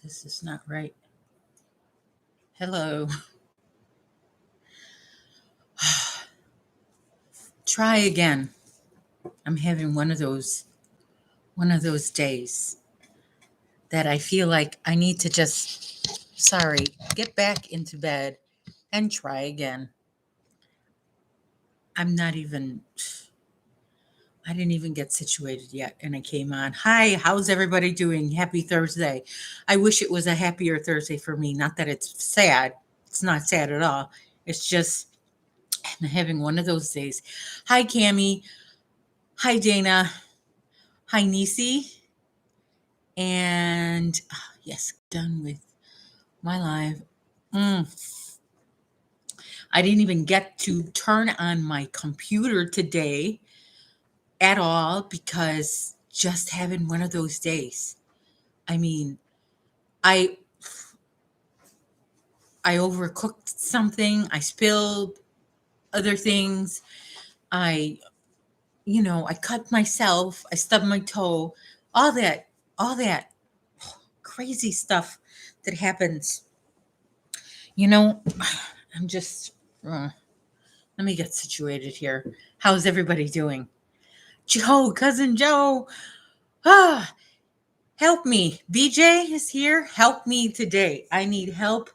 This is not right. Hello. Try again. I'm having one of those days that I feel like I need to get back into bed and try again. I'm not even I didn't even get situated yet and I came on. Hi, how's everybody doing? Happy Thursday. I wish it was a happier Thursday for me. Not that it's sad. It's not sad at all. It's just I'm having one of those days. Hi, Cammie. Hi, Dana. Hi, Nisi. And yes, done with my live. I didn't even get to turn on my computer today at all because just having one of those days. I mean, I I overcooked something, I spilled other things. I I cut myself, I stubbed my toe, all that crazy stuff that happens. You know, I'm just let me get situated here. How's everybody doing? Joe, cousin Joe. Ah, help me. BJ is here. Help me today. I need help.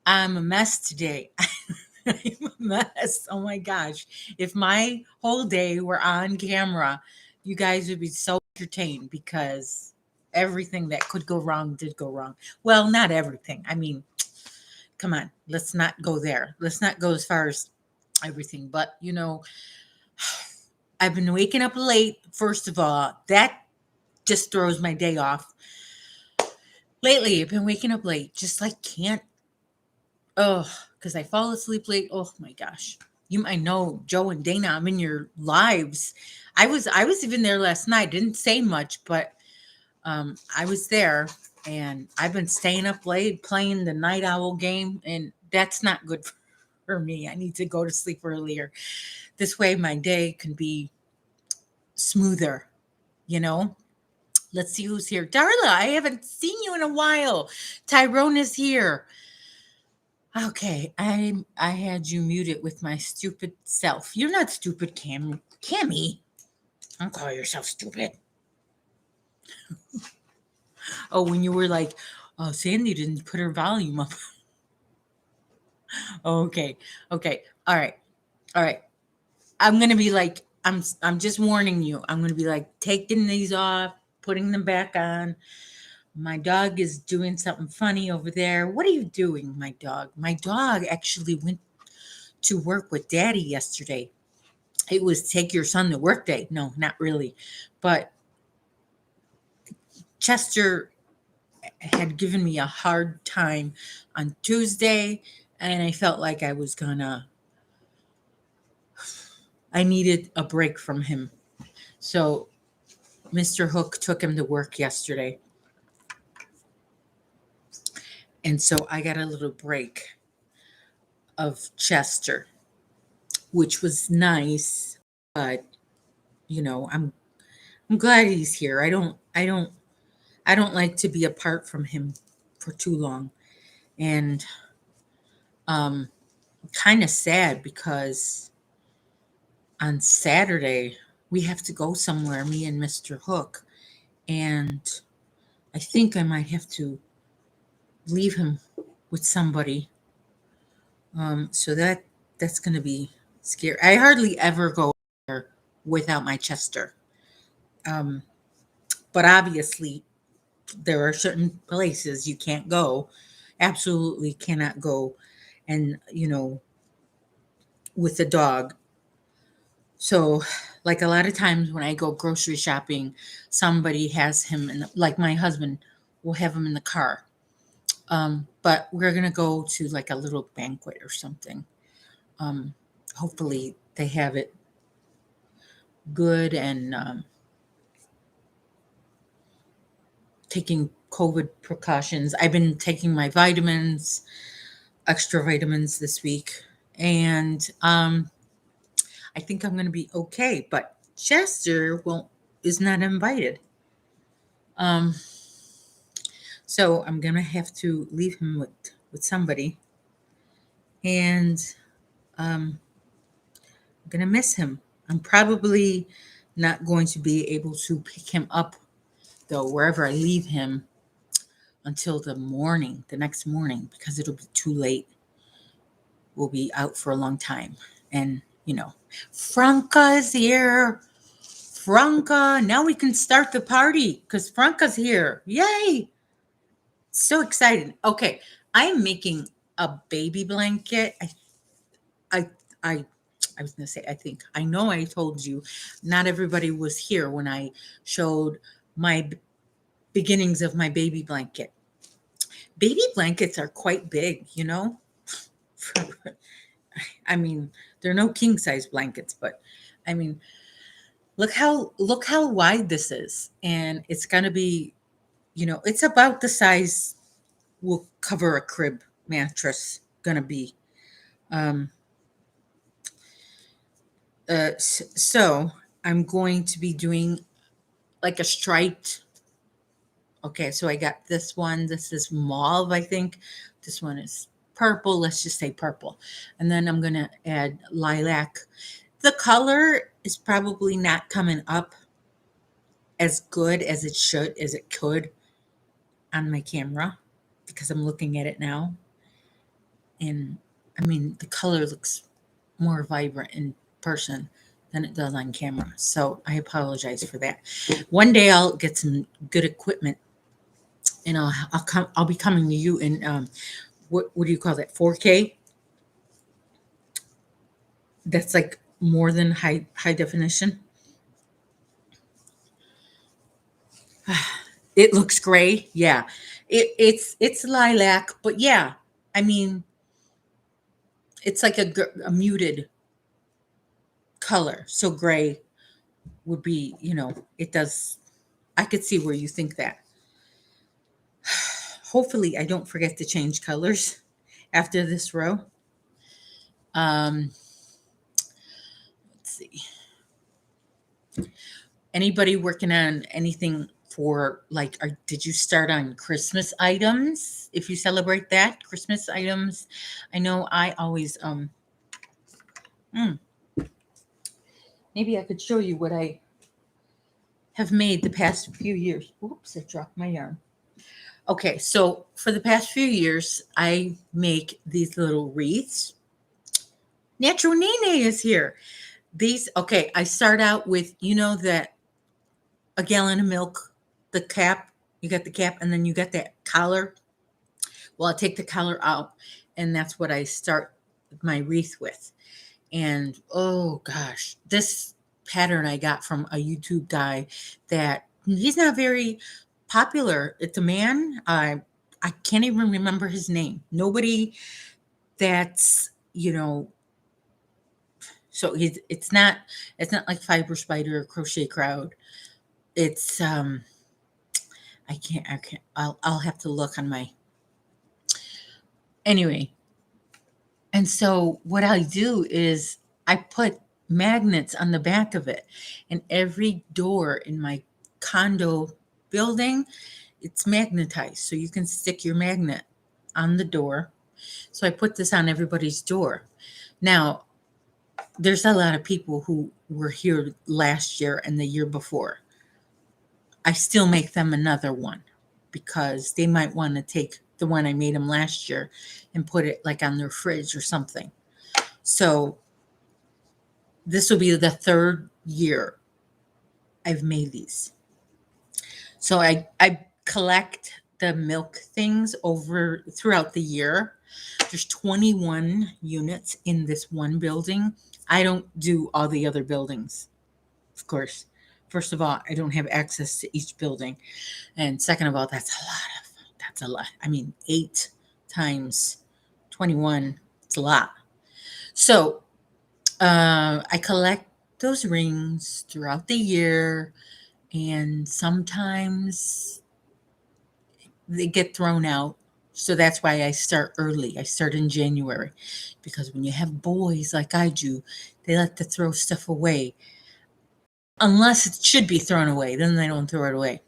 I'm a mess today. I'm a mess. Oh my gosh. If my whole day were on camera, you guys would be so entertained because everything that could go wrong did go wrong. Well, not everything. I mean, come on. Let's not go there. Let's not go as far as everything. But, I've been waking up late. First of all, that just throws my day off. Lately, I've been waking up late. Just like can't. Oh, because I fall asleep late. Oh my gosh. You might know Joe and Dana. I'm in your lives. I was even there last night. Didn't say much, but I was there and I've been staying up late playing the night owl game, and that's not good for me. I need to go to sleep earlier. This way my day can be smoother, you know? Let's see who's here. Darla, I haven't seen you in a while. Tyrone is here. Okay, I had you muted with my stupid self. You're not stupid, Cammy. Don't call yourself stupid. Oh, when you were like, oh, Sandy didn't put her volume up. Okay, okay, all right, all right. I'm gonna be like, I'm just warning you. I'm gonna be like taking these off, putting them back on. My dog is doing something funny over there. What are you doing, my dog? My dog actually went to work with Daddy yesterday. It was take your son to work day. No, not really. But Chester had given me a hard time on Tuesday, and I felt like I needed a break from him. So Mr. Hook took him to work yesterday. And so I got a little break of Chester, which was nice, but I'm glad he's here. I don't like to be apart from him for too long. And um kind of sad because on Saturday we have to go somewhere, me and Mr. Hook, and I think I might have to leave him with somebody. So that's going to be scary. I hardly ever go there without my Chester. Um, but obviously there are certain places you can't go, absolutely cannot go, and with the dog. So, like a lot of times when I go grocery shopping, somebody has him like my husband will have him in the car. But we're gonna go to like a little banquet or something. Um, Hopefully they have it good and taking COVID precautions. I've been taking my vitamins, extra vitamins this week, and I think I'm gonna be okay. But Chester is not invited. Um, So I'm gonna have to leave him with somebody, and I'm gonna miss him. I'm probably not going to be able to pick him up though wherever I leave him until the next morning, because it'll be too late. We'll be out for a long time, and Franca's here. Franca, now we can start the party because Franca's here. Yay! So excited. Okay, I am making a baby blanket. I I I was gonna say, I think I know I told you not everybody was here when I showed my beginnings of my baby blanket. Baby blankets are quite big, I mean, they're no king size blankets, but I mean, look how wide this is, and it's gonna be, it's about the size will cover a crib mattress gonna be. Um, so I'm going to be doing like a striped. Okay, so I got this one. This is mauve, I think. This one is purple. Let's just say purple. And then I'm gonna add lilac. The color is probably not coming up as good as it could on my camera, because I'm looking at it now. And I mean, the color looks more vibrant in person than it does on camera. So I apologize for that. One day I'll get some good equipment, and I'll be coming to you in what do you call that? 4K? That's like more than high definition. It looks gray. Yeah. It's lilac, but yeah. I mean, it's like a muted color. So gray would be, it does. I could see where you think that. Hopefully I don't forget to change colors after this row. Let's see. Anybody working on anything for like, did you start on Christmas items? If you celebrate that, Christmas items. I know I always, maybe I could show you what I have made the past few years. Oops, I dropped my yarn. Okay, so for the past few years, I make these little wreaths. Natural Nene is here. Okay, I start out with, that a gallon of milk, the cap, you got the cap, and then you got that collar. Well, I take the collar out, and that's what I start my wreath with. And oh gosh, this pattern I got from a YouTube guy that he's not very popular. It's a man. I can't even remember his name. Nobody that's, so it's not like Fiber Spider or Crochet Crowd. It's I can't I'll have to look on my anyway. And so what I do is I put magnets on the back of it, and every door in my condo building, it's magnetized. So you can stick your magnet on the door. So I put this on everybody's door. Now, there's a lot of people who were here last year and the year before. I still make them another one because they might want to take the one I made them last year and put it like on their fridge or something. So this will be the third year I've made these. So I collect the milk things over throughout the year. There's 21 units in this one building. I don't do all the other buildings, of course. First of all, I don't have access to each building. And second of all, that's a lot. I mean, 8 times 21, it's a lot. So I collect those rings throughout the year, and sometimes they get thrown out. So that's why I start early. I start in January, because when you have boys like I do, they like to throw stuff away. Unless it should be thrown away, then they don't throw it away.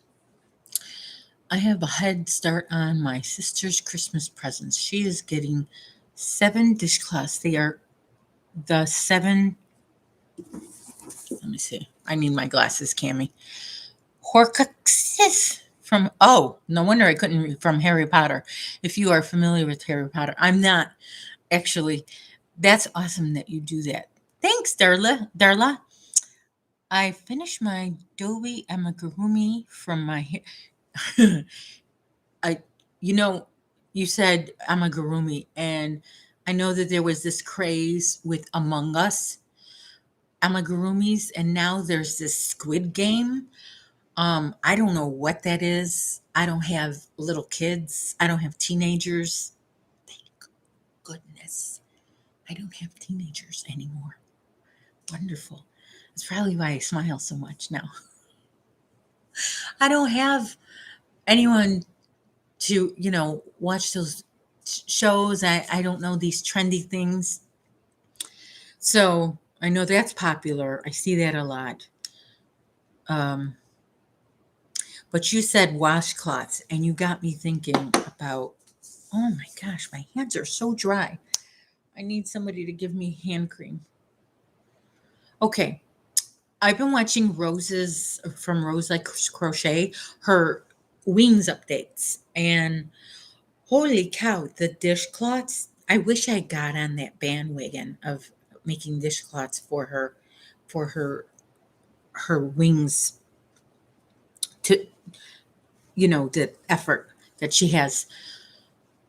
I have a head start on my sister's Christmas presents. She is getting 7 dishcloths. They are the 7, let me see. I need my glasses, Cami. Horcruxes from, oh, no wonder I couldn't read, from Harry Potter. If you are familiar with Harry Potter, I'm not actually. That's awesome that you do that. Thanks, Darla. I finished my Dobi amigurumi from my I you know, you said amigurumi, and I know that there was this craze with Among Us amigurumis, and now there's this Squid Game. I don't know what that is. I don't have little kids. I don't have teenagers. Thank goodness. I don't have teenagers anymore. Wonderful. That's probably why I smile so much now. I don't have anyone to, watch those shows. I don't know these trendy things. So I know that's popular. I see that a lot. Um, but you said washcloths, and you got me thinking about, oh my gosh, my hands are so dry. I need somebody to give me hand cream. Okay. I've been watching Rose's from Rose Like Crochet, her wings updates. And holy cow, the dishcloths. I wish I got on that bandwagon of making dishcloths for her wings to, the effort that she has.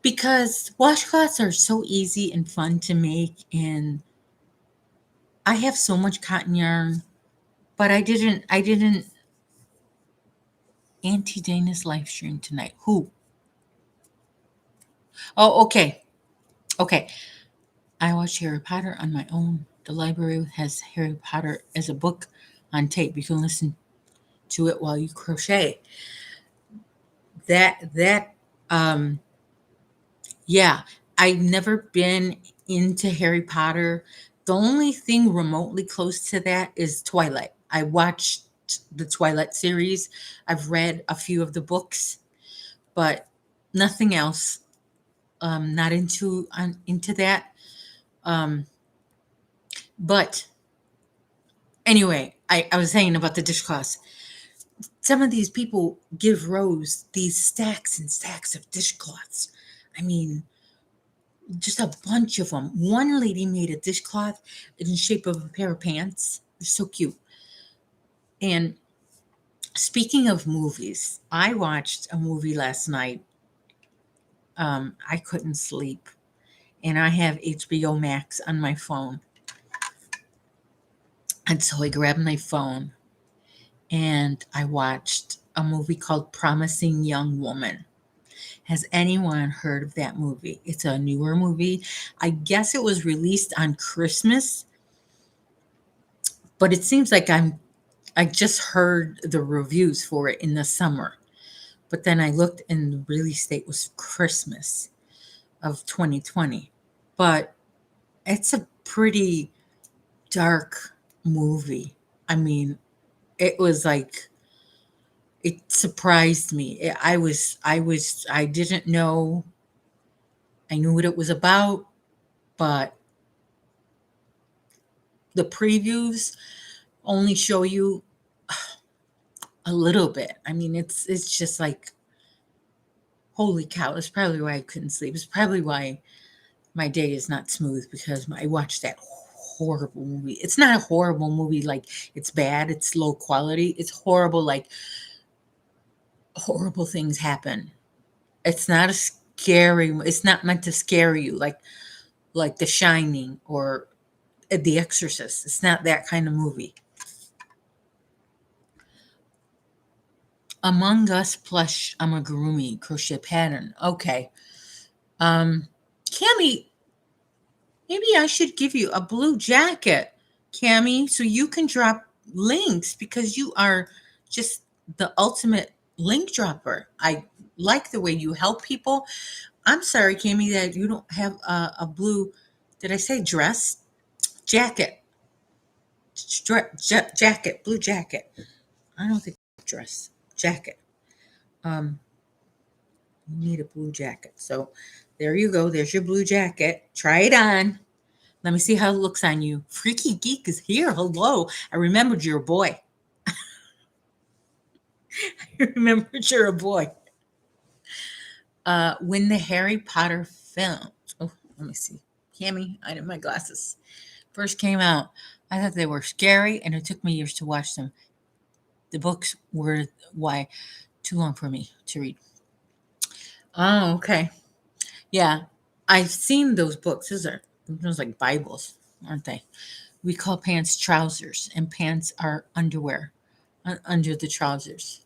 Because washcloths are so easy and fun to make, and I have so much cotton yarn, but I didn't Auntie Dana's live stream tonight. Who? Oh, okay. Okay. I watch Harry Potter on my own. The library has Harry Potter as a book on tape. You can listen to it while you crochet. That um yeah, I've never been into Harry Potter. The only thing remotely close to that is Twilight. I watched the Twilight series. I've read a few of the books, but nothing else. Not into that. Um, but anyway, I was saying about the dishcloths. Some of these people give Rose these stacks and stacks of dishcloths. I mean, just a bunch of them. One lady made a dishcloth in the shape of a pair of pants. They're so cute. And speaking of movies, I watched a movie last night. I couldn't sleep, and I have HBO Max on my phone. And so I grabbed my phone and I watched a movie called Promising Young Woman. Has anyone heard of that movie? It's a newer movie. I guess it was released on Christmas, but it seems like I just heard the reviews for it in the summer. But then I looked and the release date was Christmas of 2020. But it's a pretty dark movie. I mean, it was like it surprised me. I didn't know. I knew what it was about, but the previews only show you a little bit. I mean, it's just like, holy cow. That's probably why I couldn't sleep. It's probably why my day is not smooth, because I watched that horrible movie. It's not a horrible movie like it's bad, it's low quality. It's horrible, like horrible things happen. It's not a scary, it's not meant to scare you like The Shining or The Exorcist. It's not that kind of movie. Among Us plush amigurumi crochet pattern. Okay. Cami, maybe I should give you a blue jacket, Cami, so you can drop links, because you are just the ultimate link dropper. I like the way you help people. I'm sorry, Cami, that you don't have a blue, did I say dress? Jacket. Jacket, blue jacket. I don't think dress, jacket. Um, You need a blue jacket. So there you go. There's your blue jacket. Try it on. Let me see how it looks on you. Freaky Geek is here. Hello. I remembered you're a boy. I remembered you're a boy. When the Harry Potter films, oh, let me see. Cammy, I need my glasses. First came out, I thought they were scary, and it took me years to watch them. The books were why too long for me to read. Oh, okay. Yeah, I've seen those books. Those like Bibles, aren't they? We call pants trousers, and pants are underwear under the trousers.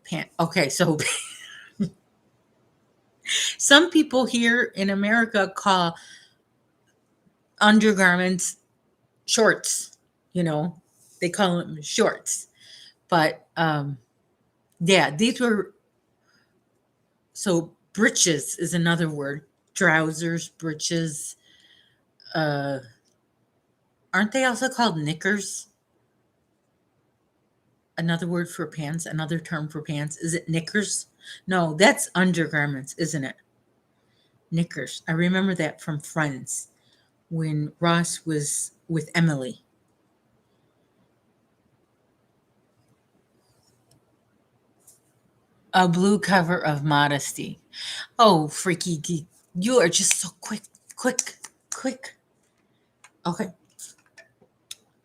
Pant. Okay, so some people here in America call undergarments shorts. You know, they call them shorts. But yeah, these were so breeches is another word. Trousers, breeches. Uh, aren't they also called knickers? Another word for pants, another term for pants. Is it knickers? No, that's undergarments, isn't it? Knickers. I remember that from Friends when Ross was with Emily. A blue cover of Modesty. Oh, freaky geek. You are just so quick, quick, quick. Okay.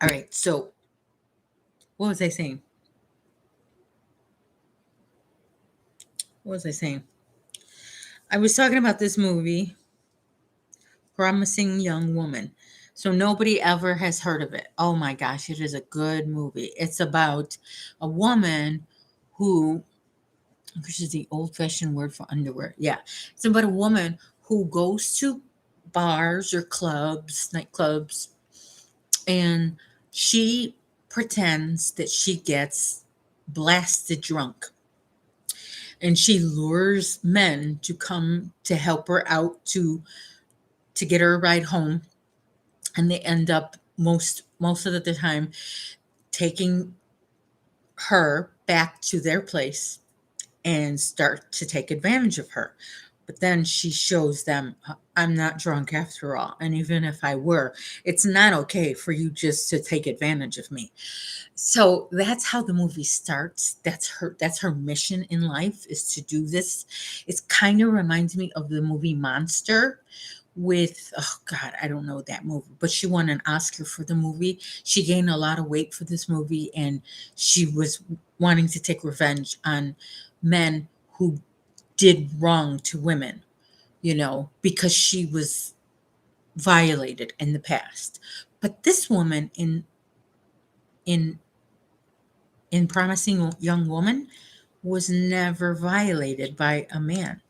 All right. So, what was I saying? What was I saying? I was talking about this movie, Promising Young Woman. So nobody ever has heard of it. Oh my gosh, it is a good movie. It's about a woman who, which is the old-fashioned word for underwear. Yeah, it's about a woman who goes to bars or clubs, nightclubs, and she pretends that she gets blasted drunk, and she lures men to come to help her out to get her a ride home, and they end up most of the time taking her back to their place and start to take advantage of her. But then she shows them, I'm not drunk after all, and even if I were, it's not okay for you just to take advantage of me. So that's how the movie starts. That's her mission in life, is to do this. It kind of reminds me of the movie Monster with, oh god, I don't know that movie, but she won an Oscar for the movie. She gained a lot of weight for this movie, and she was wanting to take revenge on men who did wrong to women, because she was violated in the past. But this woman in in Promising Young Woman was never violated by a man.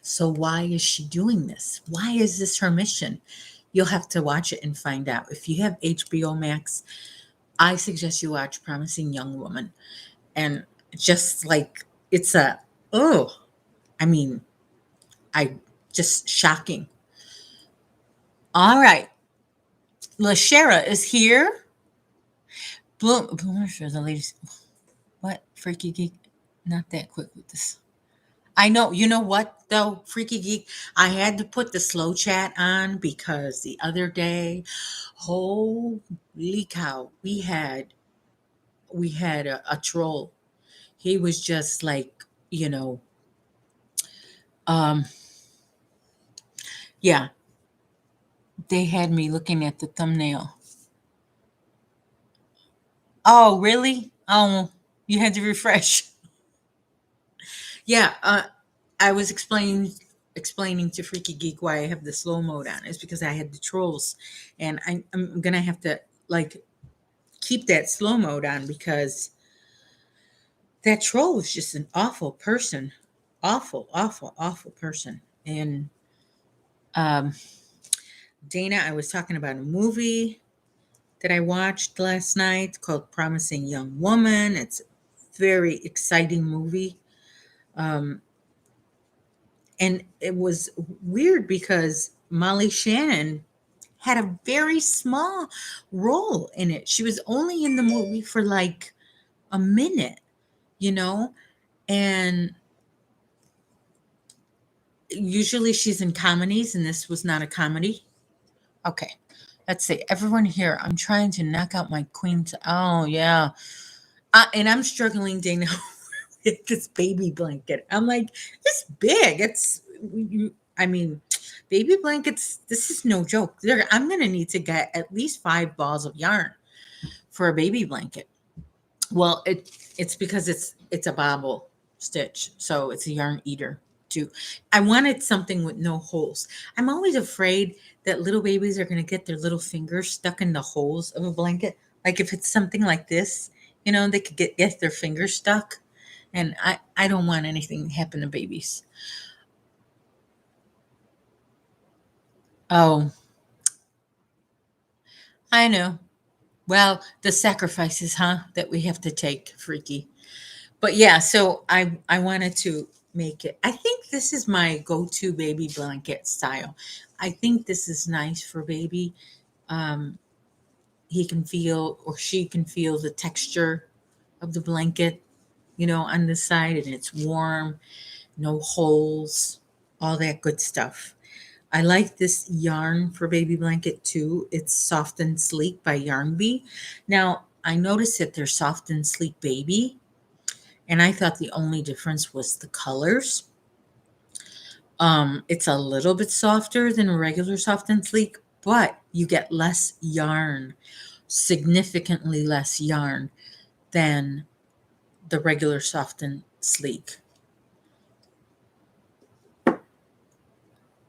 So why is she doing this? Why is this her mission? You'll have to watch it and find out. If you have HBO Max, I suggest you watch Promising Young Woman. And just like it's a oh, I mean, I just shocking. All right. LaShara is here. Bloom the ladies. What? Freaky geek. Not that quick with this. I know. You know what though, Freaky Geek? I had to put the slow chat on because the other day, holy cow, we had a troll. He was just like, you know, um, yeah, they had me looking at the thumbnail. Oh, really? Oh, you had to refresh. Yeah, I was explaining to Freaky Geek why I have the slow mode on. It's because I had the trolls, and I'm gonna have to like keep that slow mode on because that troll was just an awful person, awful, awful, awful person. And um, Dana, I was talking about a movie that I watched last night called Promising Young Woman. It's a very exciting movie. Um, and it was weird because Molly Shannon had a very small role in it. She was only in the movie for like a minute, you know? And Usually she's in comedies, and this was not a comedy. Okay. Let's see. Everyone here, I'm trying to knock out my queen. Oh, yeah. And I'm struggling, Dana, with this baby blanket. I'm like, it's big. I mean, baby blankets, this is no joke. I'm going to need to get at least 5 balls of yarn for a baby blanket. Well, it's because it's a bobble stitch, so it's a yarn eater too. I wanted something with no holes. I'm always afraid that little babies are going to get their little fingers stuck in the holes of a blanket. Like if it's something like this, they could get their fingers stuck, and I don't want anything to happen to babies. Oh, I know. Well, the sacrifices, huh, that we have to take, freaky. But yeah, so I wanted to make it. I think this is my go-to baby blanket style. I think this is nice for baby. Um, he can feel or she can feel the texture of the blanket, on the side, and it's warm, no holes, all that good stuff. I like this yarn for baby blanket too. It's Soft and Sleek by Yarn Bee. Now, I noticed that they're Soft and Sleek baby, and I thought the only difference was the colors. It's a little bit softer than a regular Soft and Sleek, but you get less yarn, significantly less yarn than the regular Soft and Sleek.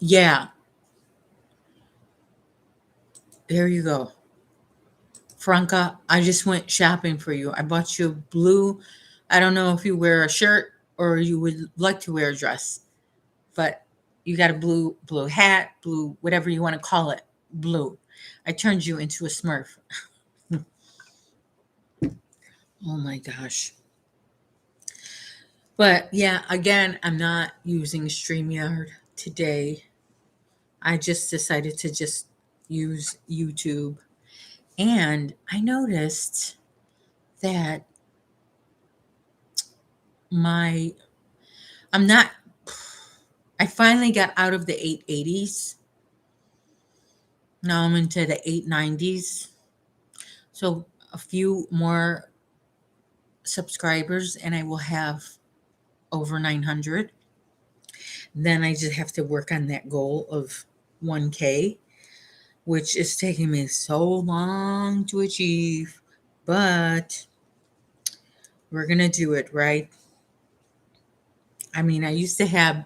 Yeah, there you go. Franca, I just went shopping for you. I bought you blue. I don't know if you wear a shirt or you would like to wear a dress, but you got a blue hat, blue, whatever you want to call it, blue. I turned you into a Smurf. Oh my gosh. But yeah, again, I'm not using StreamYard today. I just decided to just use YouTube. And I noticed that my, I'm not, I finally got out of the 880s. Now I'm into the 890s. So a few more subscribers and I will have over 900. Then I just have to work on that goal of 1K, which is taking me so long to achieve, but we're going to do it, right? I mean, I used to have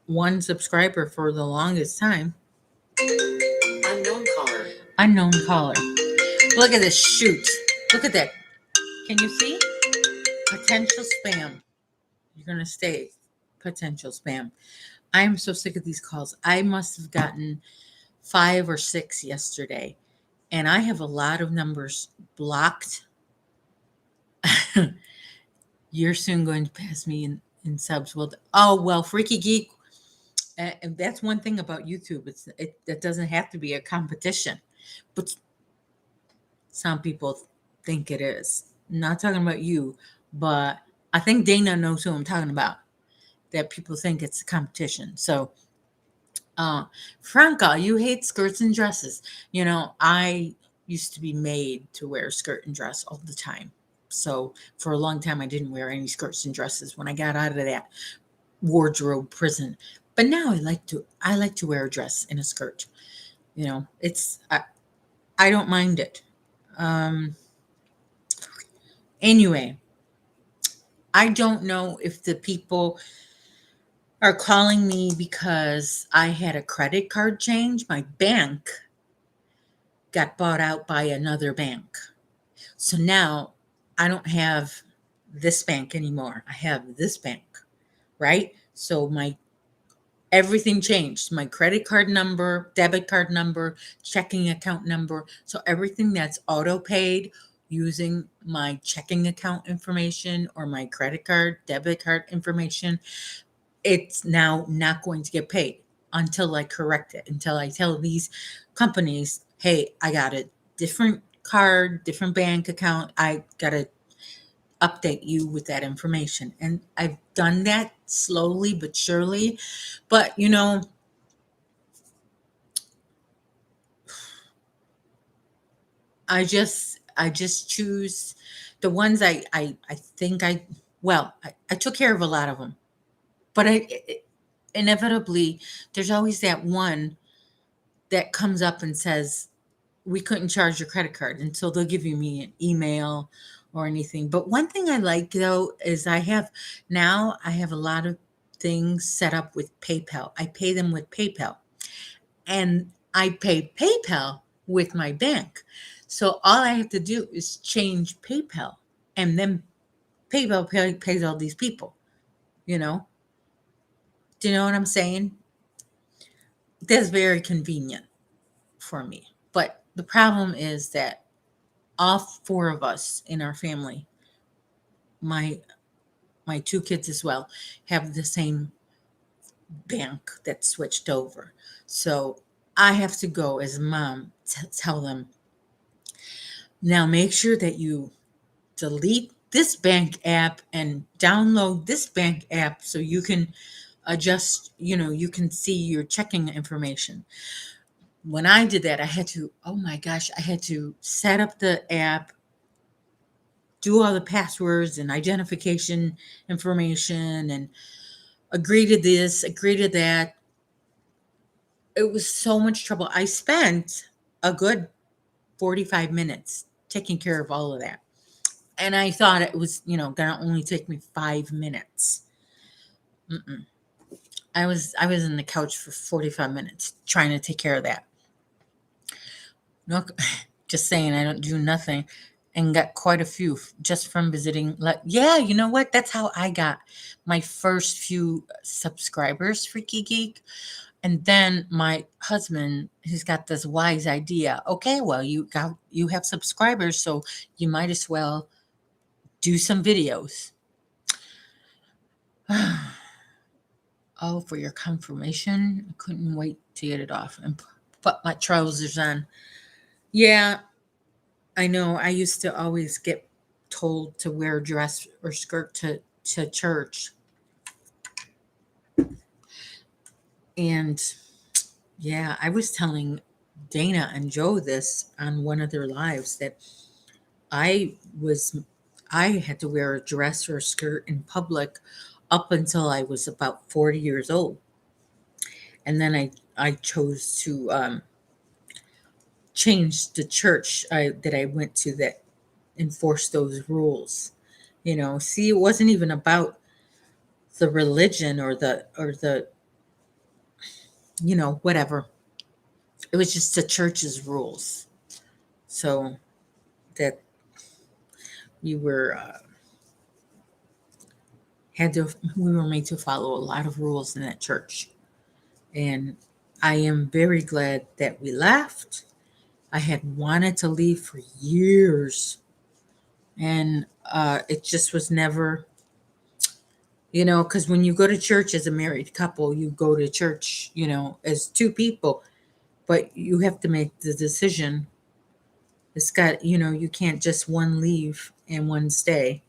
one subscriber for the longest time. Unknown caller. Unknown caller. Look at this. Shoot. Look at that. Can you see? Potential spam. You're going to stay potential spam. I am so sick of these calls. I must have gotten 5 or 6 yesterday, and I have a lot of numbers blocked. You're soon going to pass me in subs. Well, Freaky Geek. And that's one thing about YouTube. It doesn't have to be a competition, but some people think it is. I'm not talking about you, but I think Dana knows who I'm talking about. That people think it's a competition. So, Franca, you hate skirts and dresses. I used to be made to wear a skirt and dress all the time. So for a long time, I didn't wear any skirts and dresses when I got out of that wardrobe prison. But now I like to wear a dress and a skirt. It's I don't mind it. Anyway, I don't know if the people are calling me because I had a credit card change. My bank got bought out by another bank. So now I don't have this bank anymore. I have this bank, right? So everything changed. My credit card number, debit card number, checking account number. So everything that's auto paid using my checking account information or my credit card, debit card information, it's now not going to get paid until I correct it, until I tell these companies, hey, I got a different card, different bank account. I got to update you with that information. And done that slowly but surely. But I just choose the ones I think I took care of a lot of them, but inevitably there's always that one that comes up and says we couldn't charge your credit card, and so they'll give you me an email or anything. But one thing I like though is I have a lot of things set up with PayPal. I pay them with PayPal, and I pay PayPal with my bank. So all I have to do is change PayPal, and then pays all these people. You know, do you know what I'm saying? That's very convenient for me. But the problem is that all four of us in our family, my my two kids as well, have the same bank that switched over. So I have to go as mom to tell them, now make sure that you delete this bank app and download this bank app so you can adjust, you can see your checking information. When I did that, I had to, oh my gosh, I had to set up the app, do all the passwords and identification information, and agree to this, agree to that. It was so much trouble. I spent a good 45 minutes taking care of all of that. And I thought it was, gonna only take me 5 minutes. Mm-mm. I was in the couch for 45 minutes trying to take care of that. No, just saying I don't do nothing, and got quite a few just from visiting. Like, yeah, you know what? That's how I got my first few subscribers, Freaky Geek. And then my husband, he's got this wise idea. Okay, well, you have subscribers, so you might as well do some videos. Oh, for your confirmation. I couldn't wait to get it off and put my trousers on. Yeah, I know. I used to always get told to wear a dress or skirt to church. And yeah, I was telling Dana and Joe this on one of their lives that I was I had to wear a dress or a skirt in public up until I was about 40 years old. And then I chose to change the church that I went to that enforced those rules. See, it wasn't even about the religion or the whatever. It was just the church's rules. So that we were we were made to follow a lot of rules in that church. And I am very glad that we left. I had wanted to leave for years, and it just was never, because when you go to church as a married couple, you go to church, as two people, but you have to make the decision. It's got, you can't just one leave and one stay.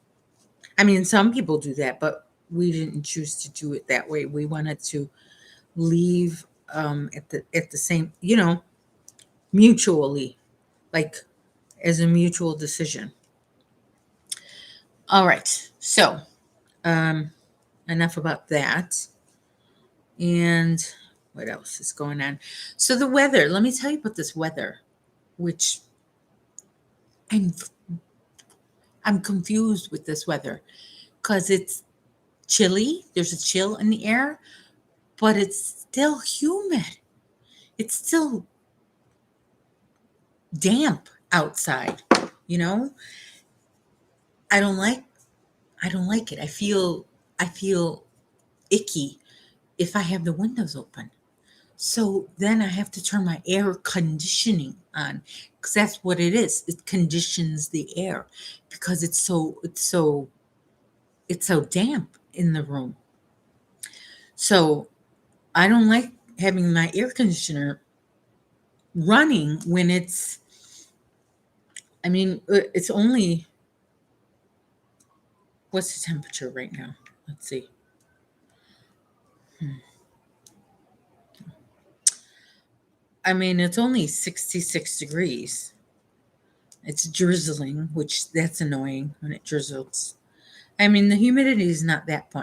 I mean, some people do that, but we didn't choose to do it that way. We wanted to leave at the same, mutually, like as a mutual decision. All right. So, um, enough about that. And what else is going on? So the weather. Let me tell you about this weather, which I'm I'm confused with this weather because it's chilly. There's a chill in the air, but it's still humid. It's still damp outside. You know, I don't like I don't like it. I feel icky if I have the windows open. So then I have to turn my air conditioning on because that's what it is. It conditions the air because it's so damp in the room. So I don't like having my air conditioner running when it's only, what's the temperature right now? Let's see. I mean, it's only 66 degrees. It's drizzling, which that's annoying when it drizzles. I mean, the humidity is not that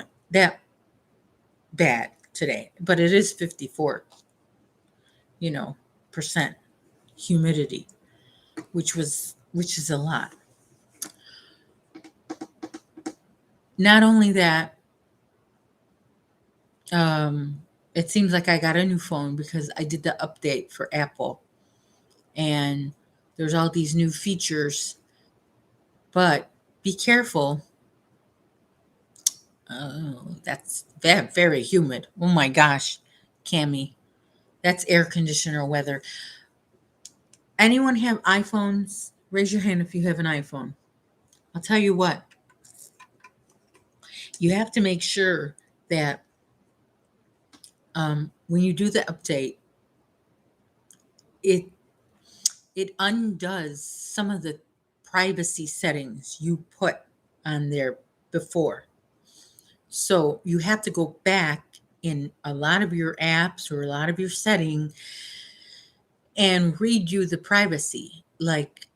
bad today, but it is 54, you know, percent humidity, which is a lot. Not only that, um, it seems like I got a new phone because I did the update for Apple, and there's all these new features, but be careful. Oh, that's very humid. Oh my gosh, Cami, that's air conditioner weather. Anyone have iPhones? Raise your hand if you have an iPhone. I'll tell you what, you have to make sure that when you do the update, it it undoes some of the privacy settings you put on there before. So you have to go back in a lot of your apps or a lot of your setting and redo the privacy. Like,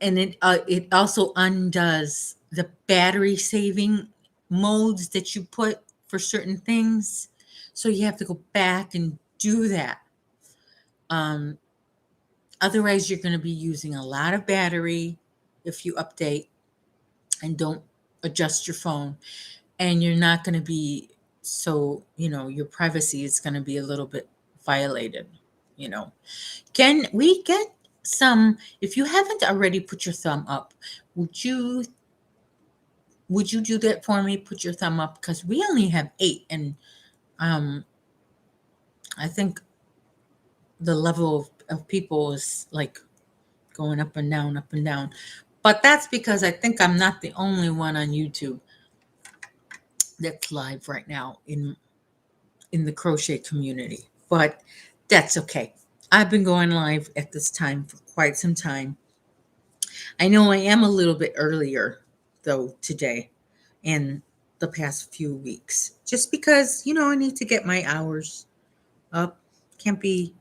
and it also undoes the battery saving modes that you put for certain things. So you have to go back and do that. Um, Otherwise, you're going to be using a lot of battery if you update and don't adjust your phone. And you're not going to be so, your privacy is going to be a little bit violated. You know, can we get some, if you haven't already put your thumb up, would you do that for me? Put your thumb up, because we only have 8, and um I think the level of people is like going up and down, up and down. But that's because I think I'm not the only one on YouTube that's live right now in the crochet community. But that's okay. I've been going live at this time for quite some time. I know I am a little bit earlier though today and the past few weeks, just because I need to get my hours up. Can't be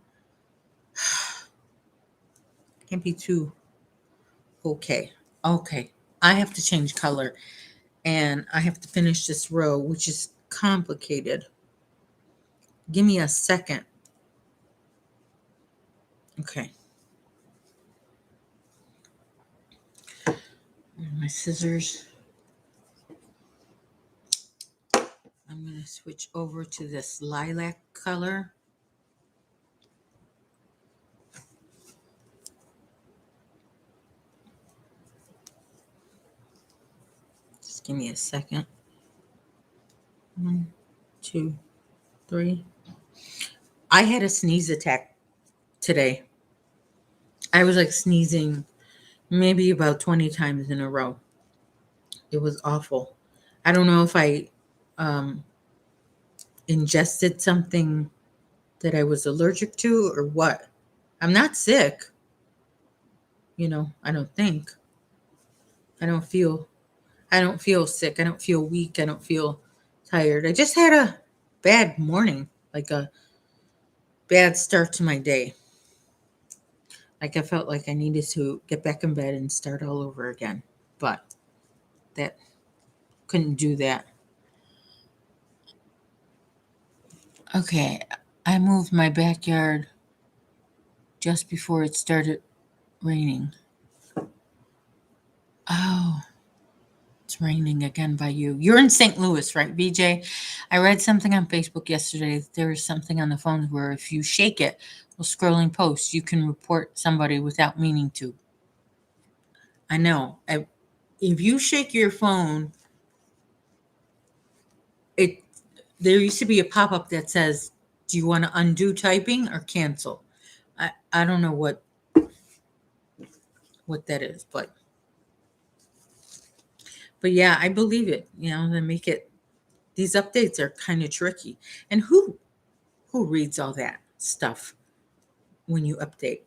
too. Okay. Okay. I have to change color, and I have to finish this row, which is complicated. Give me a second. Okay. My scissors. I'm going to switch over to this lilac color. Just give me a second. 1, 2, 3. I had a sneeze attack today. I was like sneezing maybe about 20 times in a row. It was awful. I don't know if I um, ingested something that I was allergic to or what. I'm not sick. I don't think. I don't feel sick. I don't feel weak. I don't feel tired. I just had a bad morning, like a bad start to my day. Like I felt like I needed to get back in bed and start all over again. But that couldn't do that. Okay, I moved my backyard just before it started raining. Oh, it's raining again by you. You're in St. Louis, right, BJ? I read something on Facebook yesterday that there is something on the phone where if you shake it while scrolling posts, you can report somebody without meaning to. I know. If you shake your phone, it there used to be a pop-up that says, "Do you want to undo typing or cancel?" I don't know what that is, but yeah, I believe it. They make it. These updates are kind of tricky, and who reads all that stuff when you update?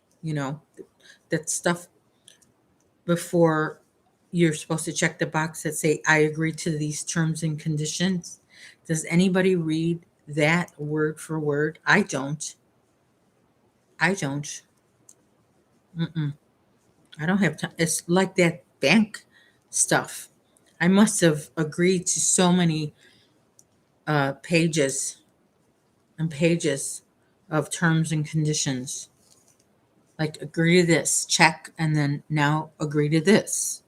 That stuff before you're supposed to check the box that say I agree to these terms and conditions. Does anybody read that word for word? I don't. I don't. Mm-mm. I don't have time. It's like that bank stuff. I must have agreed to so many pages and pages of terms and conditions. Like agree to this, check, and then now agree to this.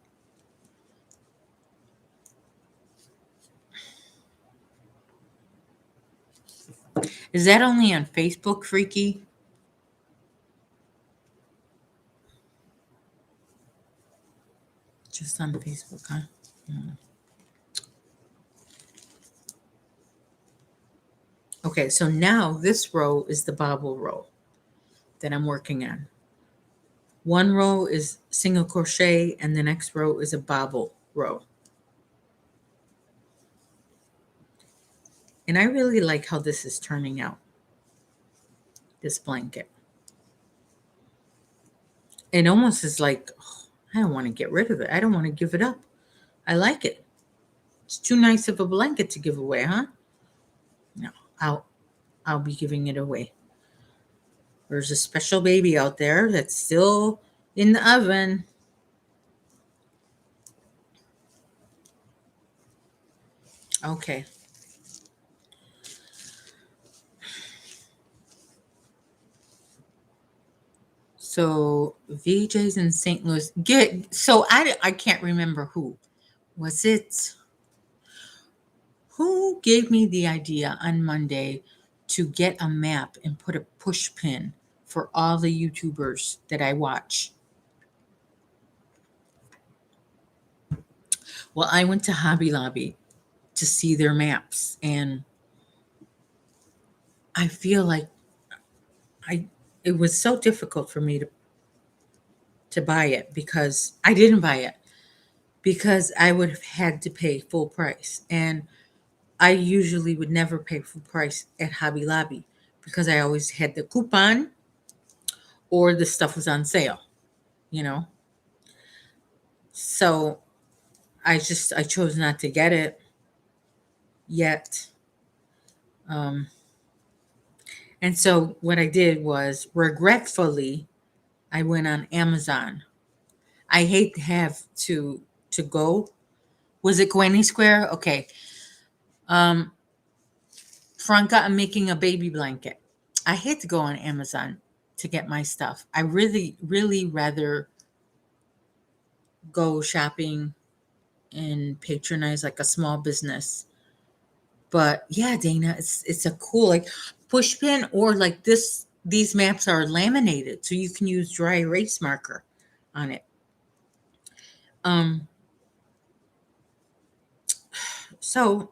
Is that only on Facebook, Freaky? Just on Facebook, huh? Hmm. Okay, so now this row is the bobble row that I'm working on. One row is single crochet and the next row is a bobble row. And I really like how this is turning out, this blanket. It almost is like, oh, I don't want to get rid of it. I don't want to give it up. I like it. It's too nice of a blanket to give away, huh? No, I'll be giving it away. There's a special baby out there that's still in the oven. Okay. So VJ's in St. Louis. I can't remember who. Was it who gave me the idea on Monday to get a map and put a push pin for all the YouTubers that I watch? Well, I went to Hobby Lobby to see their maps, and I feel like I it was so difficult for me to buy it because I didn't buy it because I would have had to pay full price, and I usually would never pay full price at Hobby Lobby because I always had the coupon or the stuff was on sale, you know. So I chose not to get it yet. Um, and so what I did was regretfully I went on Amazon. I hate to have to go. Was it Gwenny Square? Okay. Um, Franca, I'm making a baby blanket. I hate to go on Amazon to get my stuff. I really, really rather go shopping and patronize like a small business. But yeah, Dana, it's a cool like Pushpin or like this. These maps are laminated, so you can use dry erase marker on it. Um, so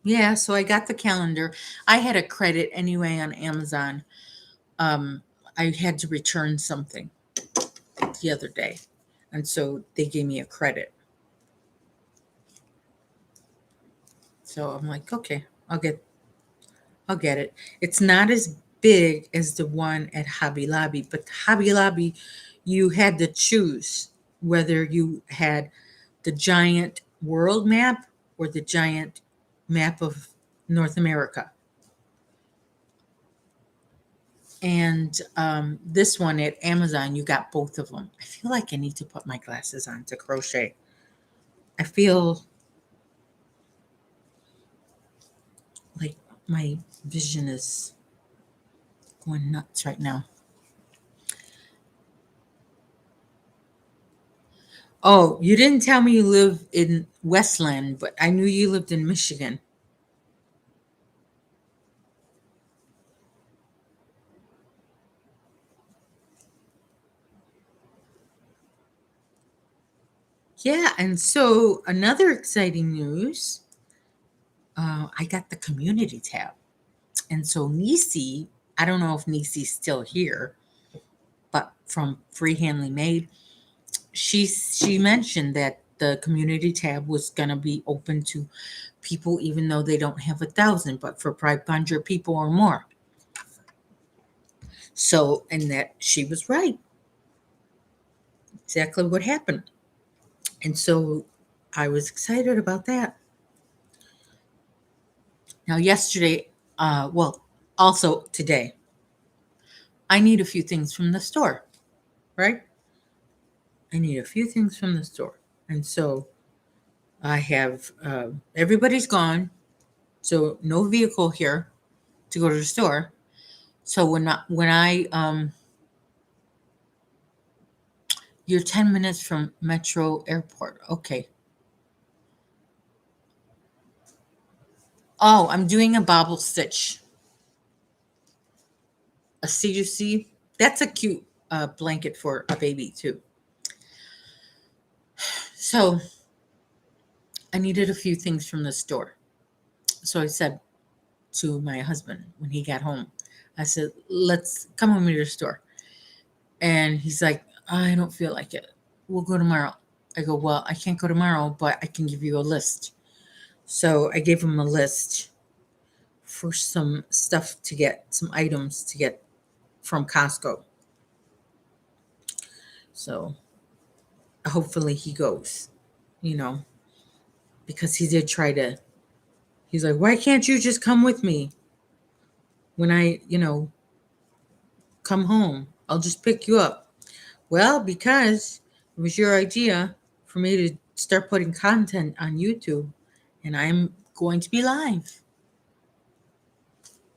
yeah, so I got the calendar. I had a credit anyway on Amazon. I had to return something the other day, and so they gave me a credit. So I'm like, okay, I'll get it. It's not as big as the one at Hobby Lobby, but Hobby Lobby, you had to choose whether you had the giant world map or the giant map of North America. And this one at Amazon, you got both of them. I feel like I need to put my glasses on to crochet. I feel like my vision is going nuts right now. Oh, you didn't tell me you live in Westland, but I knew you lived in Michigan. Yeah, and so another exciting news, I got the community tab. And so Nisi, I don't know if Nisi's still here, but from Freehandly Made, she mentioned that the community tab was gonna be open to people even though they don't have 1,000, but for 500 people or more. So, and that she was right. Exactly what happened. And so I was excited about that. Now, yesterday, well, also today, I need a few things from the store, right? I need a few things from the store. And so I have, everybody's gone. So no vehicle here to go to the store. So you're 10 minutes from Metro Airport. Okay. Oh, I'm doing a bobble stitch. A C2C. That's a cute blanket for a baby too. So I needed a few things from the store. So I said to my husband when he got home, I said, let's come with me to the store. And he's like, I don't feel like it. We'll go tomorrow. I go, well, I can't go tomorrow, but I can give you a list. So I gave him a list for some stuff to get, some items to get from Costco. So hopefully he goes, you know, because he did try to, he's like, why can't you just come with me when I, come home? I'll just pick you up. Well, because it was your idea for me to start putting content on YouTube, and I'm going to be live.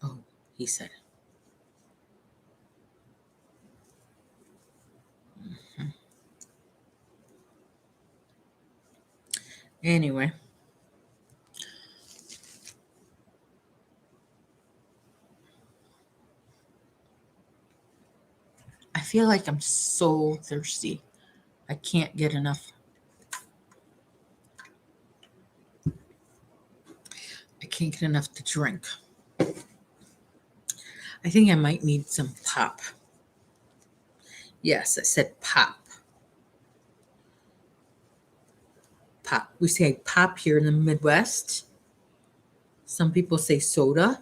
Oh, he said. Mhm. Anyway, I feel like I'm so thirsty. I can't get enough. I can't get enough to drink. I think I might need some pop. Yes, I said pop. Pop. We say pop here in the Midwest. Some people say soda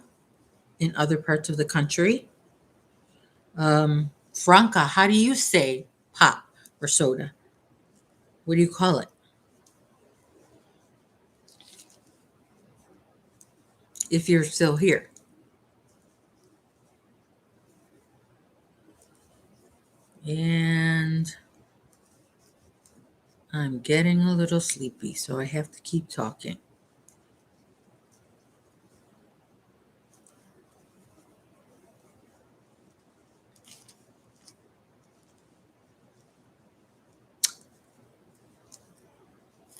in other parts of the country. Franca, how do you say pop or soda? What do you call it? If you're still here. And I'm getting a little sleepy, so I have to keep talking.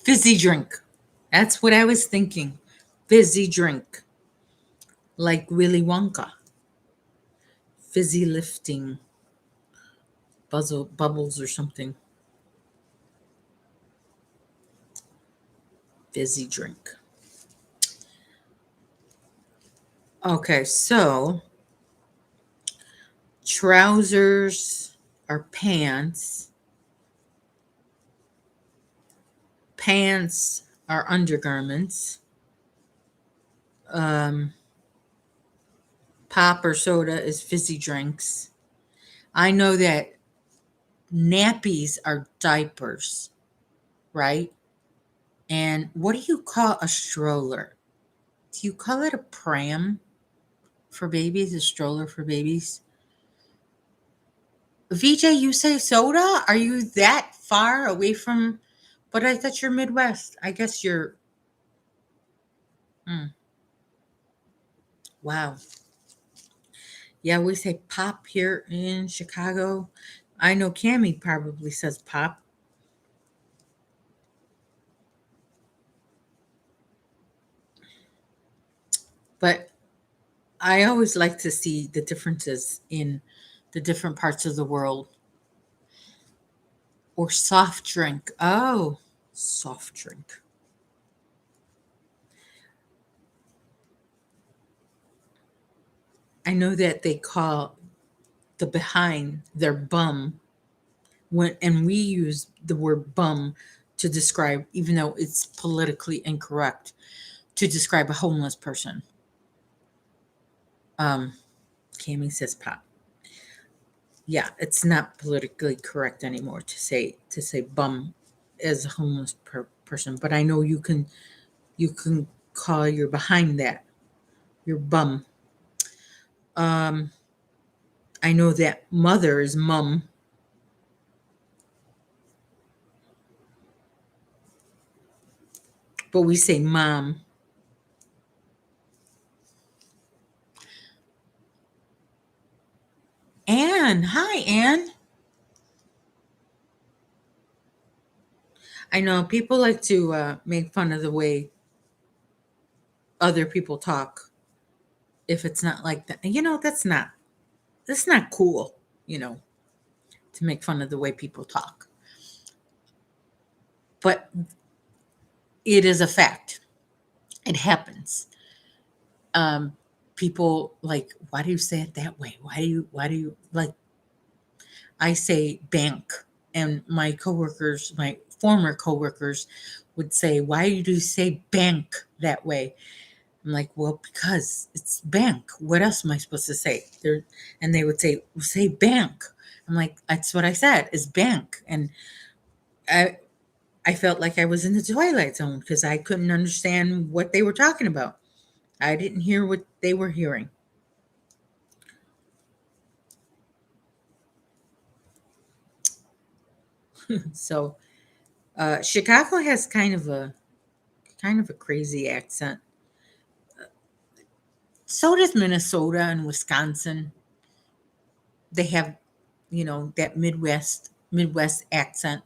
Fizzy drink. That's what I was thinking. Fizzy drink. Like Willy Wonka. Fizzy lifting bubbles or something. Fizzy drink. Okay, so trousers are pants. Pants are undergarments. Pop or soda is fizzy drinks. I know that nappies are diapers, right? And what do you call a stroller? Do you call it a pram for babies? A stroller for babies? VJ, you say soda? Are you that far away from? But I thought you're Midwest. I guess you're. Mm, wow. Yeah, we say pop here in Chicago. I know Cammy probably says pop. But I always like to see the differences in the different parts of the world. Or soft drink. Oh, soft drink. I know that they call the behind their bum when, and we use the word bum to describe, even though it's politically incorrect, to describe a homeless person. Um, Cammy says pop. Yeah, it's not politically correct anymore to say bum as a homeless person. But I know you can call your behind that. your bum. Um, I know that mother is mum, but we say mom. Anne, hi, Anne. I know people like to make fun of the way other people talk. If it's not like that, that's not cool. You know, to make fun of the way people talk. But it is a fact. It happens. Um, People like, why do you say it that way? Why do you like? I say bank, and my former coworkers would say, why do you say bank that way? I'm like, well, because it's bank. What else am I supposed to say? And they would say bank. I'm like, that's what I said is bank. And I, I felt like I was in the Twilight Zone because I couldn't understand what they were talking about. I didn't hear what they were hearing. So Chicago has kind of a crazy accent. So does Minnesota and Wisconsin. They have, that Midwest accent.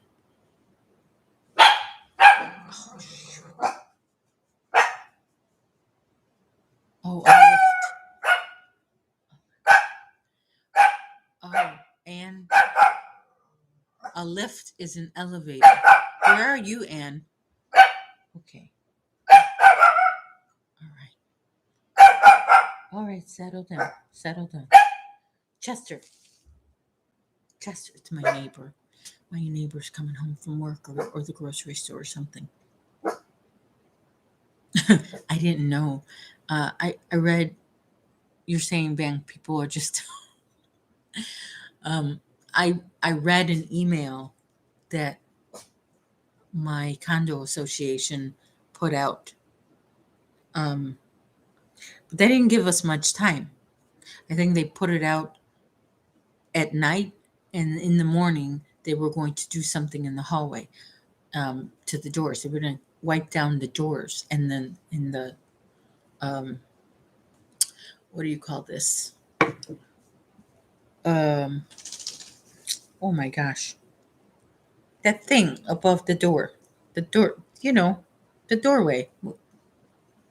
Oh, oh, and a lift is an elevator. Where are you, Anne? Okay. All right. All right. Settle down. Settle down. Chester. Chester. It's my neighbor. My neighbor's coming home from work or the grocery store or something. I didn't know. I read you're saying bank people are just. um, I read an email that my condo association put out. Um, but they didn't give us much time. I think they put it out at night, and in the morning they were going to do something in the hallway, to the doors. They were going to wipe down the doors, and then in the um, what do you call this? Um, oh my gosh, that thing above the door, the doorway,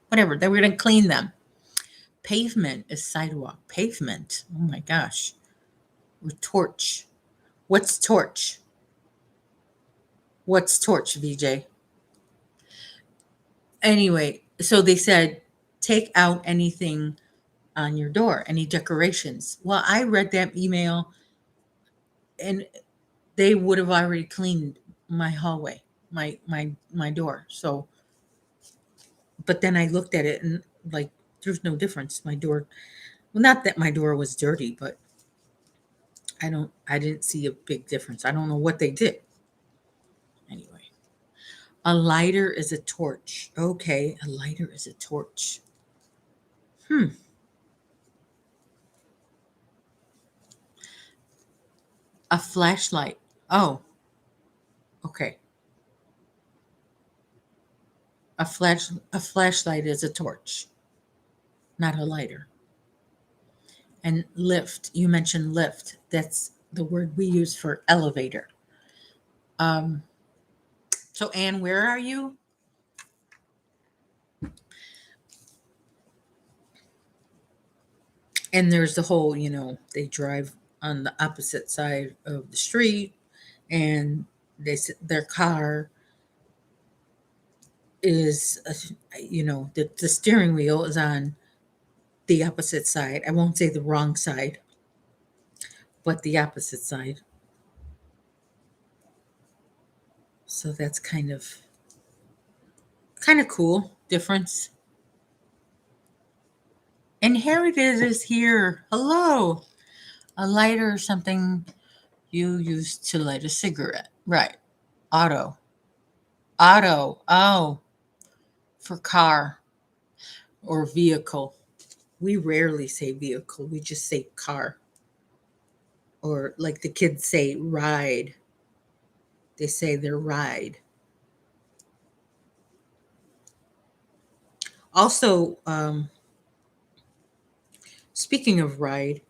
whatever. They were going to clean them. Pavement is sidewalk. Pavement. Oh my gosh. With torch. What's torch? What's torch, VJ? Anyway, so they said take out anything on your door, any decorations. Well, I read that email and they would have already cleaned my hallway, my door. So, but then I looked at it and like there's no difference. My door, well, not that my door was dirty, but I didn't see a big difference. I don't know what they did. Anyway, a lighter is a torch. Okay, a lighter is a torch. Hmm. A flashlight. Oh, okay. A flashlight is a torch, not a lighter. And lift, you mentioned lift. That's the word we use for elevator. Um, so Anne, where are you? And there's the whole, they drive on the opposite side of the street, and their car is, the steering wheel is on the opposite side. I won't say the wrong side, but the opposite side. So that's kind of cool difference. And Heritage is here. Hello. A lighter or something you use to light a cigarette. Right. Auto. Auto. Oh, for car or vehicle. We rarely say vehicle, we just say car. Or like the kids say ride, they say their ride. Also, speaking of ride,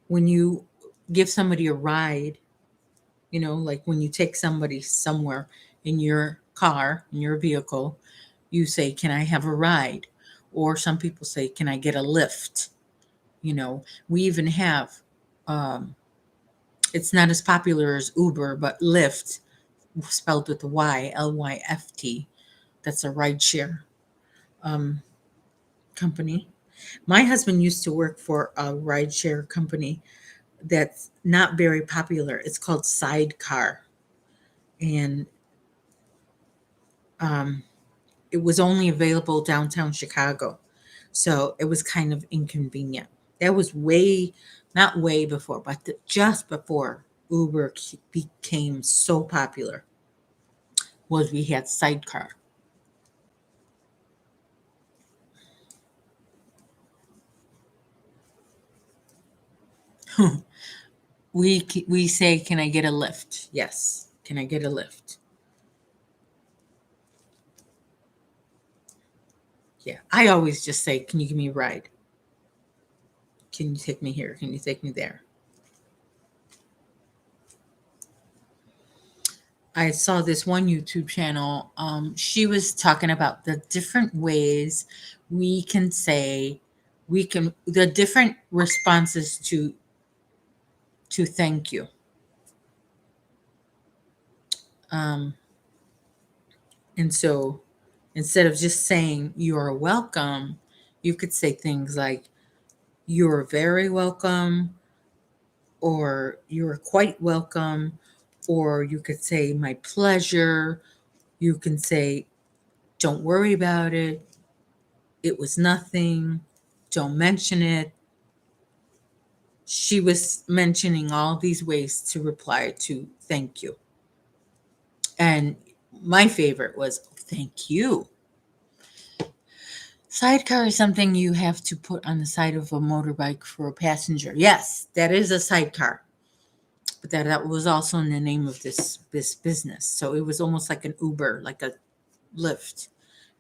when you give somebody a ride, like when you take somebody somewhere in your car, in your vehicle, you say, "Can I have a ride?" Or some people say, "Can I get a lift?" We even have, um, it's not as popular as Uber, but Lyft, spelled with a Y, Lyft. That's a rideshare um, company. My husband used to work for a rideshare company that's not very popular. It's called Sidecar. And um, it was only available downtown Chicago. So it was kind of inconvenient. That was not way before, but just before Uber became so popular, was we had Sidecar. We say, "Can I get a lift?" Yes. Can I get a lift? Yeah. I always just say, "Can you give me a ride? Can you take me here? Can you take me there?" I saw this one YouTube channel. She was talking about the different ways we can say, the different responses to thank you. Um, and so instead of just saying "you're welcome," you could say things like "you're very welcome," or "you're quite welcome," or you could say "my pleasure." You can say "don't worry about it," "it was nothing," "don't mention it." She was mentioning all these ways to reply to thank you. And my favorite was "thank you." Sidecar is something you have to put on the side of a motorbike for a passenger. Yes, that is a sidecar. But that was also in the name of this business. So it was almost like an Uber, like a Lyft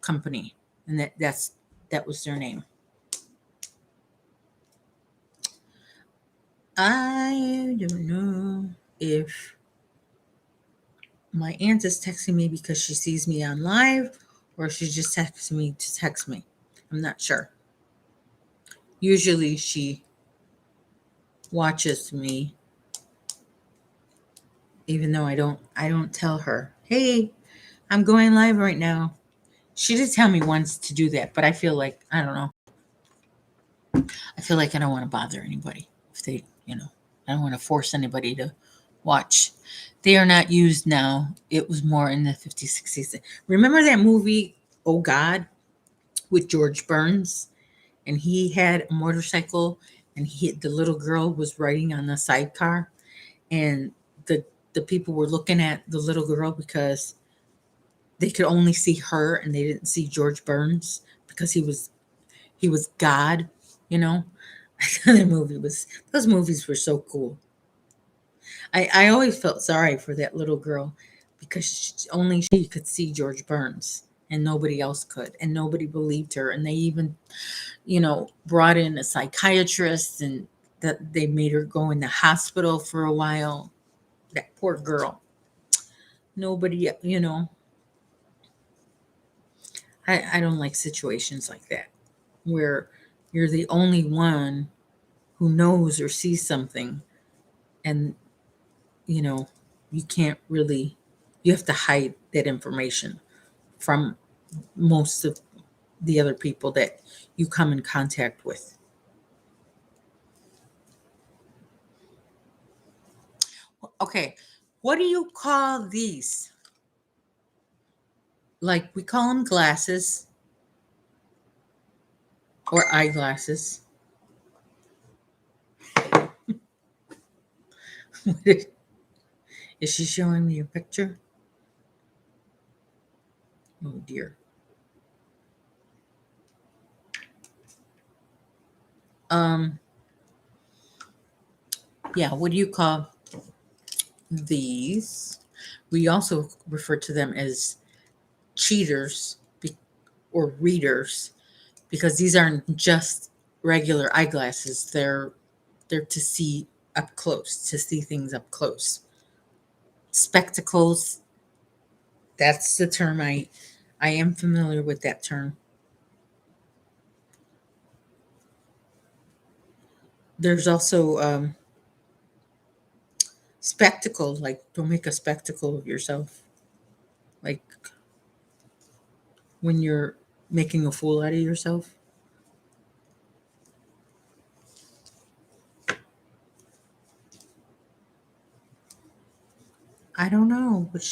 company. And that was their name. I don't know if my aunt is texting me because she sees me on live, or she's just texting me to text me. I'm not sure. Usually she watches me, even though I don't tell her, "Hey, I'm going live right now." She did tell me once to do that, but I feel like, I don't know. I feel like I don't want to bother anybody if I don't want to force anybody to watch. They are not used now. It was more in the 50s, 60s. Remember that movie, Oh God, with George Burns? And he had a motorcycle, and the little girl was riding on the sidecar, and the people were looking at the little girl because they could only see her and they didn't see George Burns because he was God, you know. Those movies were so cool. I always felt sorry for that little girl because only she could see George Burns and nobody else could, and nobody believed her, and they even brought in a psychiatrist, and that they made her go in the hospital for a while. That poor girl. Nobody, I don't like situations like that where you're the only one who knows or sees something, and you know you can't really, you have to hide that information from most of the other people that you come in contact with. Okay, what do you call these? Like, we call them glasses or eyeglasses. Is she showing me a picture? Oh dear. Yeah, what do you call these? We also refer to them as cheaters or readers because these aren't just regular eyeglasses. They're to see up close, to see things up close. Spectacles, that's the term I am familiar with that term. There's also spectacle, like don't make a spectacle of yourself. Like when you're making a fool out of yourself. I don't know, but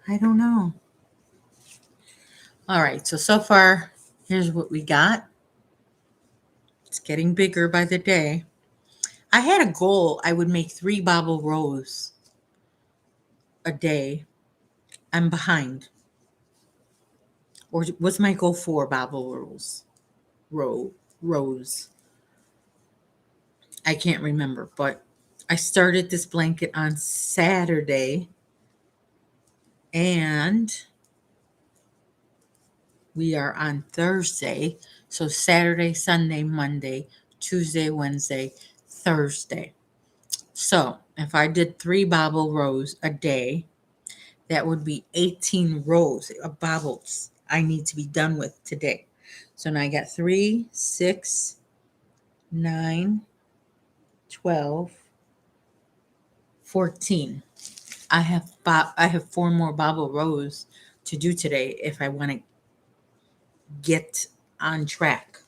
I don't know. All right, so far, here's what we got. It's getting bigger by the day. I had a goal I would make 3 bobble rows a day. I'm behind. Or was my goal 4 bobble rows? Rows. I can't remember, but I started this blanket on Saturday and we are on Thursday. So Saturday, Sunday, Monday, Tuesday, Wednesday, Thursday. So if I did 3 bobble rows a day, that would be 18 rows of bobbles I need to be done with today. So now I got 3, 6, 9, 12, 14. I have 4 more bobble rows to do today if I want to get on track.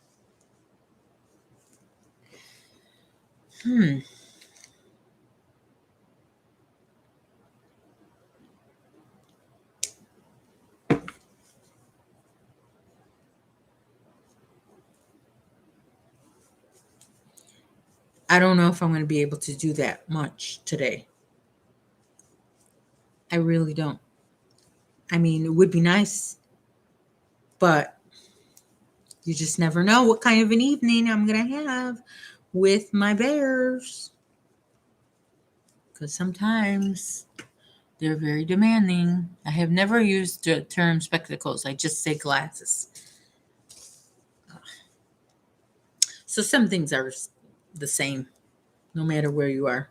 I don't know if I'm going to be able to do that much today. I really don't. I mean, it would be nice, but you just never know what kind of an evening I'm going to have with my bears. Because sometimes they're very demanding. I have never used the term spectacles. I just say glasses. So some things are the same, no matter where you are.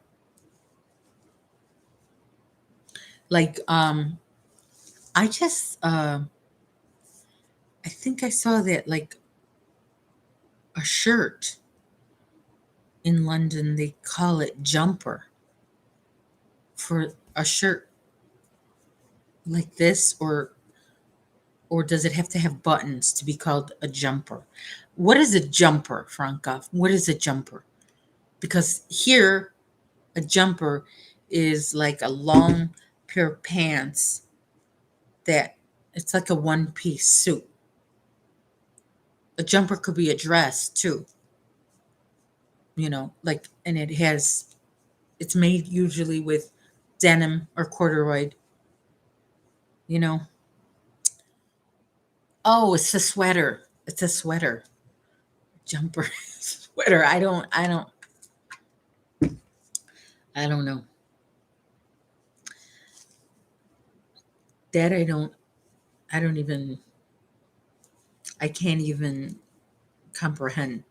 Like, I just, I think I saw that, like, a shirt in London, they call it jumper for a shirt like this, or does it have to have buttons to be called a jumper? What is a jumper, Franca? What is a jumper? Because here, a jumper is like a long pair of pants that it's like a one-piece suit. A jumper could be a dress too, like, and it's made usually with denim or corduroy, you know. Oh, it's a sweater. It's a sweater. Jumper, sweater. I don't know. That I don't even, I can't even comprehend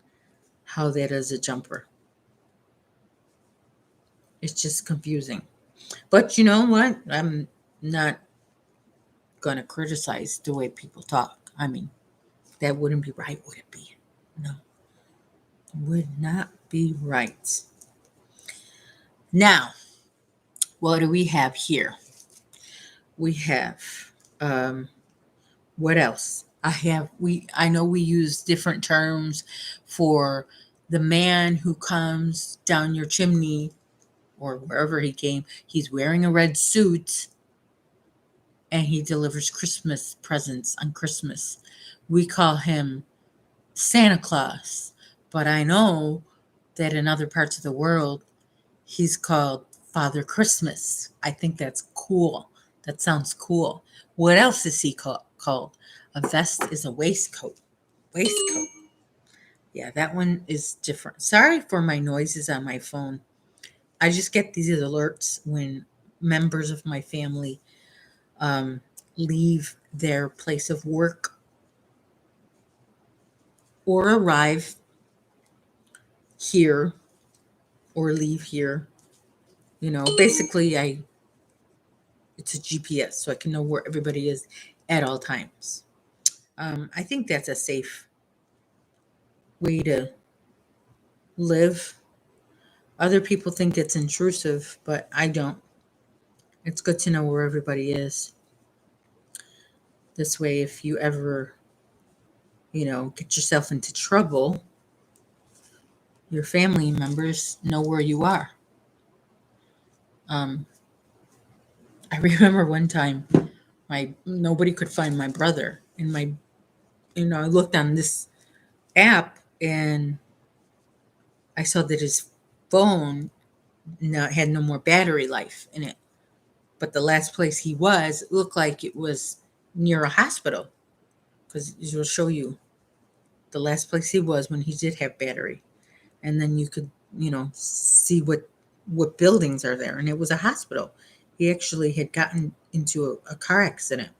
how that is a jumper. It's just confusing. But you know what? I'm not going to criticize the way people talk. I mean, that wouldn't be right, would it be? No, would not be right. Now, what do we have here? We have, um, what else? I know we use different terms for the man who comes down your chimney or wherever he came. He's wearing a red suit and he delivers Christmas presents on Christmas. We call him Santa Claus. But I know that in other parts of the world, he's called Father Christmas. I think that's cool. That sounds cool. What else is he called? A vest is a waistcoat. waistcoat. Yeah, that one is different. Sorry for my noises on my phone. I just get these alerts when members of my family um, leave their place of work or arrive here or leave here. Basically, it's a GPS, so I can know where everybody is at all times. I think that's a safe way to live. Other people think it's intrusive, but I don't. It's good to know where everybody is. This way, if you ever, get yourself into trouble, your family members know where you are. Um, I remember one time, my nobody could find my brother, and I looked on this app and I saw that his phone had no more battery life in it. But the last place he was looked like it was near a hospital, because it will show you the last place he was when he did have battery, and then you could see what buildings are there, and it was a hospital. He actually had gotten into a car accident,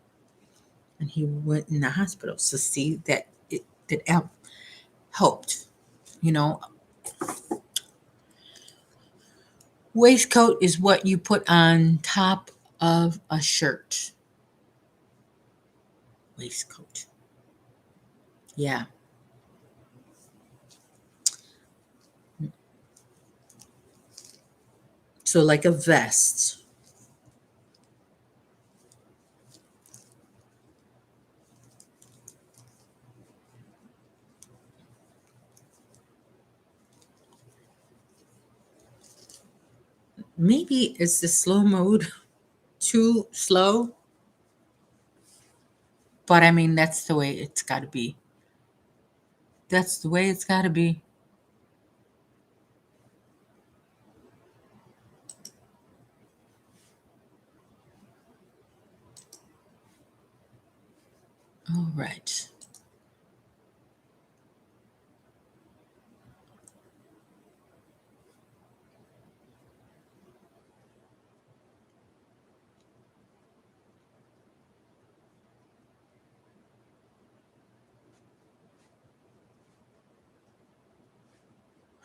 and he went in the hospital. So see that it helped. You know, waistcoat is what you put on top of a shirt. Waistcoat. Yeah. So like a vest. Maybe it's the slow mode too slow, but I mean, that's the way it's got to be. That's the way it's got to be. All right.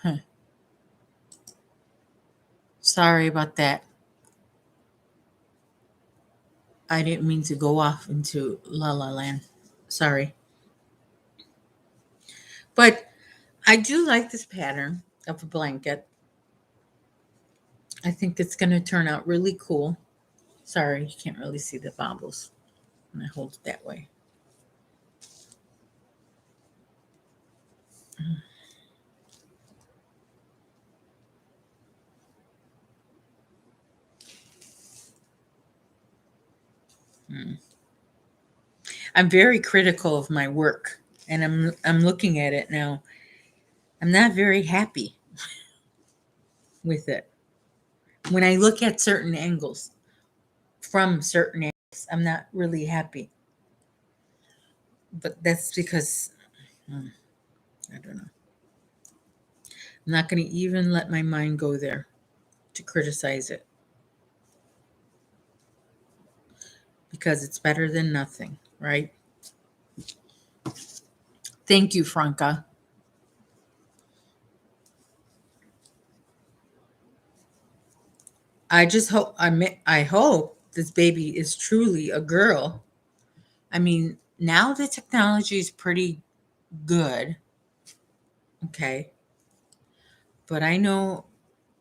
Huh. Sorry about that. I didn't mean to go off into La La Land. Sorry. But I do like this pattern of a blanket. I think it's going to turn out really cool. Sorry, you can't really see the bobbles when I hold it that way. Hmm. I'm very critical of my work, and I'm looking at it now. I'm not very happy with it. When I look at certain angles, from certain angles, I'm not really happy. But that's because I don't know. I'm not going to even let my mind go there to criticize it, because it's better than nothing, right? Thank you, Franca. I hope this baby is truly a girl. I mean, now the technology is pretty good, okay? But I know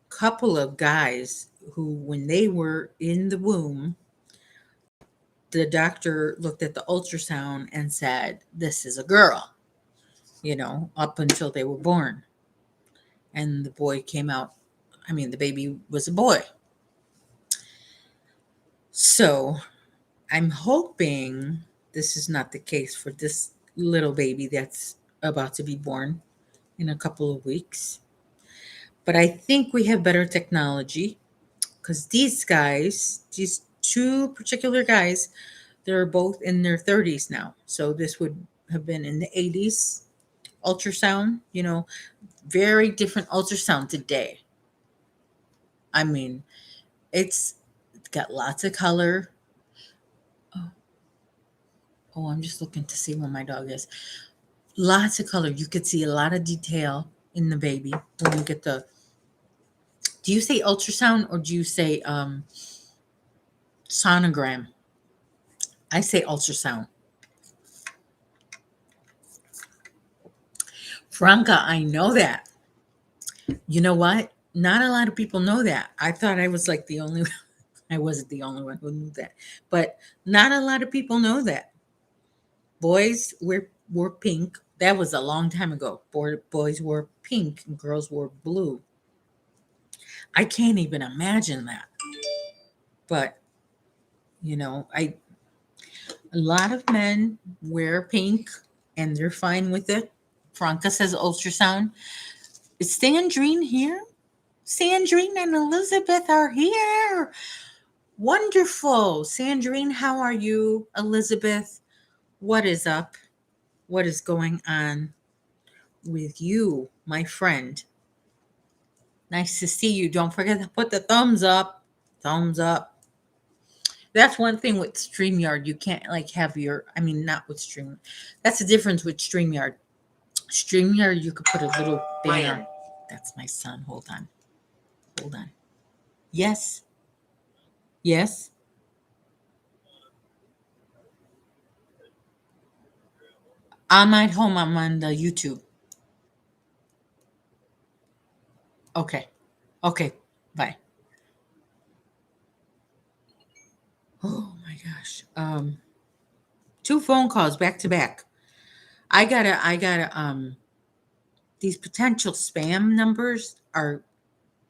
a couple of guys who, when they were in the womb, the doctor looked at the ultrasound and said, "This is a girl," up until they were born. And the boy came out, the baby was a boy. So I'm hoping this is not the case for this little baby that's about to be born in a couple of weeks. But I think we have better technology, because these two particular guys, they're both in their 30s now. So this would have been in the 80s. Ultrasound, very different ultrasound today. I mean, it's got lots of color. Oh, oh, I'm just looking to see where my dog is. Lots of color. You could see a lot of detail in the baby when you get the. Do you say ultrasound or do you say sonogram? I say ultrasound. Franca, I know that. You know what? Not a lot of people know that. I thought I was like the only I wasn't the only one who knew that. But not a lot of people know that. Boys wore pink. That was a long time ago. Boys wore pink and girls wore blue. I can't even imagine that. But, I a lot of men wear pink and they're fine with it. Franca says ultrasound. Is Sandrine here? Sandrine and Elizabeth are here. Wonderful. Sandrine, how are you? Elizabeth, what is up? What is going on with you, my friend? Nice to see you. Don't forget to put the thumbs up. Thumbs up. That's one thing with StreamYard. You can't have not with Stream. That's the difference with StreamYard. StreamYard, you could put a little banner. That's my son. Hold on. Hold on. Yes. Yes. I'm at home. I'm on the YouTube. Okay. Okay. Bye. Oh my gosh. 2 phone calls back to back. I gotta these potential spam numbers are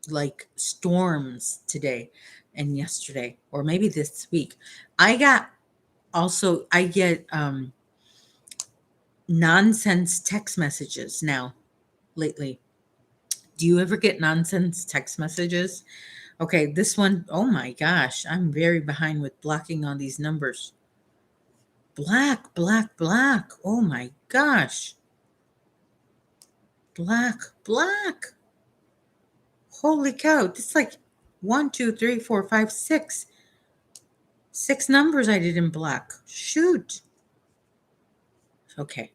like storms today and yesterday, or maybe this week. I get nonsense text messages now lately. Do you ever get nonsense text messages? Okay, this one, oh my gosh, I'm very behind with blocking all these numbers. Black, black, black. Oh my gosh. Black, black. Holy cow. It's like 1, 2, 3, 4, 5, 6. 6 numbers I didn't block. Shoot. Okay.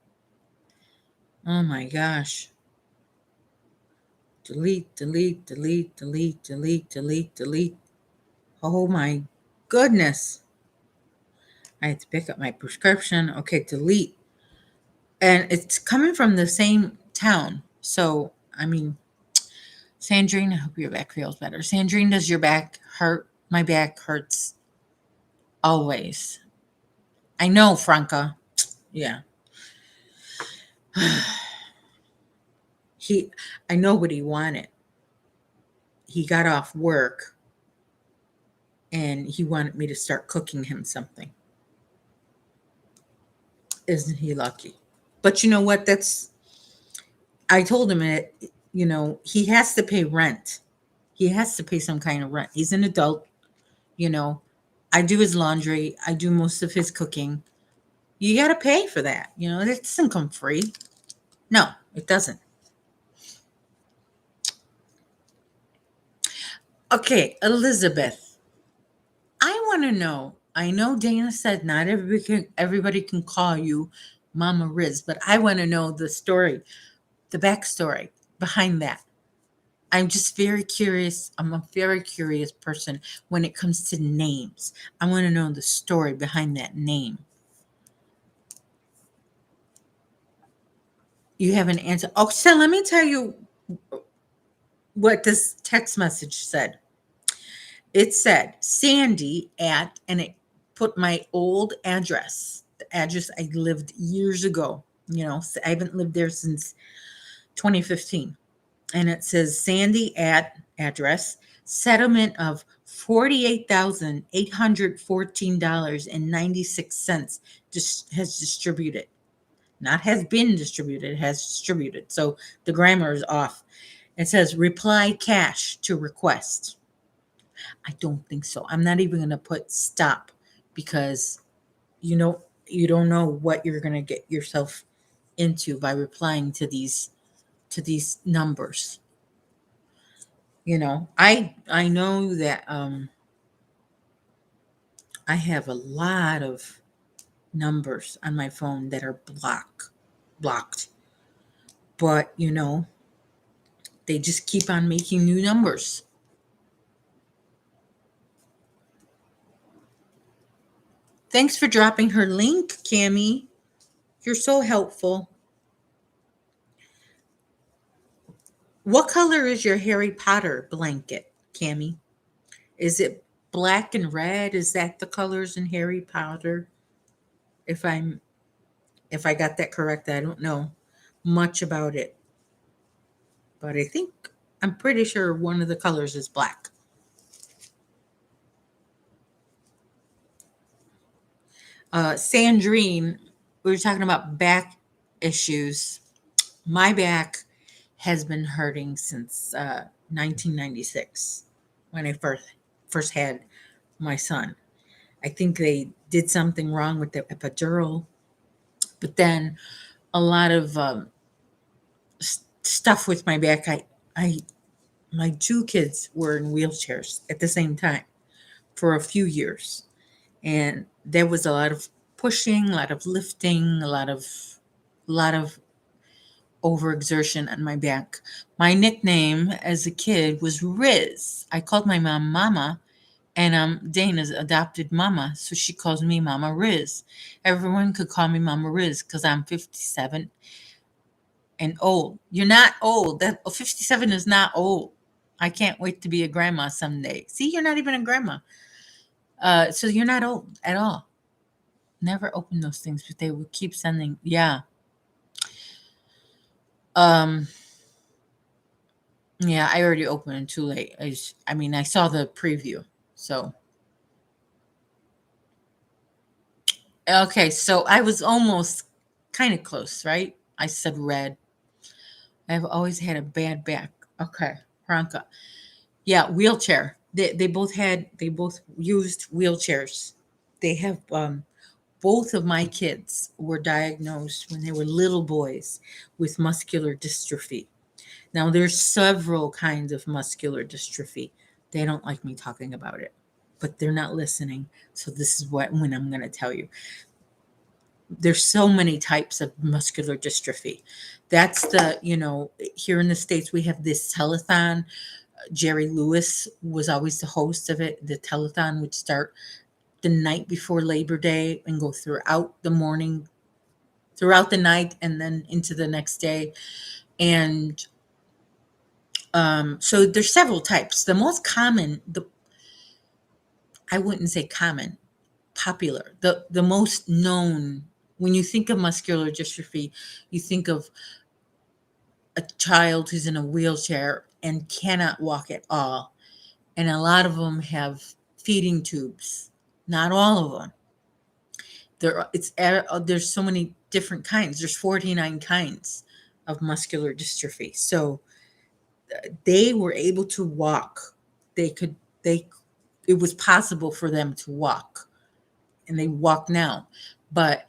Oh my gosh. Delete, delete, delete, delete, delete, delete, delete. Oh my goodness. I had to pick up my prescription. Okay, delete. And it's coming from the same town. So, Sandrine, I hope your back feels better. Sandrine, does your back hurt? My back hurts always. I know, Franca. Yeah. I know what he wanted. He got off work and he wanted me to start cooking him something. Isn't he lucky? But you know what? I told him that, he has to pay rent. He has to pay some kind of rent. He's an adult, you know. I do his laundry. I do most of his cooking. You got to pay for that. It doesn't come free. No, it doesn't. Okay, Elizabeth, I want to know. I know Dana said not everybody can call you Mama Riz, but I want to know the story, the backstory behind that. I'm just very curious. I'm a very curious person when it comes to names. I want to know the story behind that name. You have an answer. Oh, so let me tell you what this text message said. It said Sandy and it put my old address, the address I lived years ago. I haven't lived there since 2015. And it says Sandy at address, settlement of $48,814.96 has distributed. Not has been distributed, has distributed. So the grammar is off. It says reply cash to request. I don't think so. I'm not even going to put stop because, You don't know what you're going to get yourself into by replying to these numbers. I know that I have a lot of numbers on my phone that are blocked, but they just keep on making new numbers. Thanks for dropping her link, Cami. You're so helpful. What color is your Harry Potter blanket, Cami? Is it black and red? Is that the colors in Harry Potter? If I'm if I got that correct, I don't know much about it, but I'm pretty sure one of the colors is black. Sandrine, we were talking about back issues. My back has been hurting since 1996 when I first had my son. I think they did something wrong with the epidural, but then a lot of stuff with my back. I my two kids were in wheelchairs at the same time for a few years, and there was a lot of pushing, a lot of lifting, a lot of overexertion on my back. My nickname as a kid was Riz. I called my mom Mama, and I'm Dana's adopted mama, so she calls me Mama Riz. Everyone could call me Mama Riz because I'm 57 and old. You're not old. That 57 is not old. I can't wait to be a grandma someday. See, you're not even a grandma. So you're not old at all. Never open those things, but they would keep sending. Yeah. Um. Yeah, I already opened it too late. I saw the preview. So okay, so I was almost kind of close, right? I said red. I've always had a bad back. Okay, Franca. Yeah, wheelchair. They both used wheelchairs. They have both of my kids were diagnosed when they were little boys with muscular dystrophy. Now there's several kinds of muscular dystrophy. They don't like me talking about it, but they're not listening. So this is when I'm going to tell you. There's so many types of muscular dystrophy. That's here in the States, we have this telethon. Jerry Lewis was always the host of it. The telethon would start the night before Labor Day and go throughout the morning, throughout the night, and then into the next day. And so there's several types. The most common, I wouldn't say common, popular, the most known, when you think of muscular dystrophy, you think of a child who's in a wheelchair and cannot walk at all. And a lot of them have feeding tubes. Not all of them. There's so many different kinds. There's 49 kinds of muscular dystrophy. So they were able to walk. They it was possible for them to walk, and they walk now, but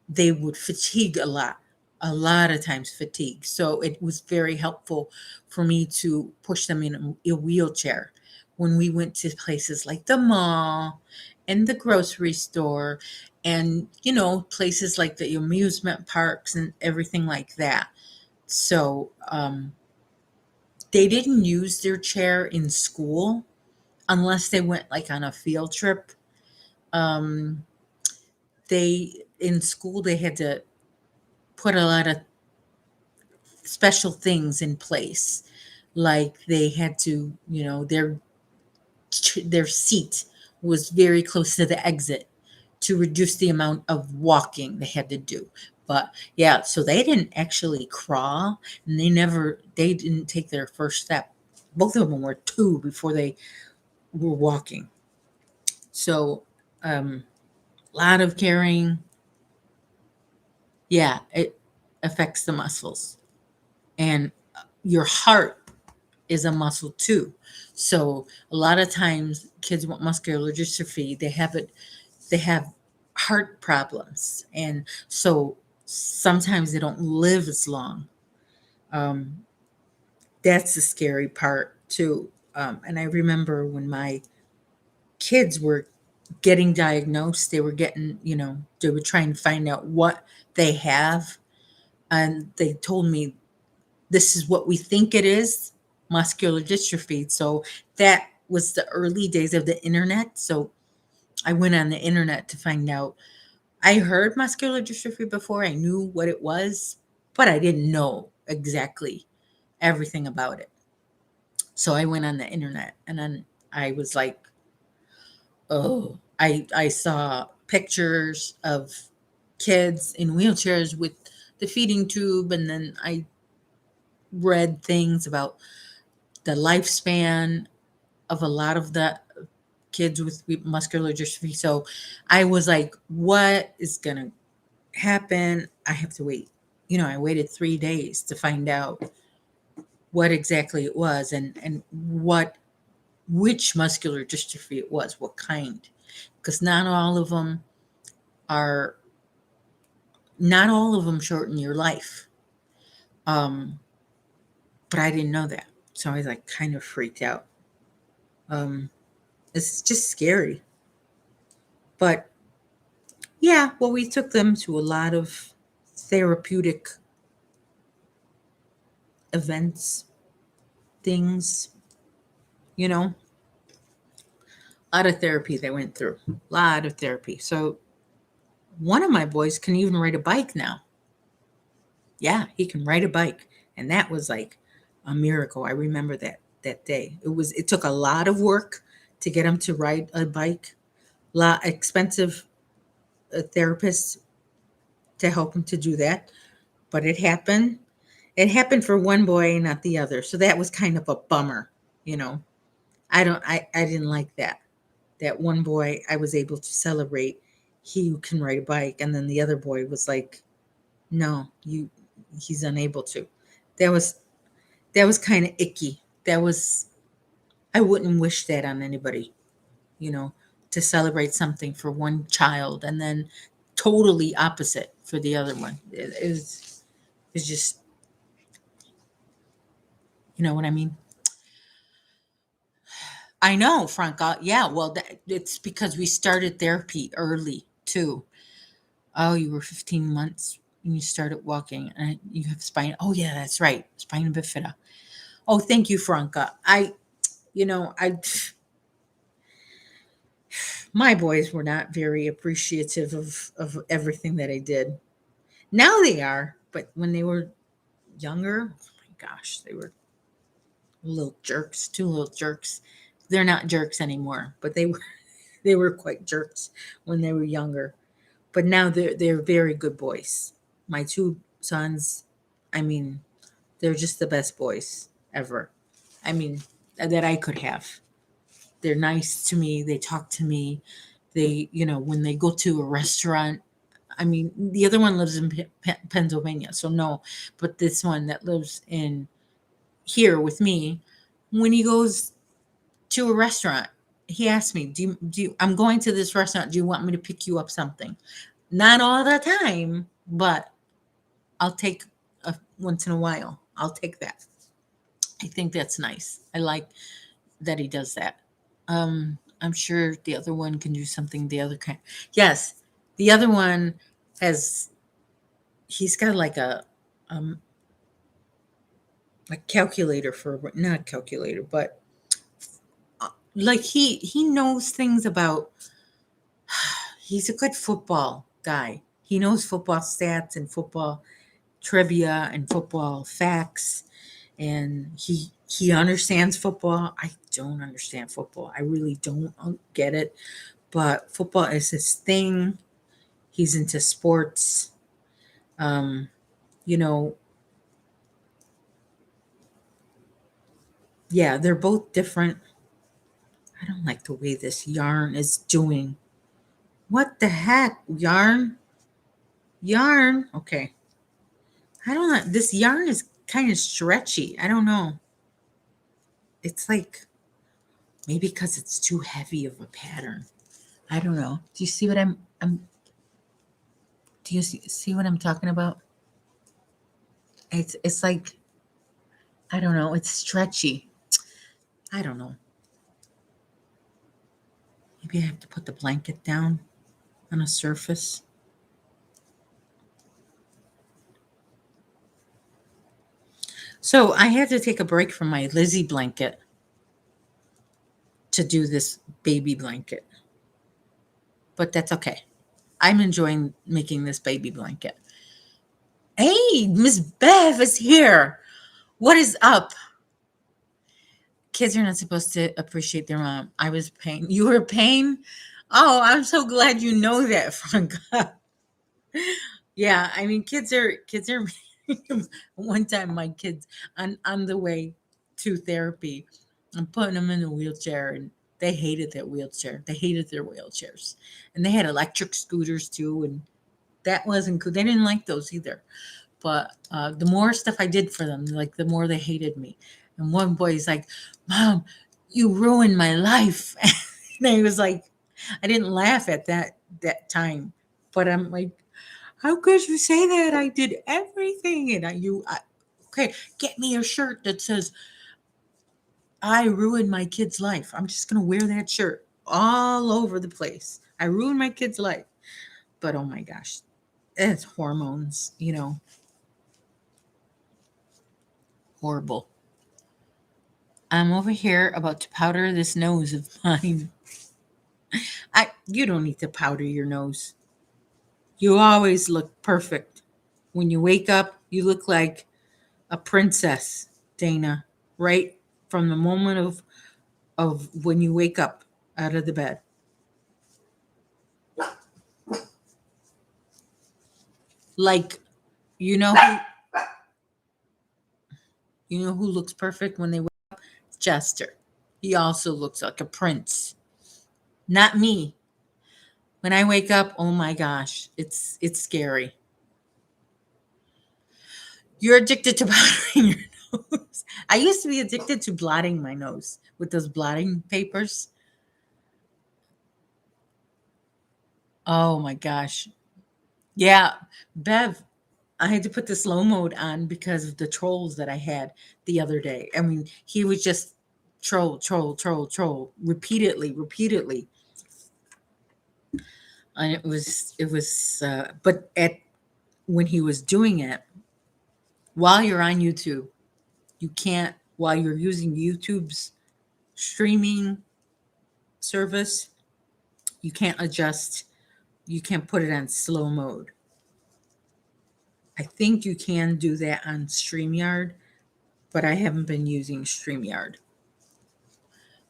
they would fatigue a lot of times fatigue. So it was very helpful for me to push them in a wheelchair when we went to places like the mall and the grocery store and, places like the amusement parks and everything like that. So they didn't use their chair in school unless they went like on a field trip. Um, in school, they had to put a lot of special things in place, like they had to, their seat was very close to the exit to reduce the amount of walking they had to do. But yeah, so they didn't actually crawl, and they didn't take their first step. Both of them were 2 before they were walking. So a lot of carrying. Yeah, it affects the muscles, and your heart is a muscle too. So a lot of times kids with muscular dystrophy, they have heart problems. And so sometimes they don't live as long. Um, that's the scary part too. And I remember when my kids were getting diagnosed, they were getting, they were trying to find out what they have. And they told me, this is what we think it is, muscular dystrophy. So that was the early days of the internet. So I went on the internet to find out. I heard muscular dystrophy before, I knew what it was, but I didn't know exactly everything about it. So I went on the internet and then I was like, oh, I saw pictures of kids in wheelchairs with the feeding tube, and then I read things about the lifespan of a lot of the kids with muscular dystrophy. So I was like, what is going to happen? I have to wait. I waited 3 days to find out what exactly it was, and which muscular dystrophy it was, what kind. Because are not all of them shorten your life. Um, but I didn't know that. So I was like kind of freaked out. Um, it's just scary. But yeah, well, we took them to a lot of therapeutic events, things, a lot of therapy they went through, a lot of therapy. So one of my boys can even ride a bike now. Yeah, he can ride a bike. And that was like a miracle. I remember that day. It took a lot of work to get him to ride a bike. A lot expensive therapists to help him to do that, but it happened. It happened for one boy, not the other. So that was kind of a bummer, you know. I didn't like that. That one boy I was able to celebrate, he can ride a bike, and then the other boy was like, no, he's unable to. That was that was kind of icky. I wouldn't wish that on anybody, you know, to celebrate something for one child and then totally opposite for the other one. It's just, you know what I mean? I know, Franca. Yeah, well, it's because we started therapy early too. Oh, you were 15 months and you started walking and you have spine. Oh, yeah, that's right. Spina bifida. Oh, thank you, Franca. You know, I, my boys were not very appreciative of everything that I did. Now they are, but when they were younger, oh my gosh, they were little jerks, two little jerks. They're not jerks anymore, but they were quite jerks when they were younger. But now they're very good boys. My two sons, I mean, they're just the best boys ever. I mean, that I could have. They're nice to me. They talk to me. When they go to a restaurant, I mean, the other one lives in Pennsylvania, so no. But this one that lives in here with me, when he goes to a restaurant, he asks me, I'm going to this restaurant. Do you want me to pick you up something? Not all the time, but I'll take once in a while. I'll take that. I think that's nice. I like that he does that. I'm sure the other one can do something the other kind. Yes, the other one has. He's got like um a calculator for not a calculator, but like he knows things about. He's a good football guy. He knows football stats and football trivia and football facts, and he understands football. I don't understand football. I really don't get it, but football is his thing. He's into sports. Um, you know, yeah, they're both different. I don't like the way this yarn is doing. What the heck, yarn? Yarn. Okay. I don't know. This yarn is kind of stretchy. I don't know. It's like maybe because it's too heavy of a pattern. I don't know. Do you see what I'm? Do you see what I'm talking about? It's like, I don't know, it's stretchy. I don't know. Maybe I have to put the blanket down on a surface. So I had to take a break from my Lizzie blanket to do this baby blanket, but that's okay. I'm enjoying making this baby blanket. Hey, Miss Bev is here. What is up? Kids are not supposed to appreciate their mom. I was pain. You were pain? Oh, I'm so glad you know that, Franca. Yeah, I mean, kids are. One time, my kids on the way to therapy, I'm putting them in a wheelchair, and they hated that wheelchair. They hated their wheelchairs, and they had electric scooters too, and that wasn't good. They didn't like those either. But the more stuff I did for them, like the more they hated me. And one boy's like, "Mom, you ruined my life," and I was like, I didn't laugh at that time, but I'm like, how could you say that? I did everything. And okay, get me a shirt that says, I ruined my kid's life. I'm just going to wear that shirt all over the place. I ruined my kid's life. But oh my gosh, it's hormones, horrible. I'm over here about to powder this nose of mine. You don't need to powder your nose. You always look perfect. When you wake up, you look like a princess, Dana, right from the moment of when you wake up out of the bed. Like, you know who looks perfect when they wake up? Chester. He also looks like a prince. Not me. When I wake up, oh my gosh, it's scary. You're addicted to powdering your nose. I used to be addicted to blotting my nose with those blotting papers. Oh my gosh. Yeah, Bev, I had to put the slow mode on because of the trolls that I had the other day. I mean, he was just troll repeatedly, repeatedly. And it was, but when he was doing it, while you're on YouTube, you can't, while you're using YouTube's streaming service, you can't you can't put it on slow mode. I think you can do that on StreamYard, but I haven't been using StreamYard.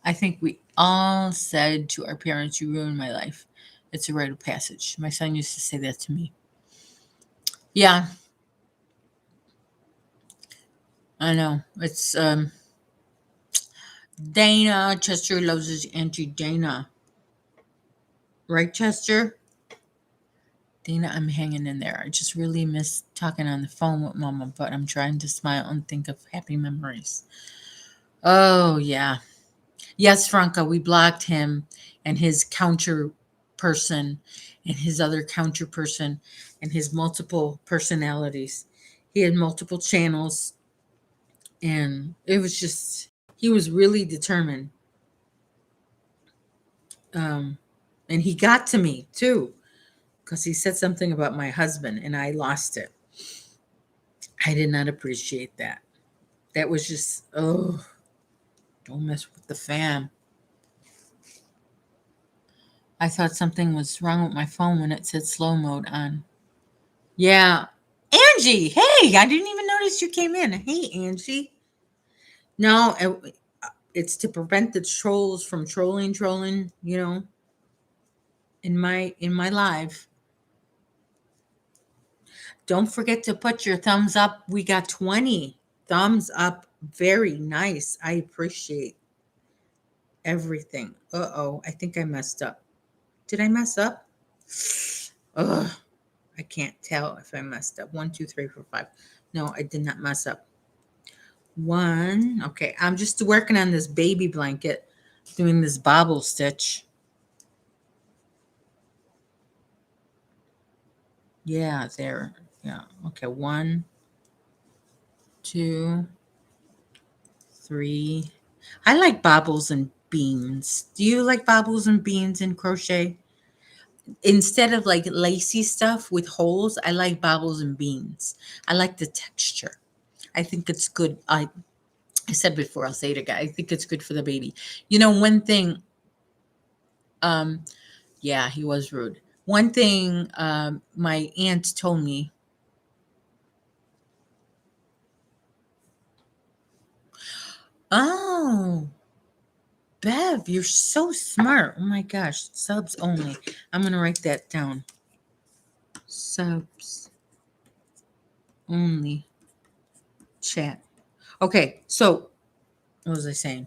I think we all said to our parents, "You ruined my life." It's a rite of passage. My son used to say that to me. Yeah, I know. It's Dana. Chester loves his Auntie Dana. Right, Chester? Dana, I'm hanging in there. I just really miss talking on the phone with Mama, but I'm trying to smile and think of happy memories. Oh, yeah. Yes, Franca, we blocked him and his counter person and his other counter person and his multiple personalities. He had multiple channels, and it was just, he was really determined. And he got to me too, because he said something about my husband and I lost it. I did not appreciate that. That was just, oh, don't mess with the fam. I thought something was wrong with my phone when it said slow mode on. Yeah. Angie, hey, I didn't even notice you came in. Hey, Angie. No, it's to prevent the trolls from trolling, in my live. Don't forget to put your thumbs up. We got 20 thumbs up. Very nice. I appreciate everything. Uh-oh, I think I messed up. Did I mess up? Ugh, I can't tell if I messed up. 1, 2, 3, 4, 5. No, I did not mess up. 1. Okay, I'm just working on this baby blanket, doing this bobble stitch. Yeah, there. Yeah. Okay. 1, 2, 3. I like bobbles and beans. Do you like bobbles and beans in crochet? Instead of like lacy stuff with holes, I like bobbles and beans. I like the texture. I think it's good. I said before, I'll say it again. I think it's good for the baby. One thing, um, yeah, he was rude. One thing my aunt told me, oh, Bev, you're so smart. Oh my gosh, subs only. I'm going to write that down. Subs only chat. Okay, so what was I saying?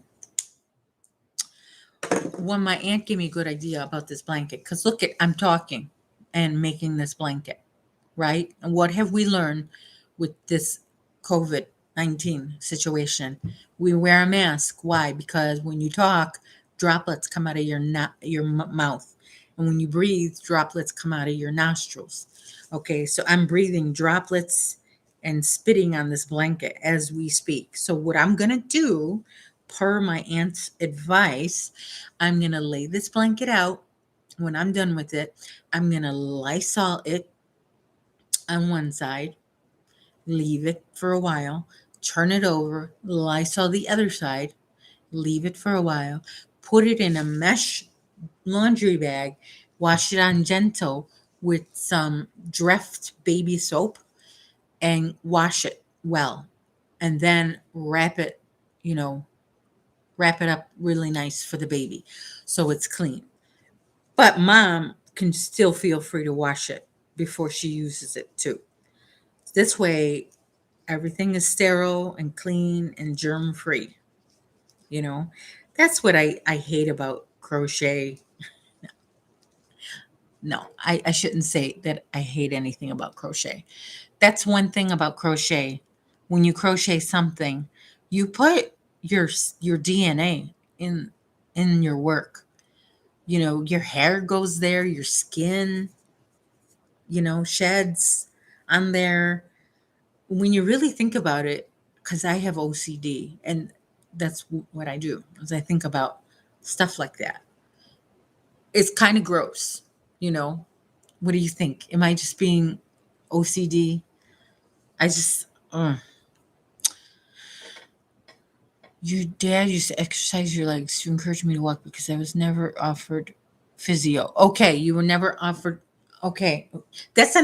When my aunt gave me a good idea about this blanket, because look at, I'm talking and making this blanket, right? And what have we learned with this COVID-19 situation? We wear a mask. Why? Because when you talk, droplets come out of your mouth. And when you breathe, droplets come out of your nostrils. Okay, so I'm breathing droplets and spitting on this blanket as we speak. So what I'm going to do, per my aunt's advice, I'm going to lay this blanket out. When I'm done with it, I'm going to Lysol it on one side, leave it for a while, turn it over, Lysol the other side, leave it for a while, put it in a mesh laundry bag, wash it on gentle with some Dreft baby soap, and wash it well. And then you know, wrap it up really nice for the baby so it's clean. But mom can still feel free to wash it before she uses it too. This way, everything is sterile and clean and germ free. You know, that's what I hate about crochet. No, I shouldn't say that I hate anything about crochet. That's one thing about crochet. When you crochet something, you put your DNA in your work. Your hair goes there, your skin, sheds on there. When you really think about it, because I have OCD, and that's what I do, is I think about stuff like that. It's kind of gross, you know. What do you think? Am I just being OCD? I just, your dad used to exercise your legs to encourage me to walk because I was never offered physio. Okay, you were never offered. Okay, that's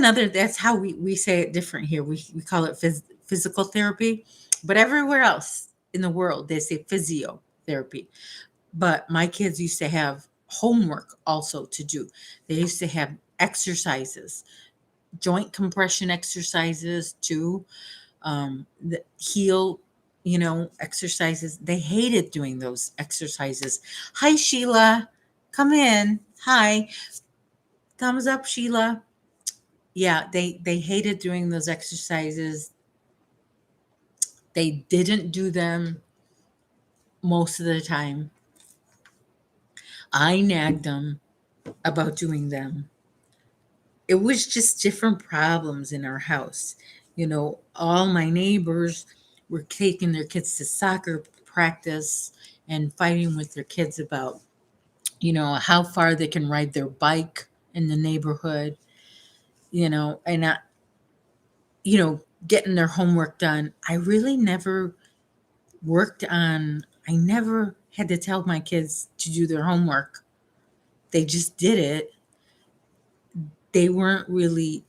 how we say it different here. We call it physical therapy, but everywhere else in the world, they say physiotherapy. But my kids used to have homework also to do. They used to have exercises, joint compression exercises too, the heel, exercises. They hated doing those exercises. Hi, Sheila. Come in. Hi. Thumbs up, Sheila. Yeah, they hated doing those exercises. They didn't do them most of the time. I nagged them about doing them. It was just different problems in our house. All my neighbors were taking their kids to soccer practice and fighting with their kids about, how far they can ride their bike in the neighborhood, and getting their homework done. I really never I never had to tell my kids to do their homework. They just did it. They weren't really,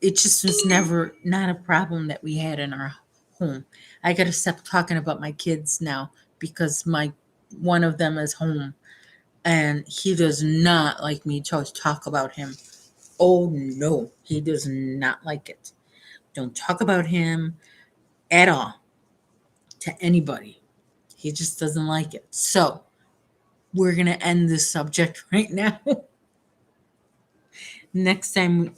it just was never not a problem that we had in our home. I got to stop talking about my kids now because my one of them is home and he does not like me to talk about him. Oh no, he does not like it. Don't talk about him at all to anybody. He just doesn't like it. So we're going to end this subject right now. Next time,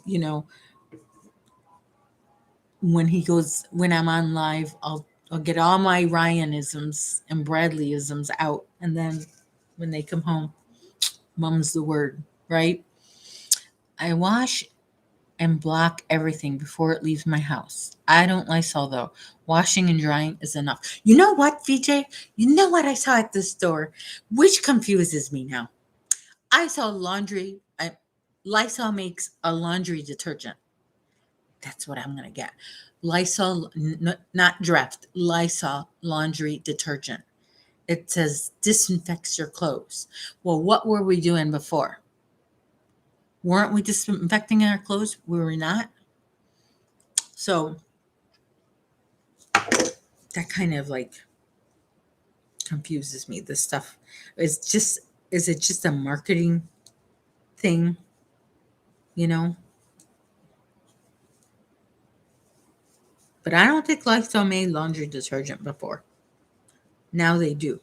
when I'm on live, I'll get all my Ryanisms and Bradleyisms out. And then when they come home, mum's the word, right? I wash and block everything before it leaves my house. I don't Lysol though. Washing and drying is enough. You know what, VJ? You know what I saw at the store, which confuses me now. I saw Lysol makes a laundry detergent. That's what I'm gonna get. Lysol, not draft. Lysol laundry detergent. It says disinfects your clothes. Well, what were we doing before? Weren't we disinfecting our clothes? Were we not? So that kind of like confuses me. This stuff is it just a marketing thing, you know? But I don't think Lysol made laundry detergent before. Now they do.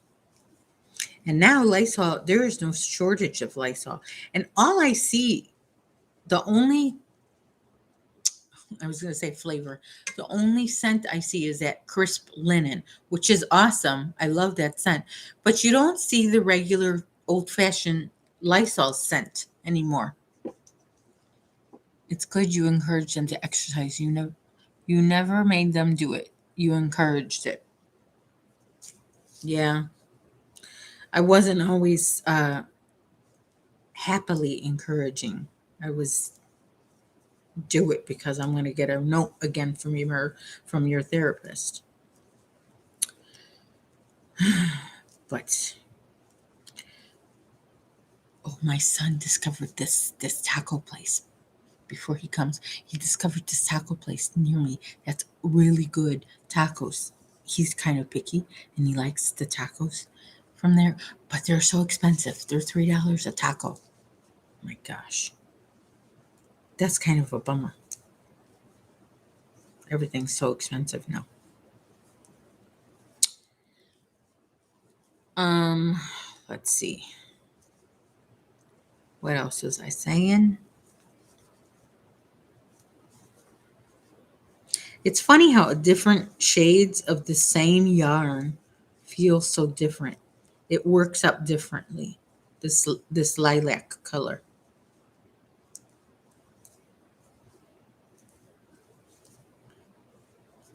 And now Lysol, there is no shortage of Lysol. And all I see, the only, I was going to say flavor, the only scent I see is that crisp linen, which is awesome. I love that scent. But you don't see the regular old fashioned Lysol scent anymore. It's good you encourage them to exercise. You never made them do it. You encouraged it. Yeah. I wasn't always happily encouraging. I was do it because I'm going to get a note again from your therapist. But oh, my son discovered this taco place. Before he comes, he discovered this taco place near me that's really good tacos. He's kind of picky and he likes the tacos from there, but they're so expensive. They're $3 a taco. Oh my gosh. That's kind of a bummer. Everything's so expensive now. Let's see. What else was I saying? It's funny how different shades of the same yarn feel so different. It works up differently. This lilac color.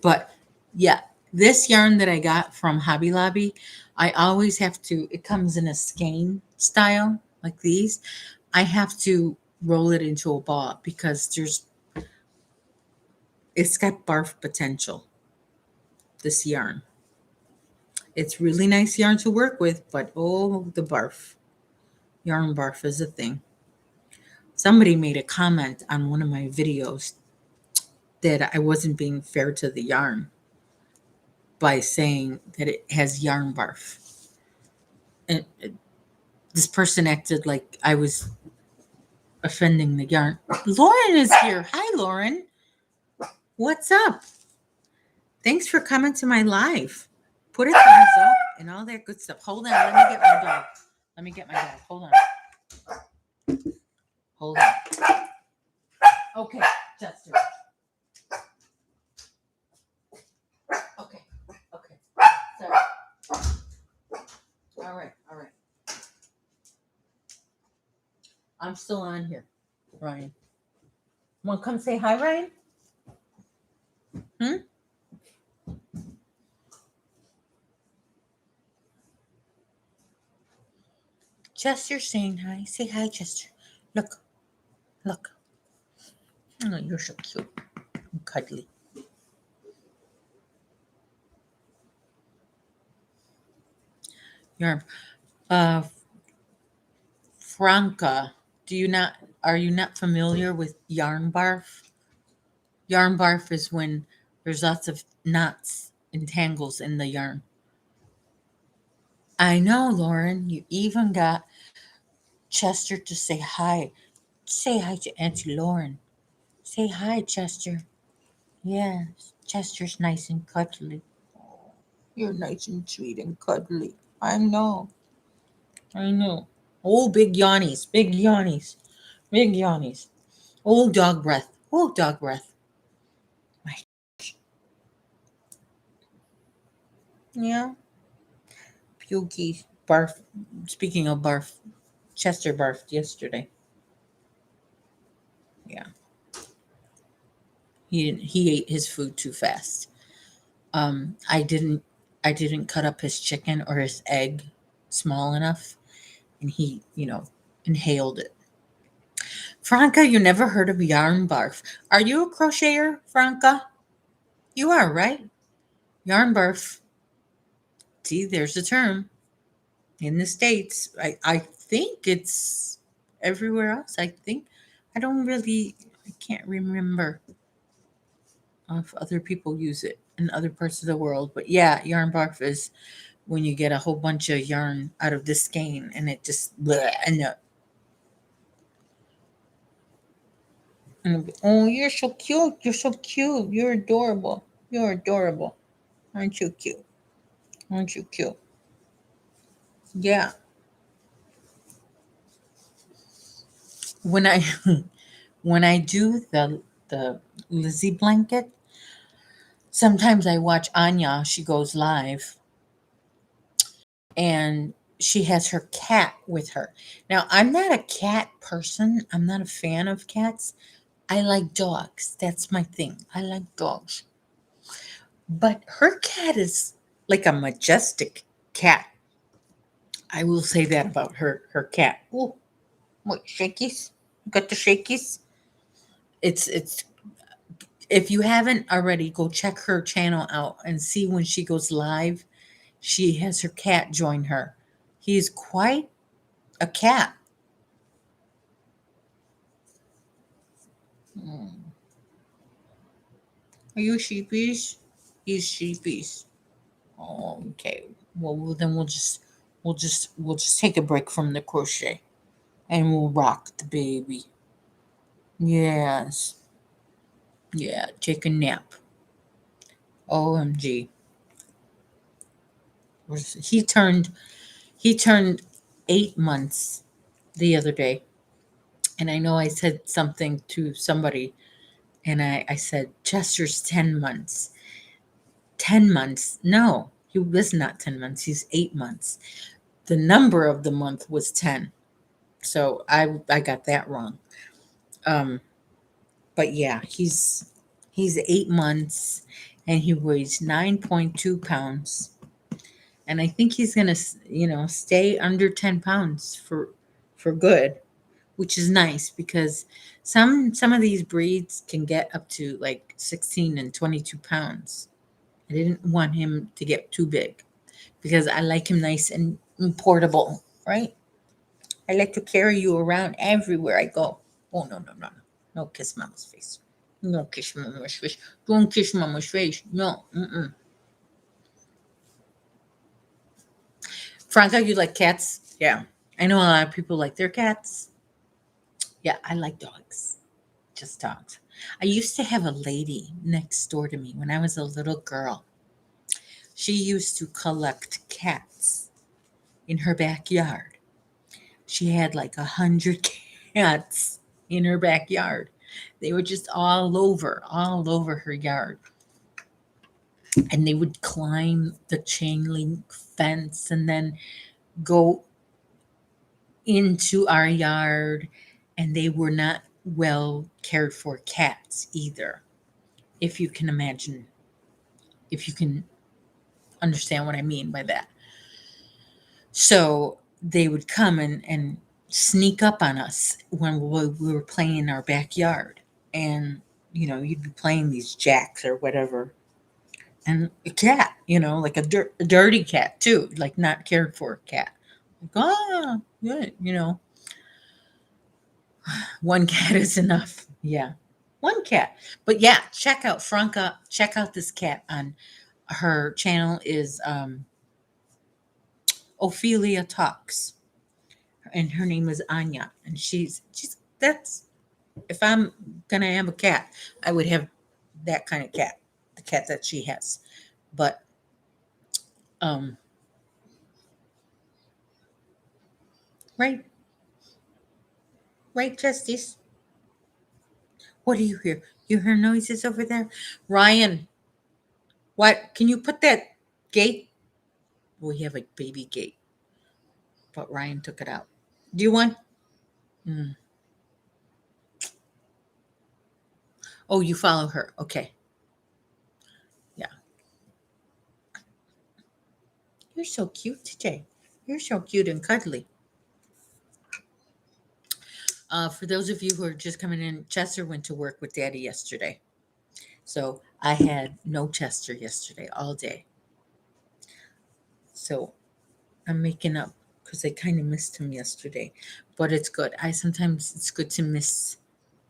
But yeah, this yarn that I got from Hobby Lobby, I always have to, it comes in a skein style like these. I have to roll it into a ball because it's got barf potential, this yarn. It's really nice yarn to work with, but oh, the barf. Yarn barf is a thing. Somebody made a comment on one of my videos that I wasn't being fair to the yarn by saying that it has yarn barf. And this person acted like I was offending the yarn. Lauren is here. Hi, Lauren. What's up? Thanks for coming to my live. Put a thumbs up and all that good stuff. Hold on. Let me get my dog. Let me get my dog. Hold on. Hold on. Okay, Chester. Okay. Sorry. All right. I'm still on here, Ryan. Want to come say hi, Ryan? Chester saying hi. Say hi, Chester. Look. Oh, you're so cute and cuddly. Yarn. Franca, are you not familiar with yarn barf? Yarn barf is when there's lots of knots and tangles in the yarn. I know, Lauren. You even got Chester to say hi. Say hi to Auntie Lauren. Say hi, Chester. Yes, Chester's nice and cuddly. Oh, you're nice and sweet and cuddly. I know. Oh, big yawnies. Oh, dog breath. My, yeah. Pukey barf. Speaking of barf, Chester barfed yesterday. Yeah. He ate his food too fast. I didn't cut up his chicken or his egg small enough, and he, inhaled it. Franca, you never heard of yarn barf. Are you a crocheter, Franca? You are, right? Yarn barf. See, there's a term in the States. I think it's everywhere else. I don't really, I can't remember if other people use it in other parts of the world. But yeah, yarn barf is when you get a whole bunch of yarn out of this skein and it just, bleh, oh, you're so cute. You're so cute. You're adorable. You're adorable. Aren't you cute? Aren't you cute? Yeah. When I when I do the Lizzie blanket, sometimes I watch Anya. She goes live and she has her cat with her. Now, I'm not a cat person. I'm not a fan of cats. I like dogs. That's my thing. I like dogs. But her cat is like a majestic cat. I will say that about her cat. Oh, what shakies? Got the shakies? It's if you haven't already, go check her channel out and see when she goes live. She has her cat join her. He's quite a cat. Hmm. Are you sheepish? He's sheepish. Oh, okay. Then we'll just take a break from the crochet and we'll rock the baby. Yes. Yeah, take a nap. OMG. He turned he turned 8 months the other day. And I know I said something to somebody and I said, Chester's 10 months. 10 months. No, he was not 10 months. He's 8 months. The number of the month was 10. So I got that wrong. Um, but yeah, he's 8 months and he weighs 9.2 pounds. And I think he's gonna, stay under 10 pounds for good, which is nice because some of these breeds can get up to like 16 and 22 pounds. I didn't want him to get too big because I like him nice and portable, right? I like to carry you around everywhere I go. Oh, no, no, no, no. No kiss mama's face. No kiss mama's face. Don't kiss mama's face. No. Mm-mm. Franca, you like cats? Yeah. I know a lot of people like their cats. Yeah, I like dogs. Just dogs. I used to have a lady next door to me when I was a little girl. She used to collect cats in her backyard. She had like 100 cats in her backyard. They were just all over her yard. And they would climb the chain link fence and then go into our yard. And they were not well cared for cats either, if you can imagine, if you can understand what I mean by that. So they would come and sneak up on us when we were playing in our backyard. And, you'd be playing these jacks or whatever. And a cat, like a dirty cat too, like not cared for cat. Like, good, one cat is enough. Yeah, one cat. But yeah, check out Franca. Check out this cat on her channel is Ophelia Talks, and her name is Anya, and she's that's if I'm gonna have a cat, I would have that kind of cat, the cat that she has. But um, right, right, Justice. What do you hear? You hear noises over there, Ryan? What? Can you put that gate? We have a baby gate, but Ryan took it out. Do you want? Mm, Oh, you follow her. Okay. Yeah. You're so cute today. You're so cute and cuddly. For those of you who are just coming in, Chester went to work with Daddy yesterday. So I had no Chester yesterday all day. So I'm making up because I kind of missed him yesterday. But it's good. I sometimes it's good to miss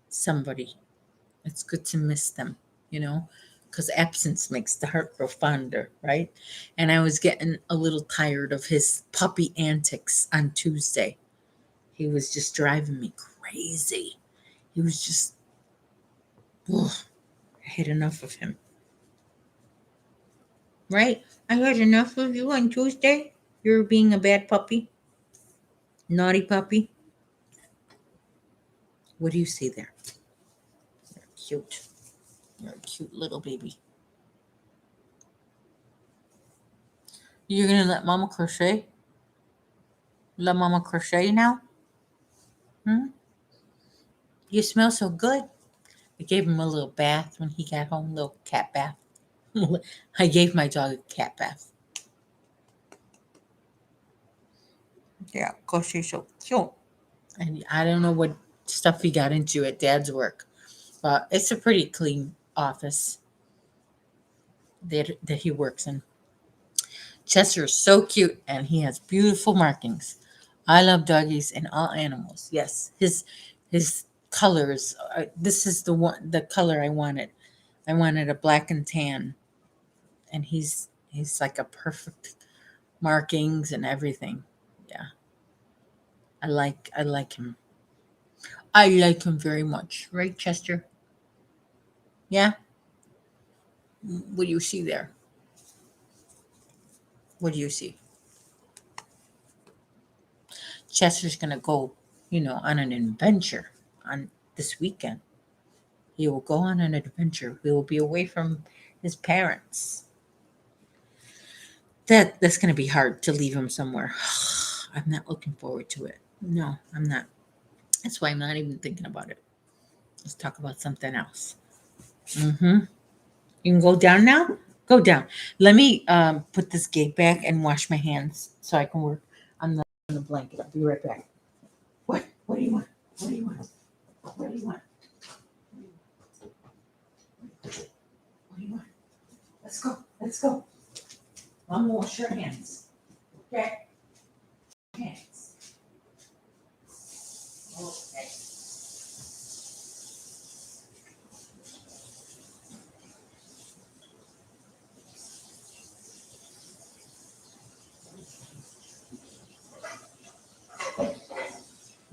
somebody. It's good to miss them, you know, because absence makes the heart grow fonder, right? And I was getting a little tired of his puppy antics on Tuesday. He was just driving me crazy. He was just, ugh, I had enough of him, right? I had enough of you on Tuesday. You're being a bad puppy, naughty puppy. What do you see there? You're cute. You're a cute little baby. You're gonna let Mama crochet? Let Mama crochet now? Hmm? You smell so good. I gave him a little bath when he got home, little cat bath. I gave my dog a cat bath. Yeah, because she's so cute. And I don't know what stuff he got into at Dad's work, but it's a pretty clean office that he works in. Chester is so cute, and he has beautiful markings. I love doggies and all animals. Yes, his colors. This is the color I wanted. I wanted a black and tan, and he's like a perfect markings and everything. Yeah, I like him. I like him very much. Right, Chester? Yeah. What do you see there? What do you see? Chester's gonna go, on an adventure on this weekend. He will go on an adventure. He will be away from his parents. That's gonna be hard to leave him somewhere. I'm not looking forward to it. No, I'm not. That's why I'm not even thinking about it. Let's talk about something else. Mm-hmm. You can go down now. Go down. Let me put this gate back and wash my hands so I can work on the blanket. I'll be right back. What? What do you want? What do you want? What do you want? What do you want? Let's go. Let's go. Mom, wash your hands. Okay. Hands. Okay.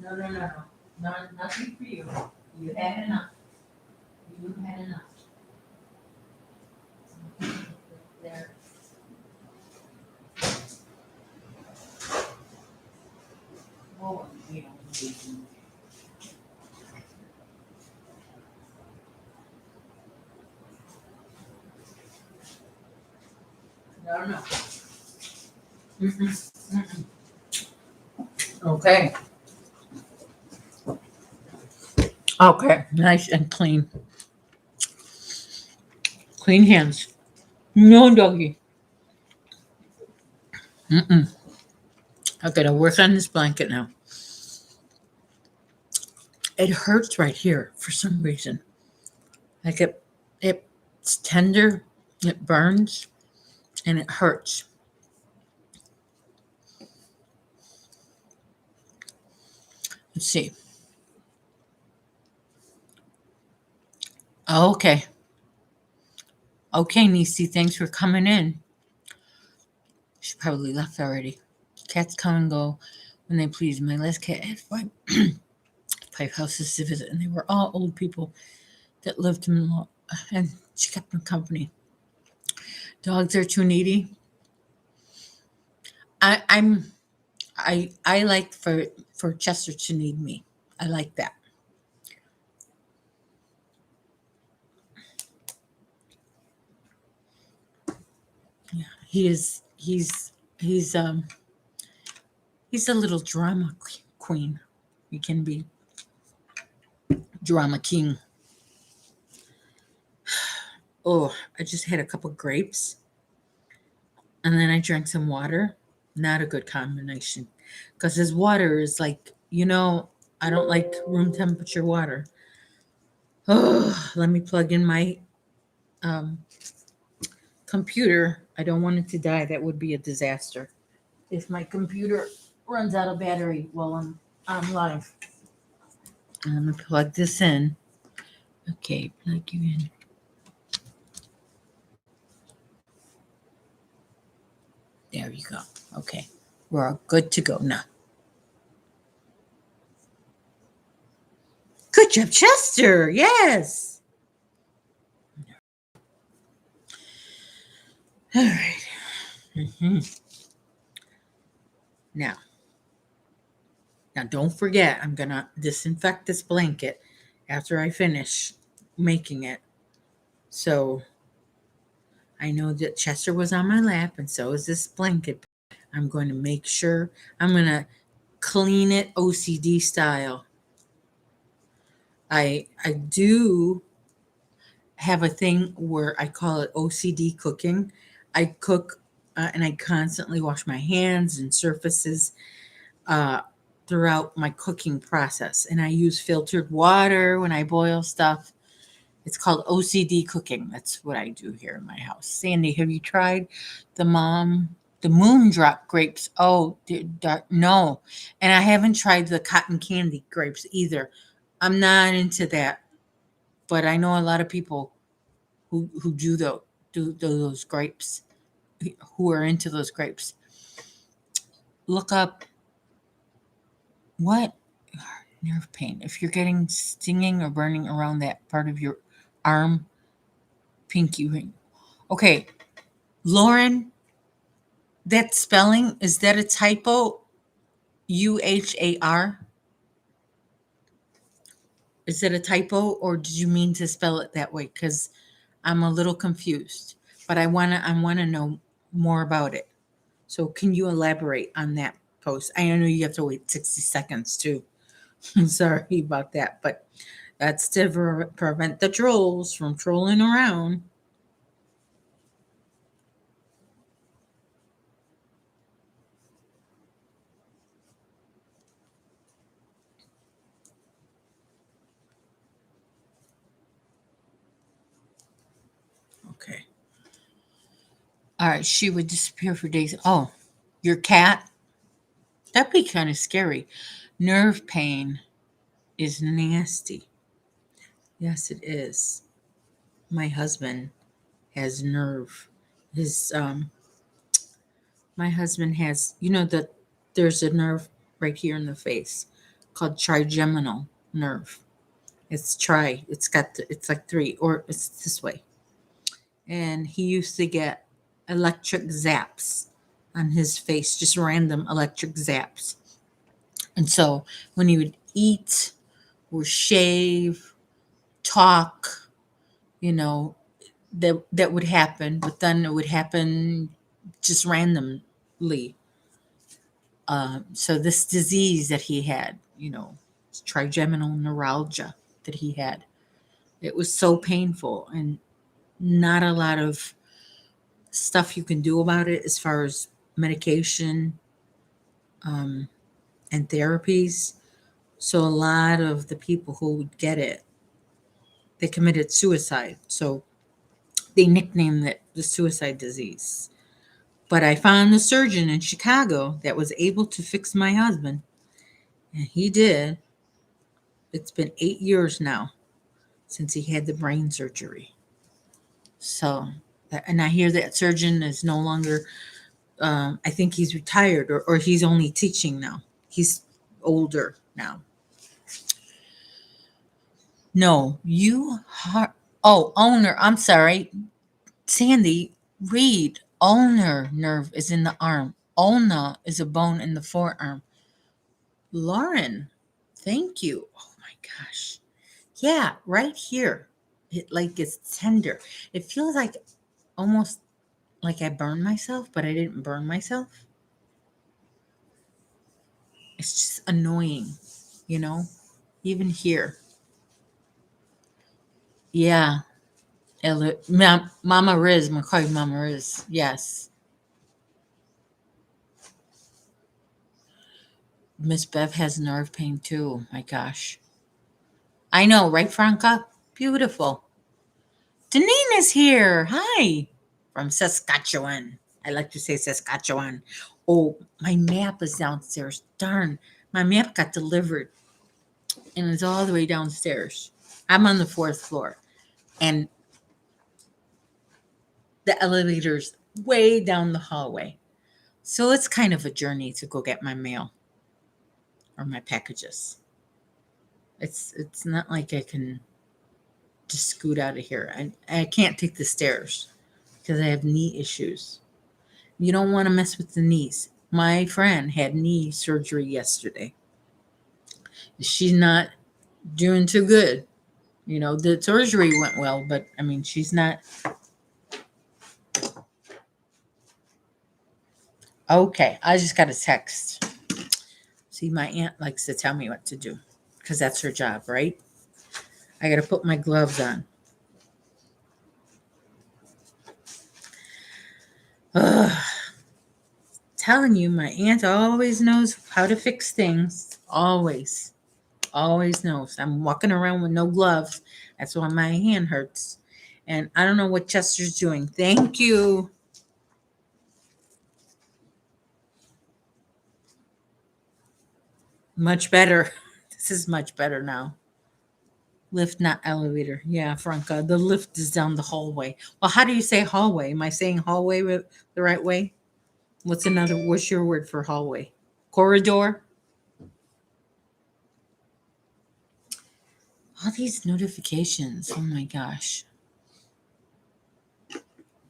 No, no, no, no. No, nothing for you. You had enough. You had enough. There. Oh, you know. No, no. Mm-mm. Mm-mm. Okay. Okay. Nice and clean. Clean hands. No doggy. Mm-mm. I gotta work on this blanket now. It hurts right here for some reason. Like it's tender, it burns, and it hurts. Let's see. Oh, okay. Okay, Nisi, thanks for coming in. She probably left already. Cats come and go when they please. My last cat had five houses to visit, and they were all old people that lived and she kept them company. Dogs are too needy. I, I'm I like for Chester to need me. I like that. Yeah, he's a little drama queen. He can be drama king. Oh, I just had a couple grapes and then I drank some water. Not a good combination because his water is like, I don't like room temperature water. Oh, let me plug in my um, computer. I don't want it to die. That would be a disaster if my computer runs out of battery while I'm live. I'm gonna plug this in. Okay, plug you in. There you go. Okay, we're all good to go now. Good job, Chester. Yes. All right. Mm-hmm. Now, don't forget, I'm gonna disinfect this blanket after I finish making it. So I know that Chester was on my lap, and so is this blanket. I'm going to make sure I'm gonna clean it OCD style. I do have a thing where I call it OCD cooking. I cook and I constantly wash my hands and surfaces uh, throughout my cooking process. And I use filtered water when I boil stuff. It's called OCD cooking. That's what I do here in my house. Sandy, have you tried the the moondrop grapes? Oh, no. And I haven't tried the cotton candy grapes either. I'm not into that, but I know a lot of people who do those grapes, who are into those grapes. Look up what nerve pain. If you're getting stinging or burning around that part of your arm, pinky ring. Okay, Lauren, that spelling, is that a typo? UHAR? Is it a typo or did you mean to spell it that way? Because I'm a little confused, but I wanna know more about it. So can you elaborate on that post? I know you have to wait 60 seconds too. I'm sorry about that, but that's to prevent the trolls from trolling around. Okay. All right. She would disappear for days. Oh, your cat? That'd be kind of scary. Nerve pain is nasty. Yes, it is. My husband has nerve. His my husband has, that there's a nerve right here in the face called trigeminal nerve. It's like three, or it's this way. And he used to get electric zaps on his face, just random electric zaps. And so when he would eat or shave, talk, you know, that would happen, but then it would happen just randomly. So this disease that he had, trigeminal neuralgia that he had, it was so painful and not a lot of stuff you can do about it as far as medication um, and therapies. So a lot of the people who would get it, they committed suicide. So they nicknamed it the suicide disease. But I found a surgeon in Chicago that was able to fix my husband, and he did. It's been 8 years now since he had the brain surgery. So, and I hear that surgeon is no longer, I think he's retired or he's only teaching now. He's older now. No, oh, ulnar. I'm sorry. Sandy, read. Ulnar nerve is in the arm. Ulna is a bone in the forearm. Lauren, thank you. Oh my gosh. Yeah, right here. It like it's tender. It feels like almost like I burned myself, but I didn't burn myself. It's just annoying, you know, even here. Yeah. Mama Riz, McCoy Mama Riz. Yes. Miss Bev has nerve pain too. My gosh. I know, right, Franca? Beautiful. Deneen is here. Hi. From Saskatchewan. I like to say Saskatchewan. Oh, my map is downstairs. Darn. My map got delivered and it's all the way downstairs. I'm on the fourth floor and the elevator's way down the hallway. So it's kind of a journey to go get my mail or my packages. It's not like I can just scoot out of here. I can't take the stairs because I have knee issues. You don't want to mess with the knees. My friend had knee surgery yesterday. She's not doing too good. You know, the surgery went well, but I mean, she's not. Okay, I just got a text. See, my aunt likes to tell me what to do because that's her job, right? I got to put my gloves on. Ugh. Telling you, my aunt always knows how to fix things. Always. Always knows. I'm walking around with no gloves. That's why my hand hurts. And I don't know what Chester's doing. Thank you. Much better. This is much better now. Lift, not elevator. Yeah, Franca. The lift is down the hallway. Well, how do you say hallway? Am I saying hallway the right way? What's your word for hallway? Corridor? All these notifications. Oh my gosh.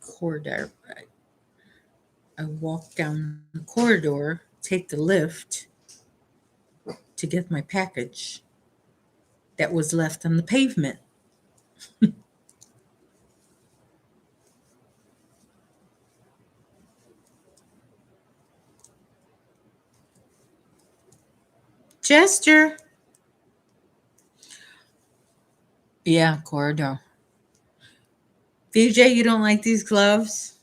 Corridor. I walk down the corridor, take the lift to get my package that was left on the pavement. Chester. Yeah, corridor. VJ, you don't like these gloves?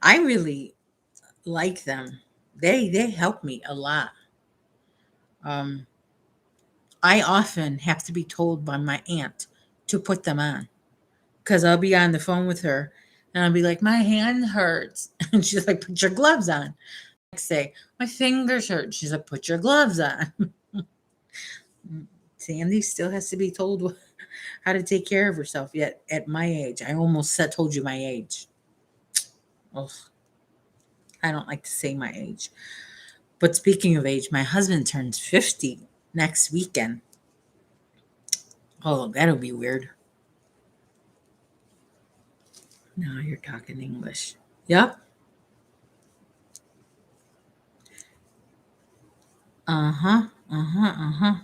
I really like them. They help me a lot. Um, I often have to be told by my aunt to put them on because I'll be on the phone with her and I'll be like, my hand hurts. And she's like, put your gloves on. I say, my fingers hurt. She's like, put your gloves on. Sandy still has to be told how to take care of herself yet at my age. I almost told you my age. Ugh, I don't like to say my age. But speaking of age, my husband turns 50 next weekend. Oh, that'll be weird. Now you're talking English. Yep. Uh-huh. Uh-huh. Uh-huh.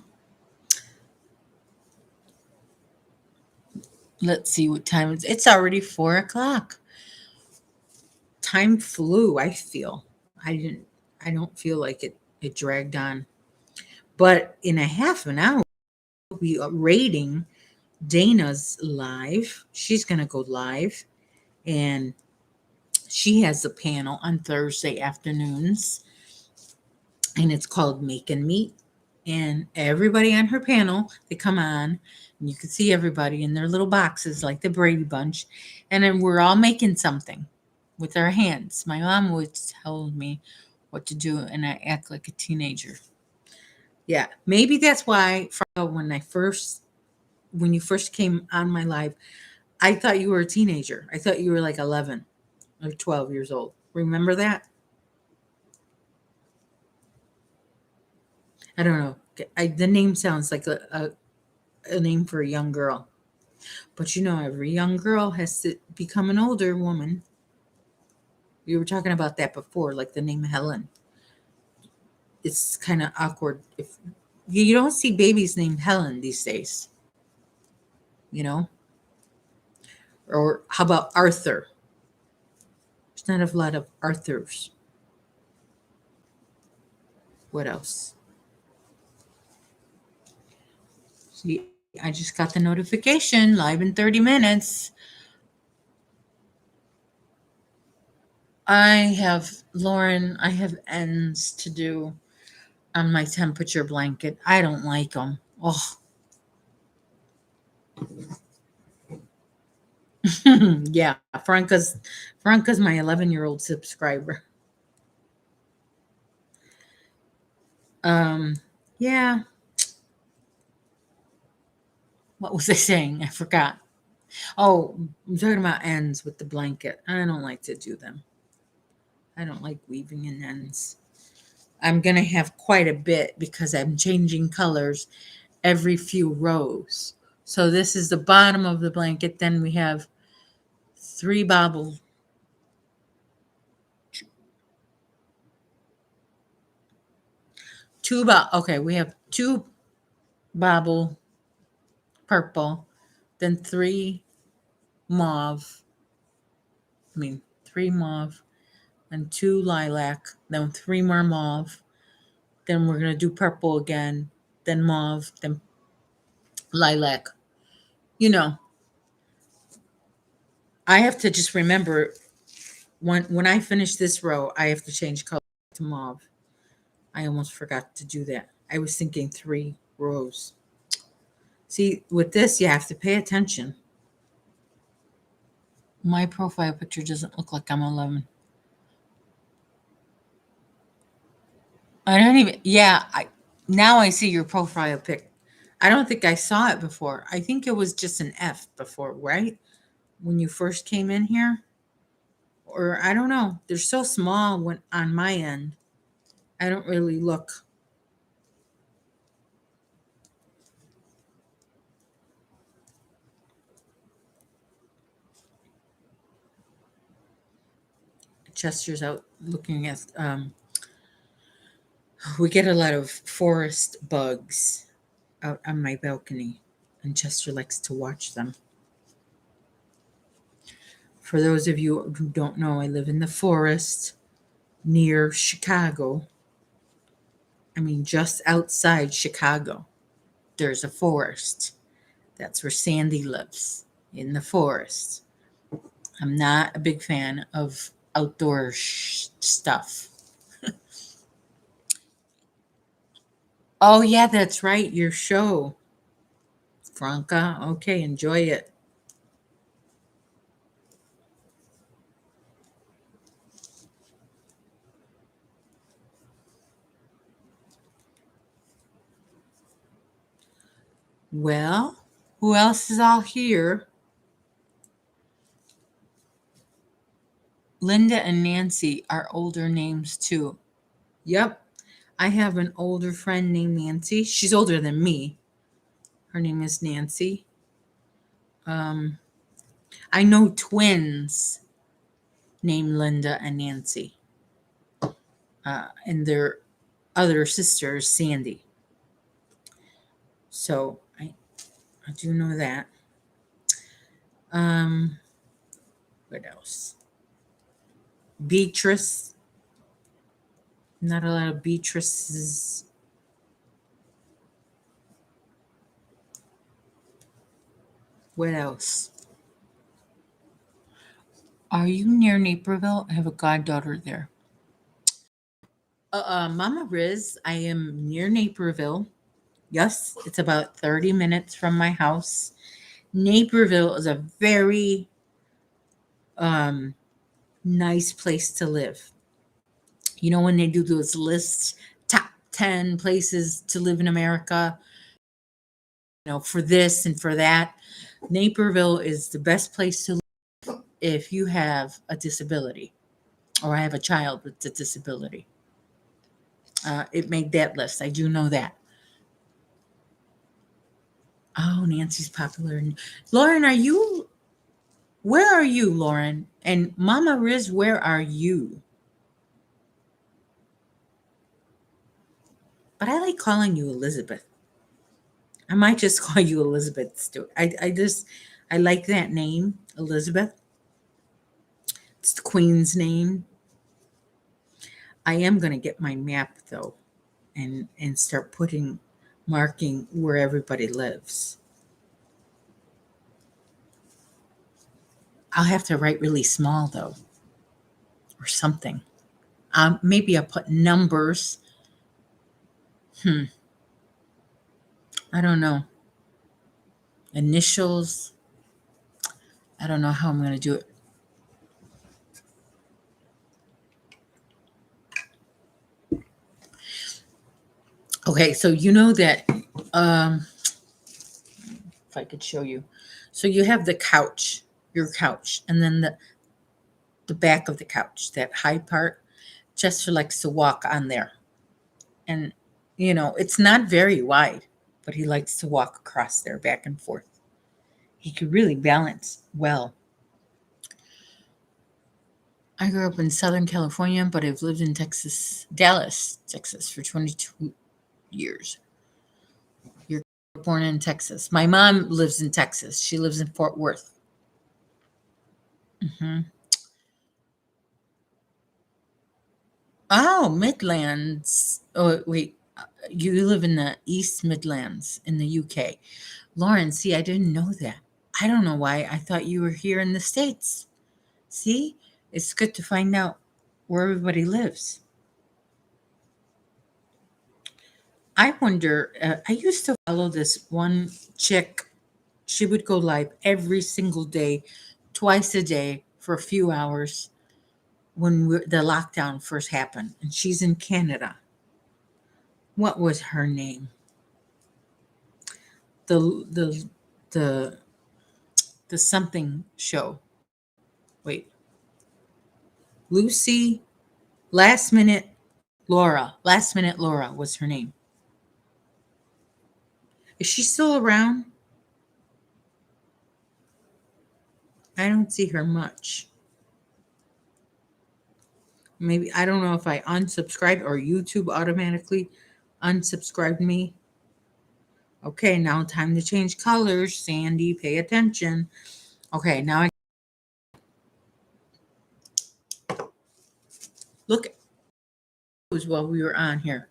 Let's see what time it's already 4 o'clock. Time flew, I feel. I don't feel like it dragged on. But in a half an hour, we are rating Dana's live. She's gonna go live and she has a panel on Thursday afternoons and it's called Make and Meet. And everybody on her panel, they come on and you can see everybody in their little boxes like the Brady Bunch. And then we're all making something with our hands. My mom would tell me what to do and I act like a teenager. Yeah, maybe that's why when you first came on my live, I thought you were a teenager. I thought you were like 11 or 12 years old. Remember that? I don't know. The name sounds like a name for a young girl. But you know, every young girl has to become an older woman. We were talking about that before, like the name Helen. It's kind of awkward if you don't see babies named Helen these days, you know? Or how about Arthur? There's not a lot of Arthurs. What else? See, I just got the notification live in 30 minutes. I have ends to do on my temperature blanket. I don't like them. Oh, yeah. Franca's my 11-year-old subscriber. Um, yeah. What was I saying? I forgot. Oh, I'm talking about ends with the blanket. I don't like to do them. I don't like weaving in ends. I'm going to have quite a bit because I'm changing colors every few rows. So this is the bottom of the blanket. Then we have three bobble, okay, we have two bobble purple, then three mauve, three mauve, and two lilac, then three more mauve. Then we're going to do purple again, then mauve, then lilac. You know, I have to just remember when I finish this row, I have to change color to mauve. I almost forgot to do that. I was thinking three rows. See, with this, you have to pay attention. My profile picture doesn't look like I'm 11. I don't even, yeah, now I see your profile pic. I don't think I saw it before. I think it was just an F before, right? When you first came in here? Or I don't know. They're so small when on my end. I don't really look. Chester's out looking at we get a lot of forest bugs out on my balcony, and Chester likes to watch them. For those of you who don't know, I live in the forest near Chicago. Just outside Chicago, there's a forest. That's where Sandy lives, in the forest. I'm not a big fan of outdoor stuff. Oh, yeah, that's right. Your show, Franca. Okay, enjoy it. Well, who else is all here? Linda and Nancy are older names too. Yep. I have an older friend named Nancy. She's older than me. Her name is Nancy. Um, I know twins named Linda and Nancy. And their other sister is Sandy. So I do know that. Um, what else? Beatrice. Not a lot of Beatrices. What else? Are you near Naperville? I have a goddaughter there. Mama Riz, I am near Naperville. Yes, it's about 30 minutes from my house. Naperville is a very nice place to live. You know, when they do those lists, top 10 places to live in America, for this and for that, Naperville is the best place to live if you have a disability or I have a child with a disability. It made that list. I do know that. Oh, Nancy's popular. Lauren, where are you, Lauren? And Mama Riz, where are you? But I like calling you Elizabeth. I might just call you Elizabeth Stewart. I like that name, Elizabeth. It's the Queen's name. I am going to get my map though and start marking where everybody lives. I'll have to write really small though. or something. Maybe I put numbers. I don't know. Initials. I don't know how I'm going to do it. Okay, so you know that, if I could show you. So you have the couch, your couch, and then the back of the couch, that high part. Chester likes to walk on there. And, it's not very wide, but he likes to walk across there back and forth. He could really balance well. I grew up in Southern California, but I've lived in Dallas, Texas for 22 years. You're born in Texas. My mom lives in Texas. She lives in Fort Worth. Oh, Midlands. Oh, wait. You live in the East Midlands in the UK. Lauren, see, I didn't know that. I don't know why. I thought you were here in the States. See, it's good to find out where everybody lives. I wonder, I used to follow this one chick. She would go live every single day, twice a day for a few hours when the lockdown first happened. And she's in Canada. What was her name? The the the something show. Wait. Lucy Last Minute Laura was her name. Is she still around? I don't see her much. Maybe, I don't know if I unsubscribed or YouTube automatically unsubscribed me. Okay, now time to change colors. Sandy, pay attention. Okay, now I look while we were on here.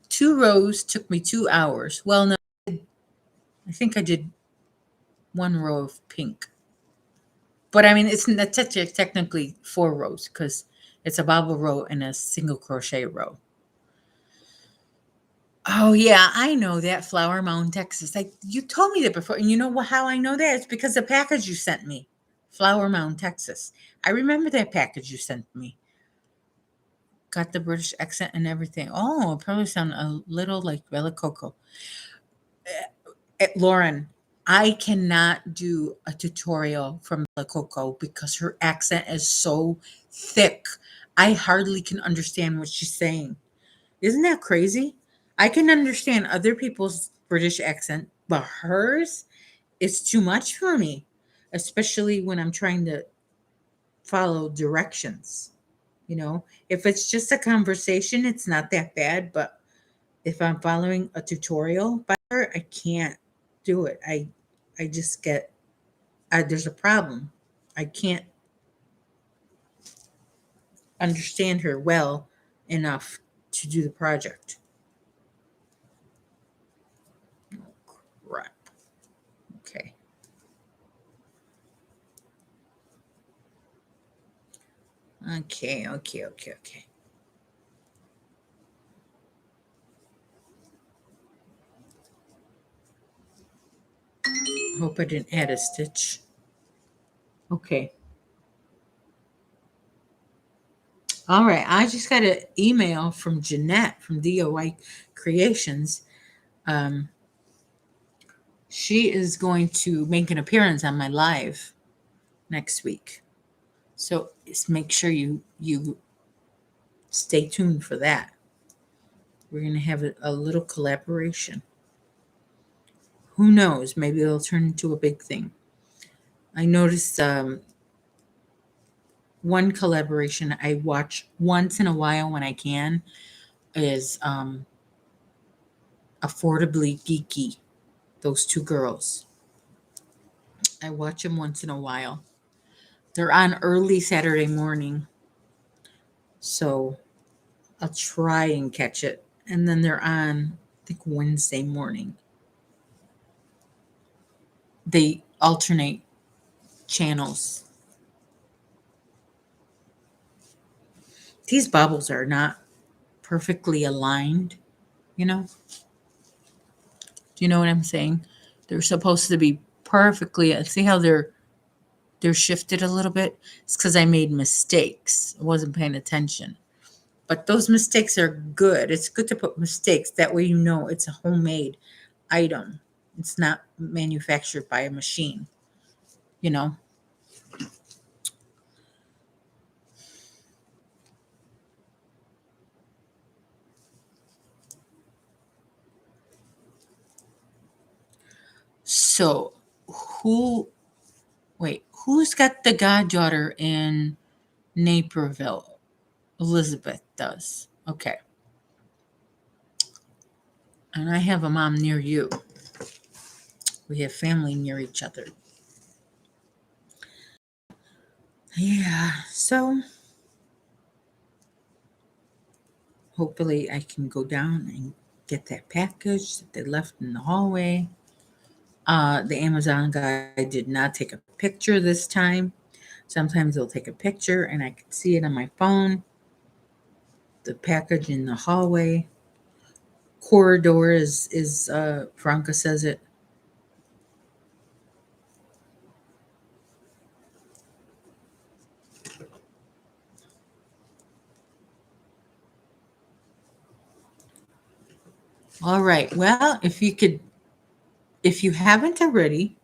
2 rows took me 2 hours. Well, no, I think I did 1 row of pink. But I mean, it's not technically 4 rows because it's a bobble row and a single crochet row. Oh yeah, I know that, Flower Mound, Texas. You told me that before, and you know how I know that? It's because the package you sent me, Flower Mound, Texas. I remember that package you sent me. Got the British accent and everything. Oh, it probably sound a little like Bella Coco. Lauren, I cannot do a tutorial from Bella Coco because her accent is so thick. I hardly can understand what she's saying. Isn't that crazy? I can understand other people's British accent, but hers is too much for me, especially when I'm trying to follow directions. If it's just a conversation, it's not that bad, but if I'm following a tutorial by her, I can't do it. I just get there's a problem. I can't understand her well enough to do the project. Oh, crap. Okay. Okay. Hope I didn't add a stitch. Okay. All right. I just got an email from Jeanette from DOI Creations. She is going to make an appearance on my live next week. So make sure you stay tuned for that. We're going to have a little collaboration. Who knows? Maybe it'll turn into a big thing. I noticed one collaboration I watch once in a while when I can is Affordably Geeky. Those 2 girls. I watch them once in a while. They're on early Saturday morning. So I'll try and catch it. And then they're on, I think, Wednesday morning. They alternate channels. these bubbles are not perfectly aligned, you know? Do you know what I'm saying? They're supposed to be perfectly, see how they're shifted a little bit? It's because I made mistakes. I wasn't paying attention. But those mistakes are good. It's good to put mistakes. That way you know it's a homemade item. It's not manufactured by a machine, you know? So who who's got the goddaughter in Naperville? Elizabeth does. Okay. And I have a mom near you. We have family near each other. Yeah. So hopefully I can go down and get that package that they left in the hallway. The Amazon guy did not take a picture this time. Sometimes they'll take a picture and I can see it on my phone. The package in the hallway. Corridor is Franca says it. All right. Well, if you haven't already,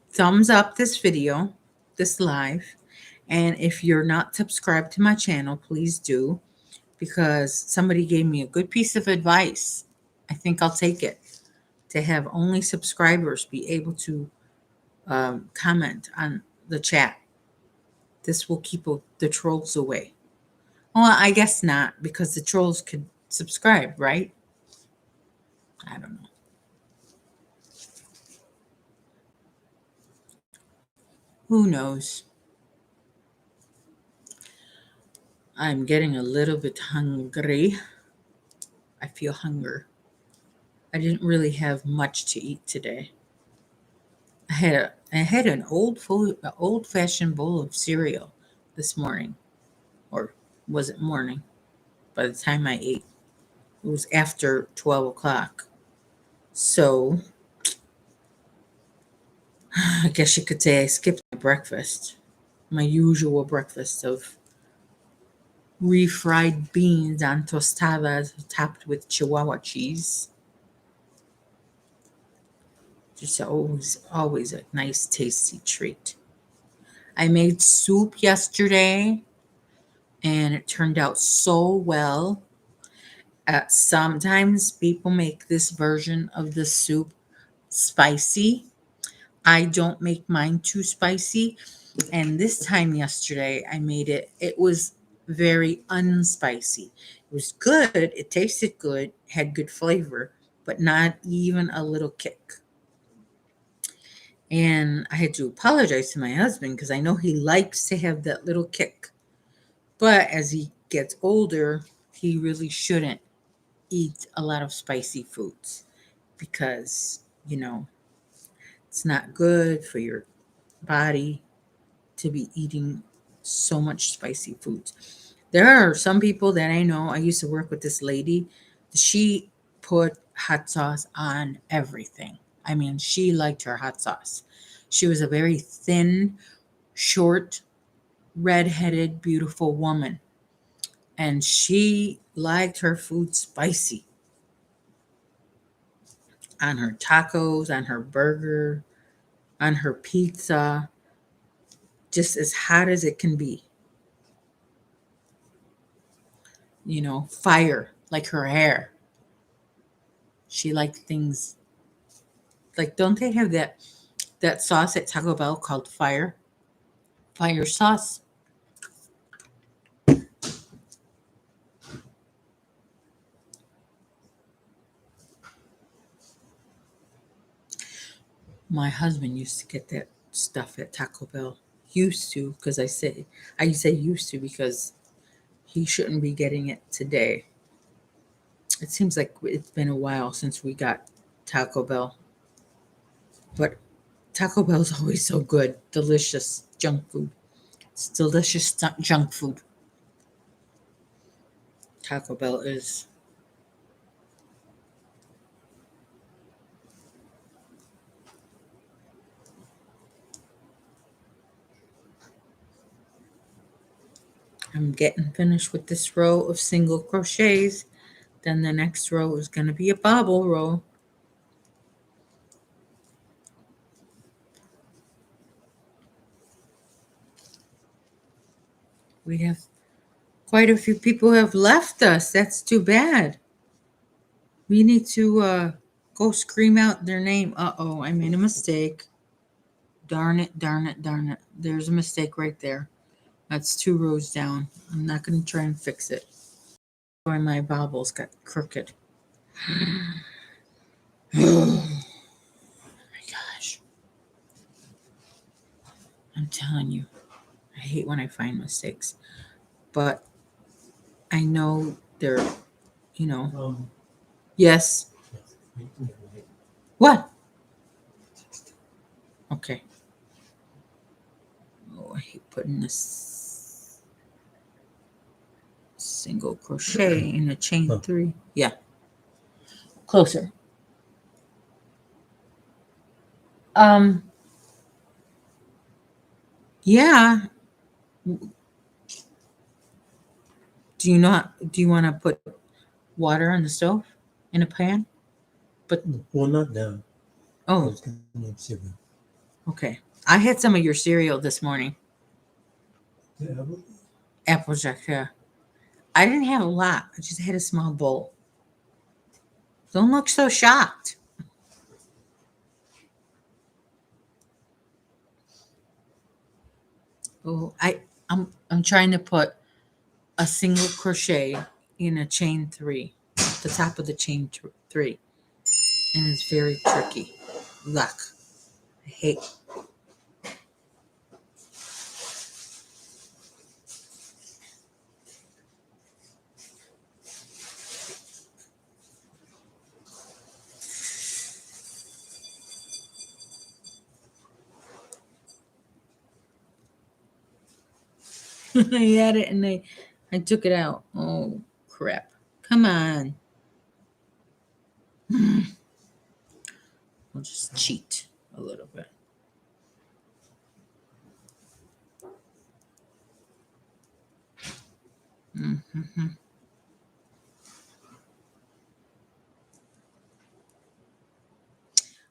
thumbs up this video, this live. And if you're not subscribed to my channel, please do, because somebody gave me a good piece of advice. I think I'll take it, to have only subscribers be able to comment on the chat. This will keep the trolls away. Well, I guess not, because the trolls could subscribe, right? I don't know. Who knows? I'm getting a little bit hungry. I feel hunger. I didn't really have much to eat today. I had an old fashioned bowl of cereal this morning, or was it morning? By the time I ate, it was after 12 o'clock. So I guess you could say I skipped my breakfast, my usual breakfast of refried beans on tostadas topped with Chihuahua cheese. Just always a nice, tasty treat. I made soup yesterday and it turned out so well. Sometimes people make this version of the soup spicy. I don't make mine too spicy. And this time yesterday, I made it was very unspicy. It was good. It tasted good, had good flavor, but not even a little kick. And I had to apologize to my husband because I know he likes to have that little kick. But as he gets older, he really shouldn't eat a lot of spicy foods because, it's not good for your body to be eating so much spicy foods. There are some people that I know. I used to work with this lady. She put hot sauce on everything. I mean, she liked her hot sauce. She was a very thin, short, red-headed, beautiful woman. And she liked her food spicy. On her tacos, on her burger, on her pizza, just as hot as it can be. Fire, like her hair. She liked things like, don't they have that sauce at Taco Bell called fire sauce? My husband used to get that stuff at Taco Bell. Used to, because I say used to because he shouldn't be getting it today. It seems like it's been a while since we got Taco Bell. But Taco Bell's always so good. Delicious junk food. It's delicious junk food. Taco Bell is. I'm getting finished with this row of single crochets. Then the next row is going to be a bobble row. We have quite a few people have left us. That's too bad. We need to go scream out their name. Uh-oh, I made a mistake. Darn it, darn it, darn it. There's a mistake right there. That's 2 rows down. I'm not going to try and fix it. Sorry, my bobbles got crooked. Oh my gosh. I'm telling you, I hate when I find mistakes. But I know they're, yes. What? Okay. Oh, I hate putting this single crochet in a chain 3. Yeah. Closer. Yeah. Do you want to put water on the stove in a pan? But well, not now. Oh, okay. I had some of your cereal this morning. Applejack, yeah. I didn't have a lot. I just had a small bowl. Don't look so shocked. Oh, I'm trying to put a single crochet in a chain 3, the top of the chain 3, and it's very tricky. Luck. I hate. I had it and I took it out. Oh crap! Come on. I'll just cheat a little bit. Mm-hmm.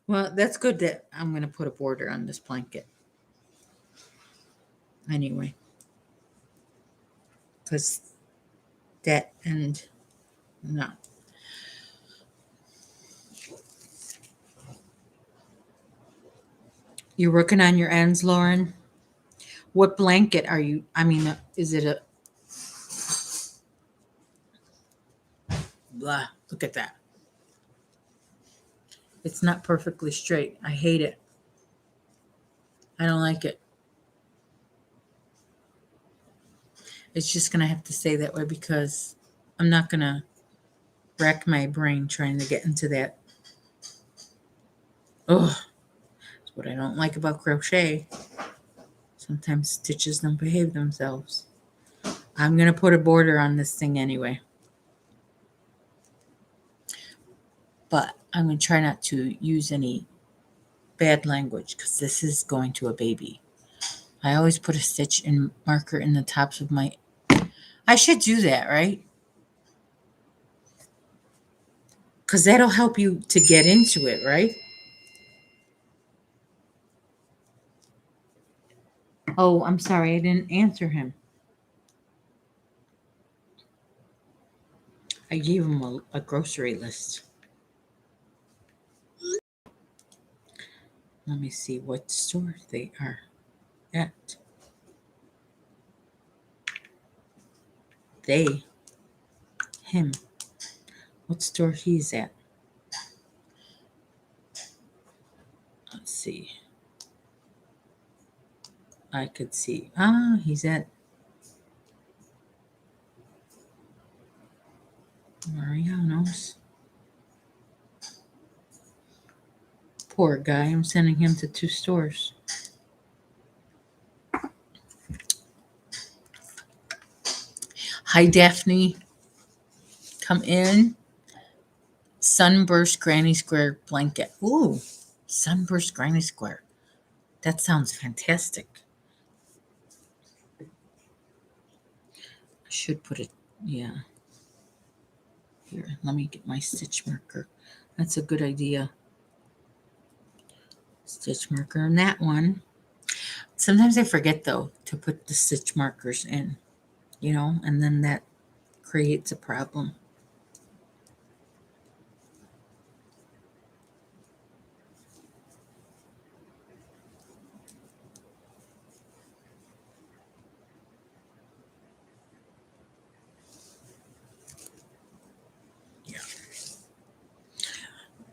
Well, that's good that I'm going to put a border on this blanket. Anyway, because that and no. You're working on your ends, Lauren? What blanket are you? I mean, is it a. Blah. Look at that. It's not perfectly straight. I hate it. I don't like it. It's just going to have to stay that way because I'm not going to rack my brain trying to get into that. Ugh. That's what I don't like about crochet. Sometimes stitches don't behave themselves. I'm going to put a border on this thing anyway. But I'm going to try not to use any bad language because this is going to a baby. I always put a stitch and marker in the tops of my. I should do that, right? Because that'll help you to get into it, right? Oh, I'm sorry. I didn't answer him. I gave him a grocery list. Let me see what store they are at. They. Him. What store he's at. Let's see. I could see. He's at Mariano's. Poor guy. I'm sending him to 2 stores. Hi, Daphne. come in. Sunburst Granny Square blanket. Ooh, Sunburst Granny Square. That sounds fantastic. I should put it, yeah. Here, let me get my stitch marker. That's a good idea. Stitch marker in that one. Sometimes I forget, though, to put the stitch markers in, and then that creates a problem. Yeah.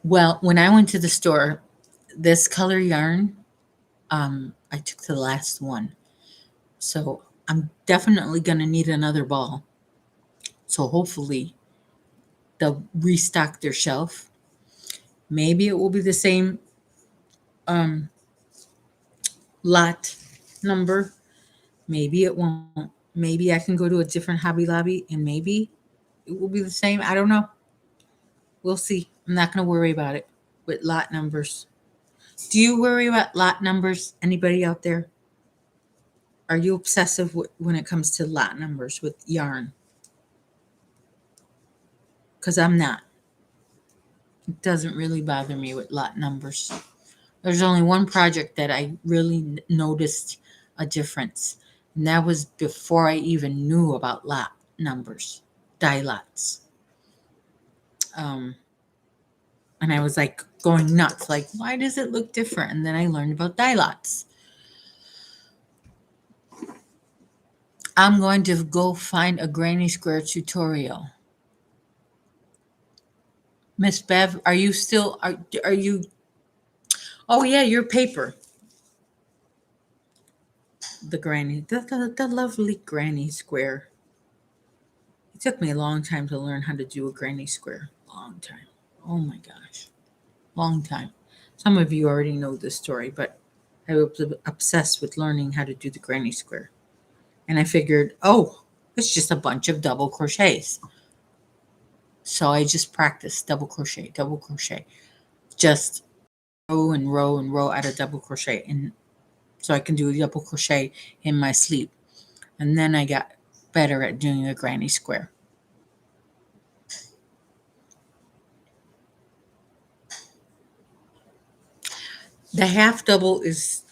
Well, when I went to the store, this color yarn, I took the last one. So I'm definitely going to need another ball. So hopefully they'll restock their shelf. Maybe it will be the same lot number. Maybe it won't. Maybe I can go to a different Hobby Lobby and maybe it will be the same. I don't know. We'll see. I'm not going to worry about it with lot numbers. Do you worry about lot numbers? Anybody out there? Are you obsessive when it comes to lot numbers with yarn? Because I'm not. It doesn't really bother me with lot numbers. There's only one project that I really noticed a difference, and that was before I even knew about lot numbers, die lots. And I was like going nuts, like, why does it look different? And then I learned about die lots. I'm going to go find a Granny Square tutorial. Miss Bev, are you still, are you, oh yeah, your paper. The granny, the lovely Granny Square. It took me a long time to learn how to do a Granny Square. Long time. Oh my gosh. Long time. Some of you already know this story, but I was obsessed with learning how to do the Granny Square. And I figured, oh, it's just a bunch of double crochets. So I just practiced double crochet. Just row and row and row out of double crochet. And so I can do a double crochet in my sleep. And then I got better at doing a Granny Square. The half double is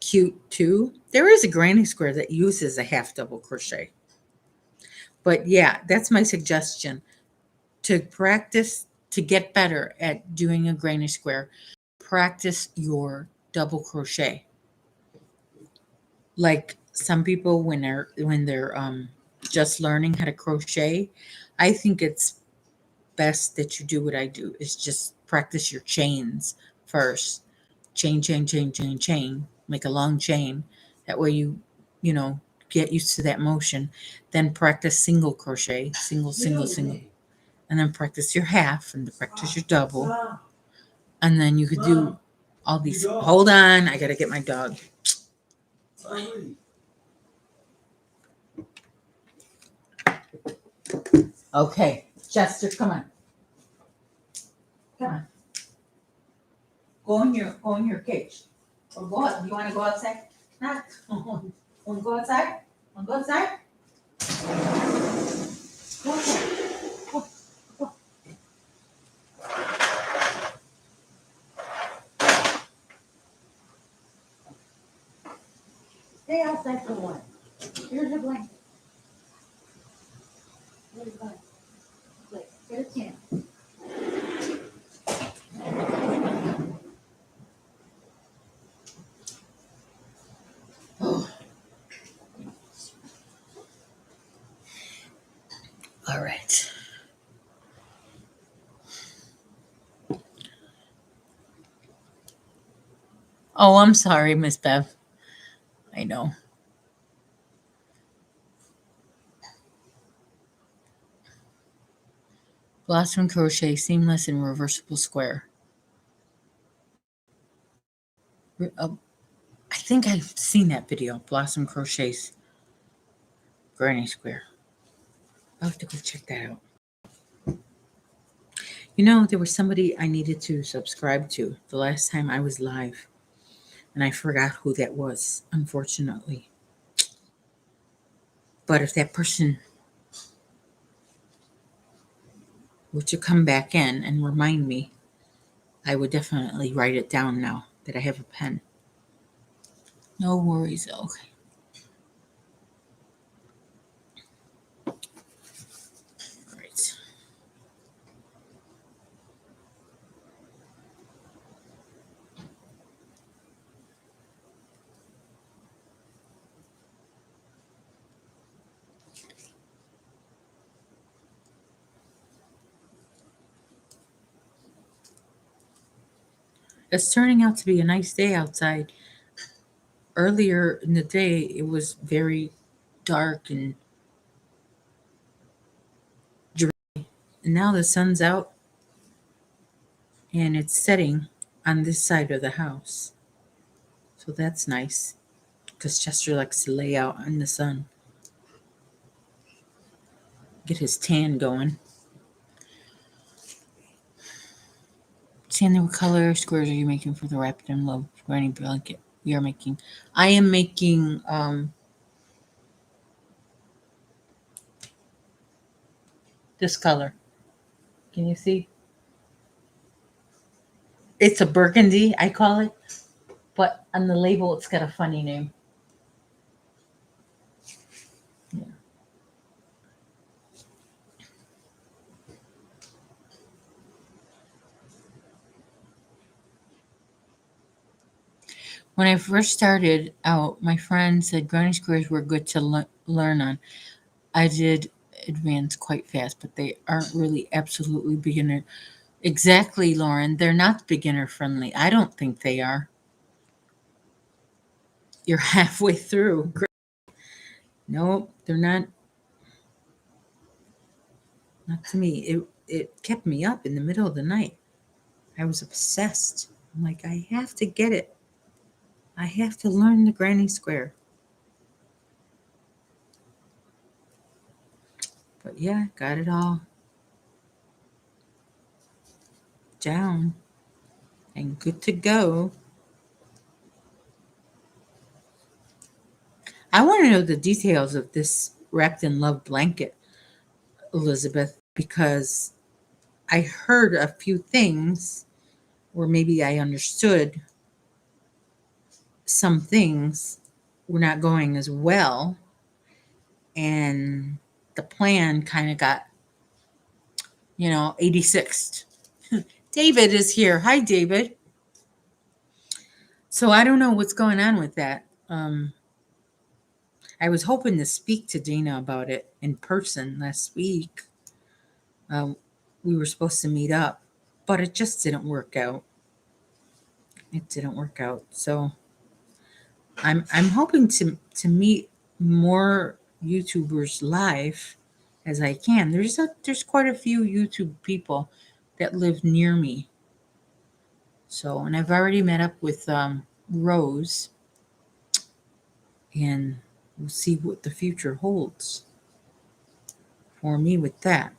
cute too. There is a Granny Square that uses a half double crochet. But yeah, that's my suggestion. To practice, to get better at doing a Granny Square, practice your double crochet. Like some people when they're just learning how to crochet, I think it's best that you do what I do, is just practice your chains first. Chain, make a long chain. That way you know, get used to that motion. Then practice single crochet, single, and then practice your half and practice your double. And then you could do all these. Hold on, I gotta get my dog. Okay, Chester, come on. Come on. Go in your cage. Or go out. You want to go outside? Not. Want to go outside? Want to go outside? Go outside. Go. Go. Stay outside for a while. Here's a blanket. Here's a blanket. Get a can. Oh. All right. Oh, I'm sorry, Miss Bev. I know. Blossom crochet, seamless and reversible square. I think I've seen that video. Blossom crochets, Granny Square. I'll have to go check that out. There was somebody I needed to subscribe to the last time I was live, and I forgot who that was, unfortunately. But if that person were to come back in and remind me, I would definitely write it down now that I have a pen. No worries. Okay. All right. It's turning out to be a nice day outside. Earlier in the day, it was very dark and dreary. And now the sun's out and it's setting on this side of the house. So that's nice because Chester likes to lay out in the sun, get his tan going. Sandy, what color squares are you making for the Wrapped in Love granny blanket? I am making this color. Can you see? It's a burgundy, I call it, but on the label it's got a funny name. Yeah. When I first started out, my friend said granny squares were good to learn on. I did advance quite fast, but they aren't really absolutely beginner. Exactly, Lauren. They're not beginner friendly. I don't think they are. You're halfway through. Nope, they're not. Not to me. It kept me up in the middle of the night. I was obsessed. I'm like, I have to get it. I have to learn the granny square. But yeah, got it all down and good to go. I want to know the details of this Wrapped in Love blanket, Elizabeth, because I heard a few things, or maybe I understood some things were not going as well, and the plan kind of got, 86th. David is here. Hi, David. So I don't know what's going on with that. I was hoping to speak to Dana about it in person last week. We were supposed to meet up, but it just didn't work out. It didn't work out. So I'm hoping to meet more YouTubers live as I can. There's quite a few YouTube people that live near me. So, and I've already met up with Rose, and we'll see what the future holds for me with that.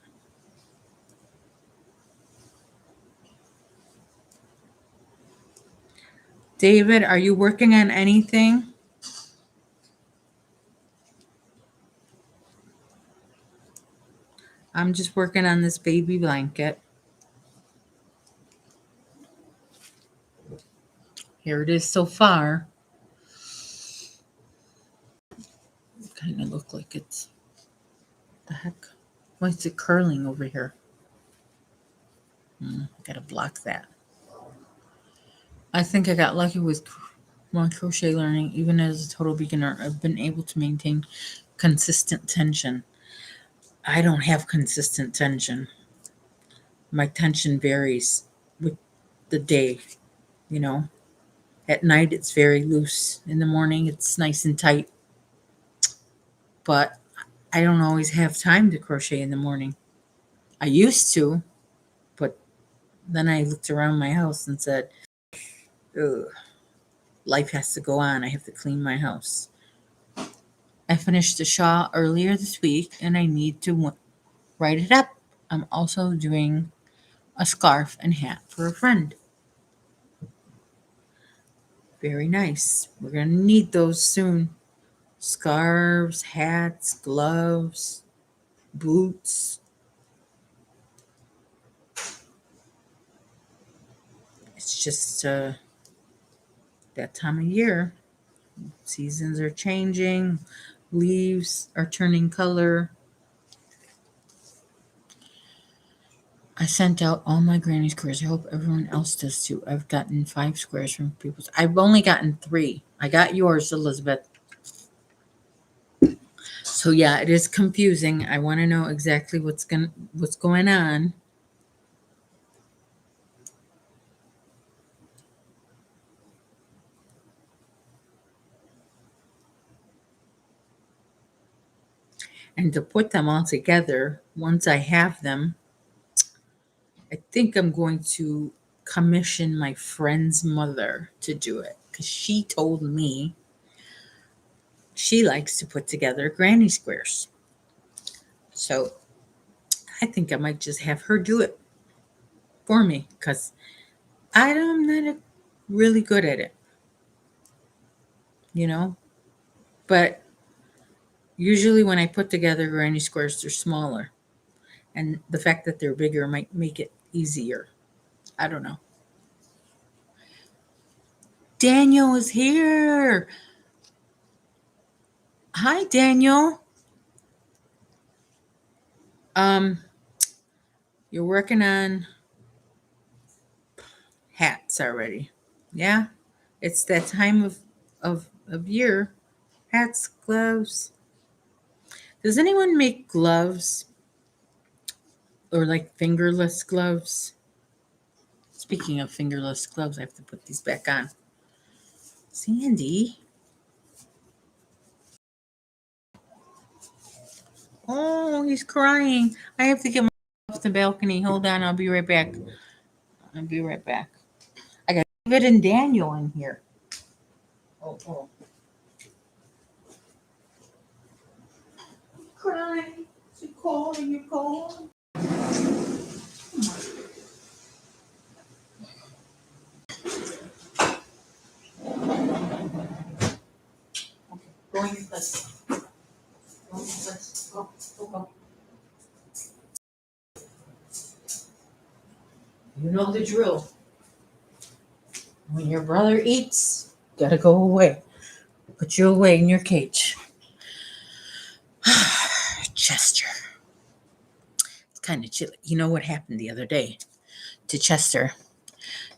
David, are you working on anything? I'm just working on this baby blanket. Here it is so far. Kind of look like it's the heck. Why is it curling over here? Gotta block that. I think I got lucky with my crochet learning. Even as a total beginner, I've been able to maintain consistent tension. I don't have consistent tension. My tension varies with the day, you know. At night, it's very loose. In the morning, it's nice and tight. But I don't always have time to crochet in the morning. I used to, but then I looked around my house and said, ugh, life has to go on. I have to clean my house. I finished the shawl earlier this week and I need to write it up. I'm also doing a scarf and hat for a friend. Very nice. We're going to need those soon. Scarves, hats, gloves, boots. It's just that time of year. Seasons are changing, leaves are turning color. I sent out all my granny squares. I hope everyone else does too. I've gotten 5 squares from people. I've only gotten 3. I got yours, Elizabeth. So yeah, it is confusing. I want to know exactly what's going on. And to put them all together, once I have them, I think I'm going to commission my friend's mother to do it because she told me she likes to put together granny squares. So I think I might just have her do it for me because I'm not really good at it, you know. But usually when I put together granny squares, they're smaller. And the fact that they're bigger might make it easier. I don't know. Daniel is here. Hi, Daniel. Um, you're working on hats already. Yeah. It's that time of year. Hats, gloves. Does anyone make gloves or like fingerless gloves? Speaking of fingerless gloves, I have to put these back on. Sandy. Oh, he's crying. I have to get off the balcony. Hold on, I'll be right back. I'll be right back. I got David and Daniel in here. Oh. Crying. You cold? Are you cold? Go in your place. Go in your place. Go. You know the drill. When your brother eats, gotta go away. Put you away in your cage. Chester. It's kind of chilly. You know what happened the other day to Chester?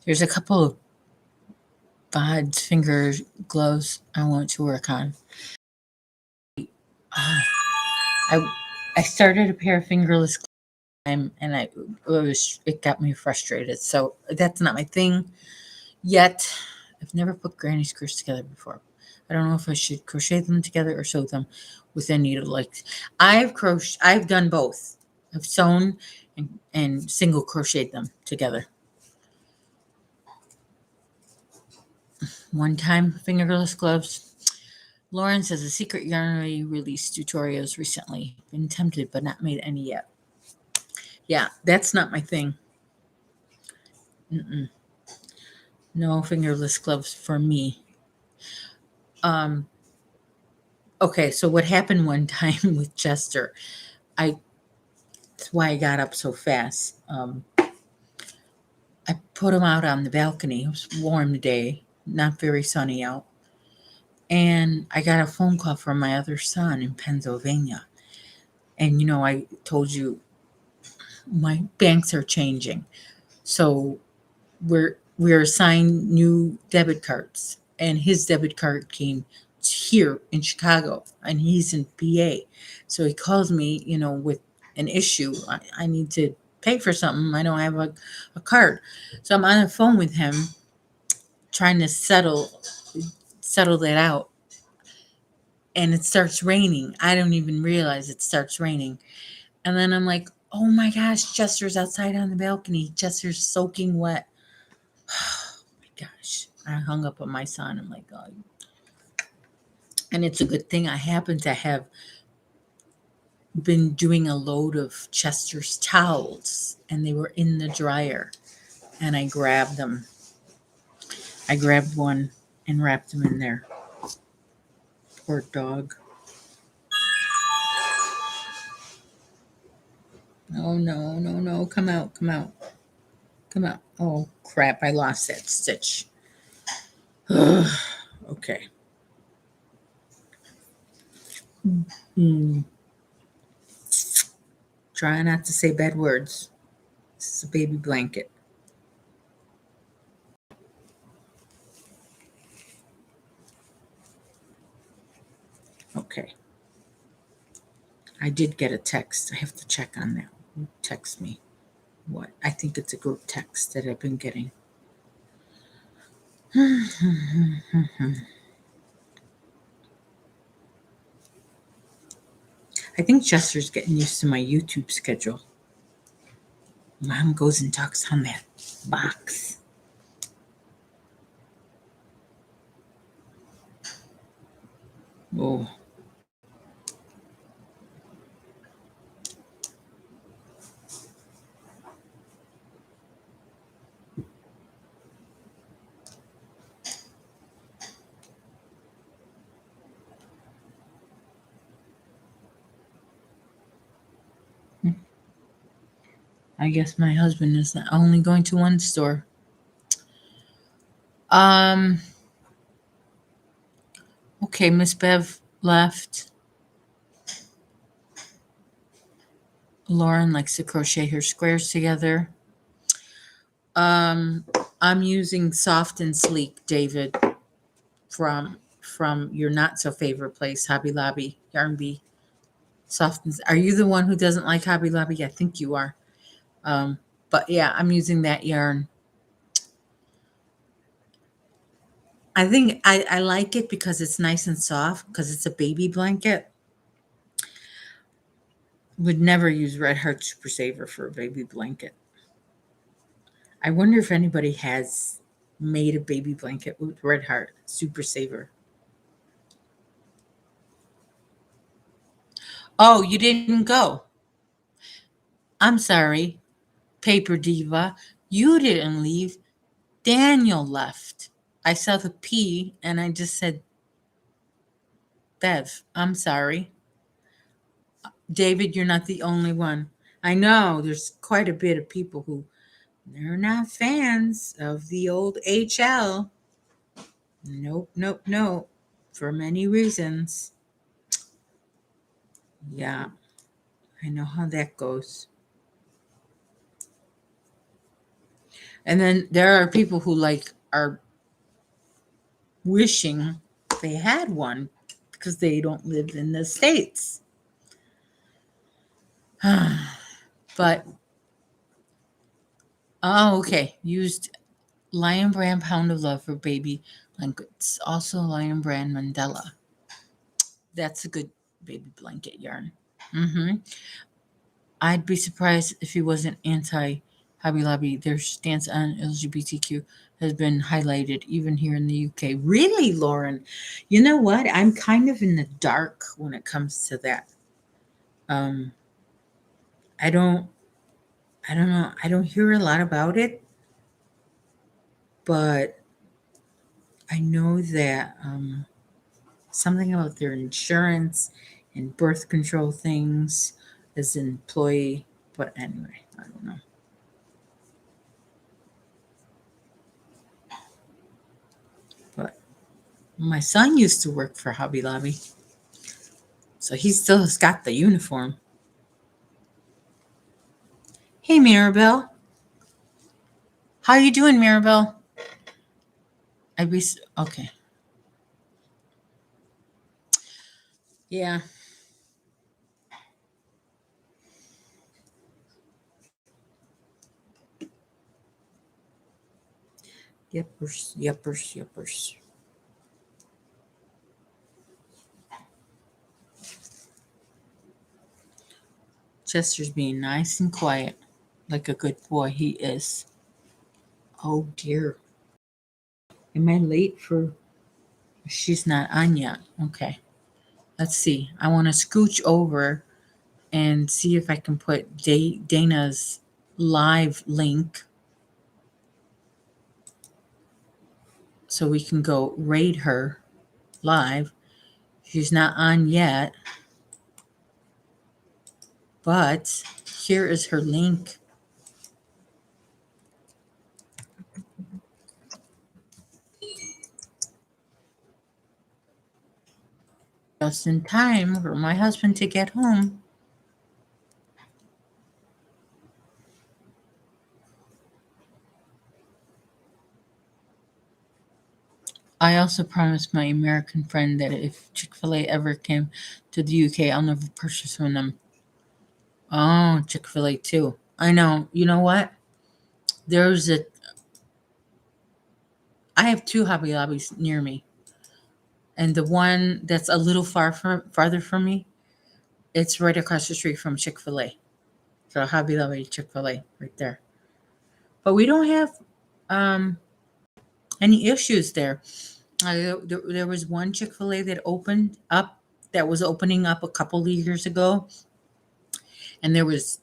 There's a couple of Bod's finger gloves I want to work on. I I started a pair of fingerless gloves and it got me frustrated. So that's not my thing yet. I've never put granny squares together before. I don't know if I should crochet them together or sew them with a needle. Like I've done both. I've sewn and single crocheted them together. One time, fingerless gloves. Lauren says a secret yarnery released tutorials recently. Been tempted, but not made any yet. Yeah, that's not my thing. Mm-mm. No fingerless gloves for me. Okay, so what happened one time with Chester? That's why I got up so fast. I put him out on the balcony. It was a warm day, not very sunny out. And I got a phone call from my other son in Pennsylvania. And I told you my banks are changing. So we're assigned new debit cards. And his debit card came here in Chicago and he's in PA. So he calls me, with an issue. I need to pay for something. I don't have a card. So I'm on the phone with him trying to settle that out. And it starts raining. I don't even realize it starts raining. And then I'm like, oh my gosh, Chester's outside on the balcony. Chester's soaking wet. Oh my gosh. I hung up on my son. I'm like, oh. And it's a good thing I happen to have been doing a load of Chester's towels, and they were in the dryer, and I grabbed them. I grabbed one and wrapped them in there. Poor dog. Oh no, no, no. Come out, come out, come out. Oh crap, I lost that stitch. Okay. Try not to say bad words. This is a baby blanket. Okay. I did get a text. I have to check on that. Who texted me? What? I think it's a group text that I've been getting. I think Chester's getting used to my YouTube schedule. Mom goes and talks on that box. Oh. I guess my husband is only going to one store. Okay, Miss Bev left. Lauren likes to crochet her squares together. I'm using Soft and Sleek, David, from your not so favorite place, Hobby Lobby, Yarn Bee. Soft and, are you the one who doesn't like Hobby Lobby? I think you are. But yeah, I'm using that yarn. I think I like it because it's nice and soft, because it's a baby blanket. Would never use Red Heart Super Saver for a baby blanket. I wonder if anybody has made a baby blanket with Red Heart Super Saver. Oh, you didn't go. I'm sorry, Paper Diva. You didn't leave. Daniel left. I saw the P and I just said, Bev, I'm sorry. David, you're not the only one. I know there's quite a bit of people who they're not fans of the old HL. Nope, nope, nope. For many reasons. Yeah, I know how that goes. And then there are people who are wishing they had one because they don't live in the States. But oh, okay. Used Lion Brand Pound of Love for baby blankets. Also Lion Brand Mandela. That's a good baby blanket yarn. I'd be surprised if he wasn't anti Hobby Lobby. Their stance on LGBTQ has been highlighted even here in the UK. Really, Lauren? You know what? I'm kind of in the dark when it comes to that. I don't know. I don't hear a lot about it, but I know that something about their insurance and birth control things as an employee. But anyway, I don't know. But my son used to work for Hobby Lobby, so he still has got the uniform. Hey, Mirabelle. How you doing, Mirabelle? Okay. Yeah. Yippers, yippers, yippers. Chester's being nice and quiet, like a good boy he is. Oh dear. Am I late for? She's not on yet. Okay. Let's see. I want to scooch over and see if I can put Dana's live link so we can go raid her live. She's not on yet, but here is her link. Just in time for my husband to get home. I also promised my American friend that if Chick-fil-A ever came to the UK, I'll never purchase from them. Oh, Chick-fil-A too. I know. You know what? I have two Hobby Lobbies near me. And the one that's a little farther from me, it's right across the street from Chick-fil-A. So Hobby Lobby, Chick-fil-A, right there. But we don't have any issues there. There was one Chick-fil-A that was opening up a couple of years ago, and there was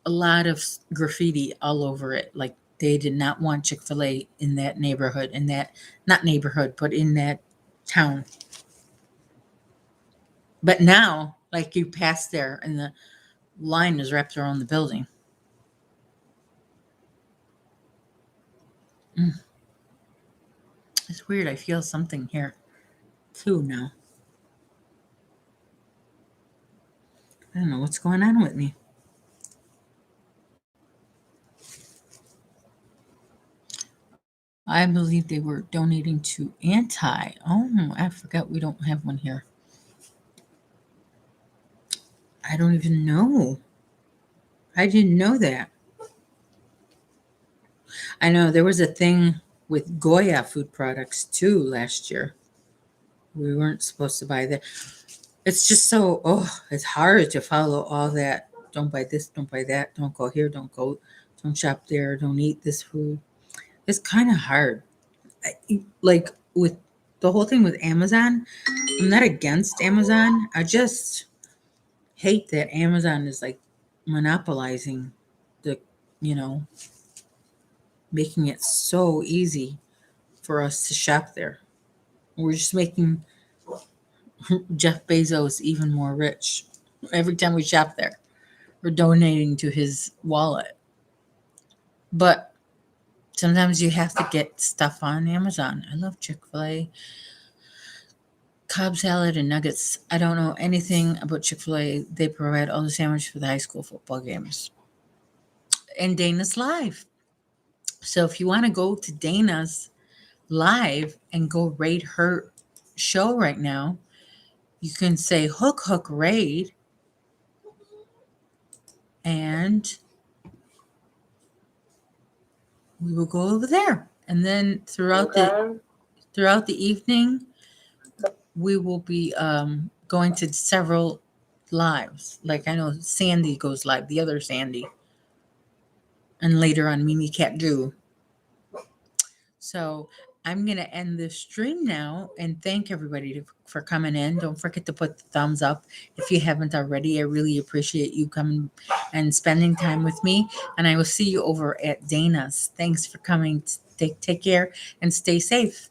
a lot of graffiti all over it. Like they did not want Chick-fil-A in that neighborhood, not neighborhood, but in that town. But now, like you pass there and the line is wrapped around the building. It's weird. I feel something here too now. I don't know what's going on with me. I believe they were donating to Anti. Oh, I forgot we don't have one here. I don't even know. I didn't know that. I know there was a thing with Goya food products too last year. We weren't supposed to buy that. It's just it's hard to follow all that. Don't buy this, don't buy that, don't go here, don't shop there, don't eat this food. It's kind of hard. Like with the whole thing with Amazon, I'm not against Amazon. I just hate that Amazon is like monopolizing the, making it so easy for us to shop there. We're just making Jeff Bezos even more rich. Every time we shop there, we're donating to his wallet. But sometimes you have to get stuff on Amazon. I love Chick-fil-A. Cobb salad and nuggets. I don't know anything about Chick-fil-A. They provide all the sandwich for the high school football games. And Dana's live. So if you want to go to Dana's live and go raid her show right now, you can say hook raid, and we will go over there. And then throughout the evening, we will be going to several lives. Like I know Sandy goes live, the other Sandy, and later on Mimi Cat Drew. So I'm going to end this stream now and thank everybody for coming in. Don't forget to put the thumbs up if you haven't already. I really appreciate you coming and spending time with me. And I will see you over at Dana's. Thanks for coming. Take care and stay safe.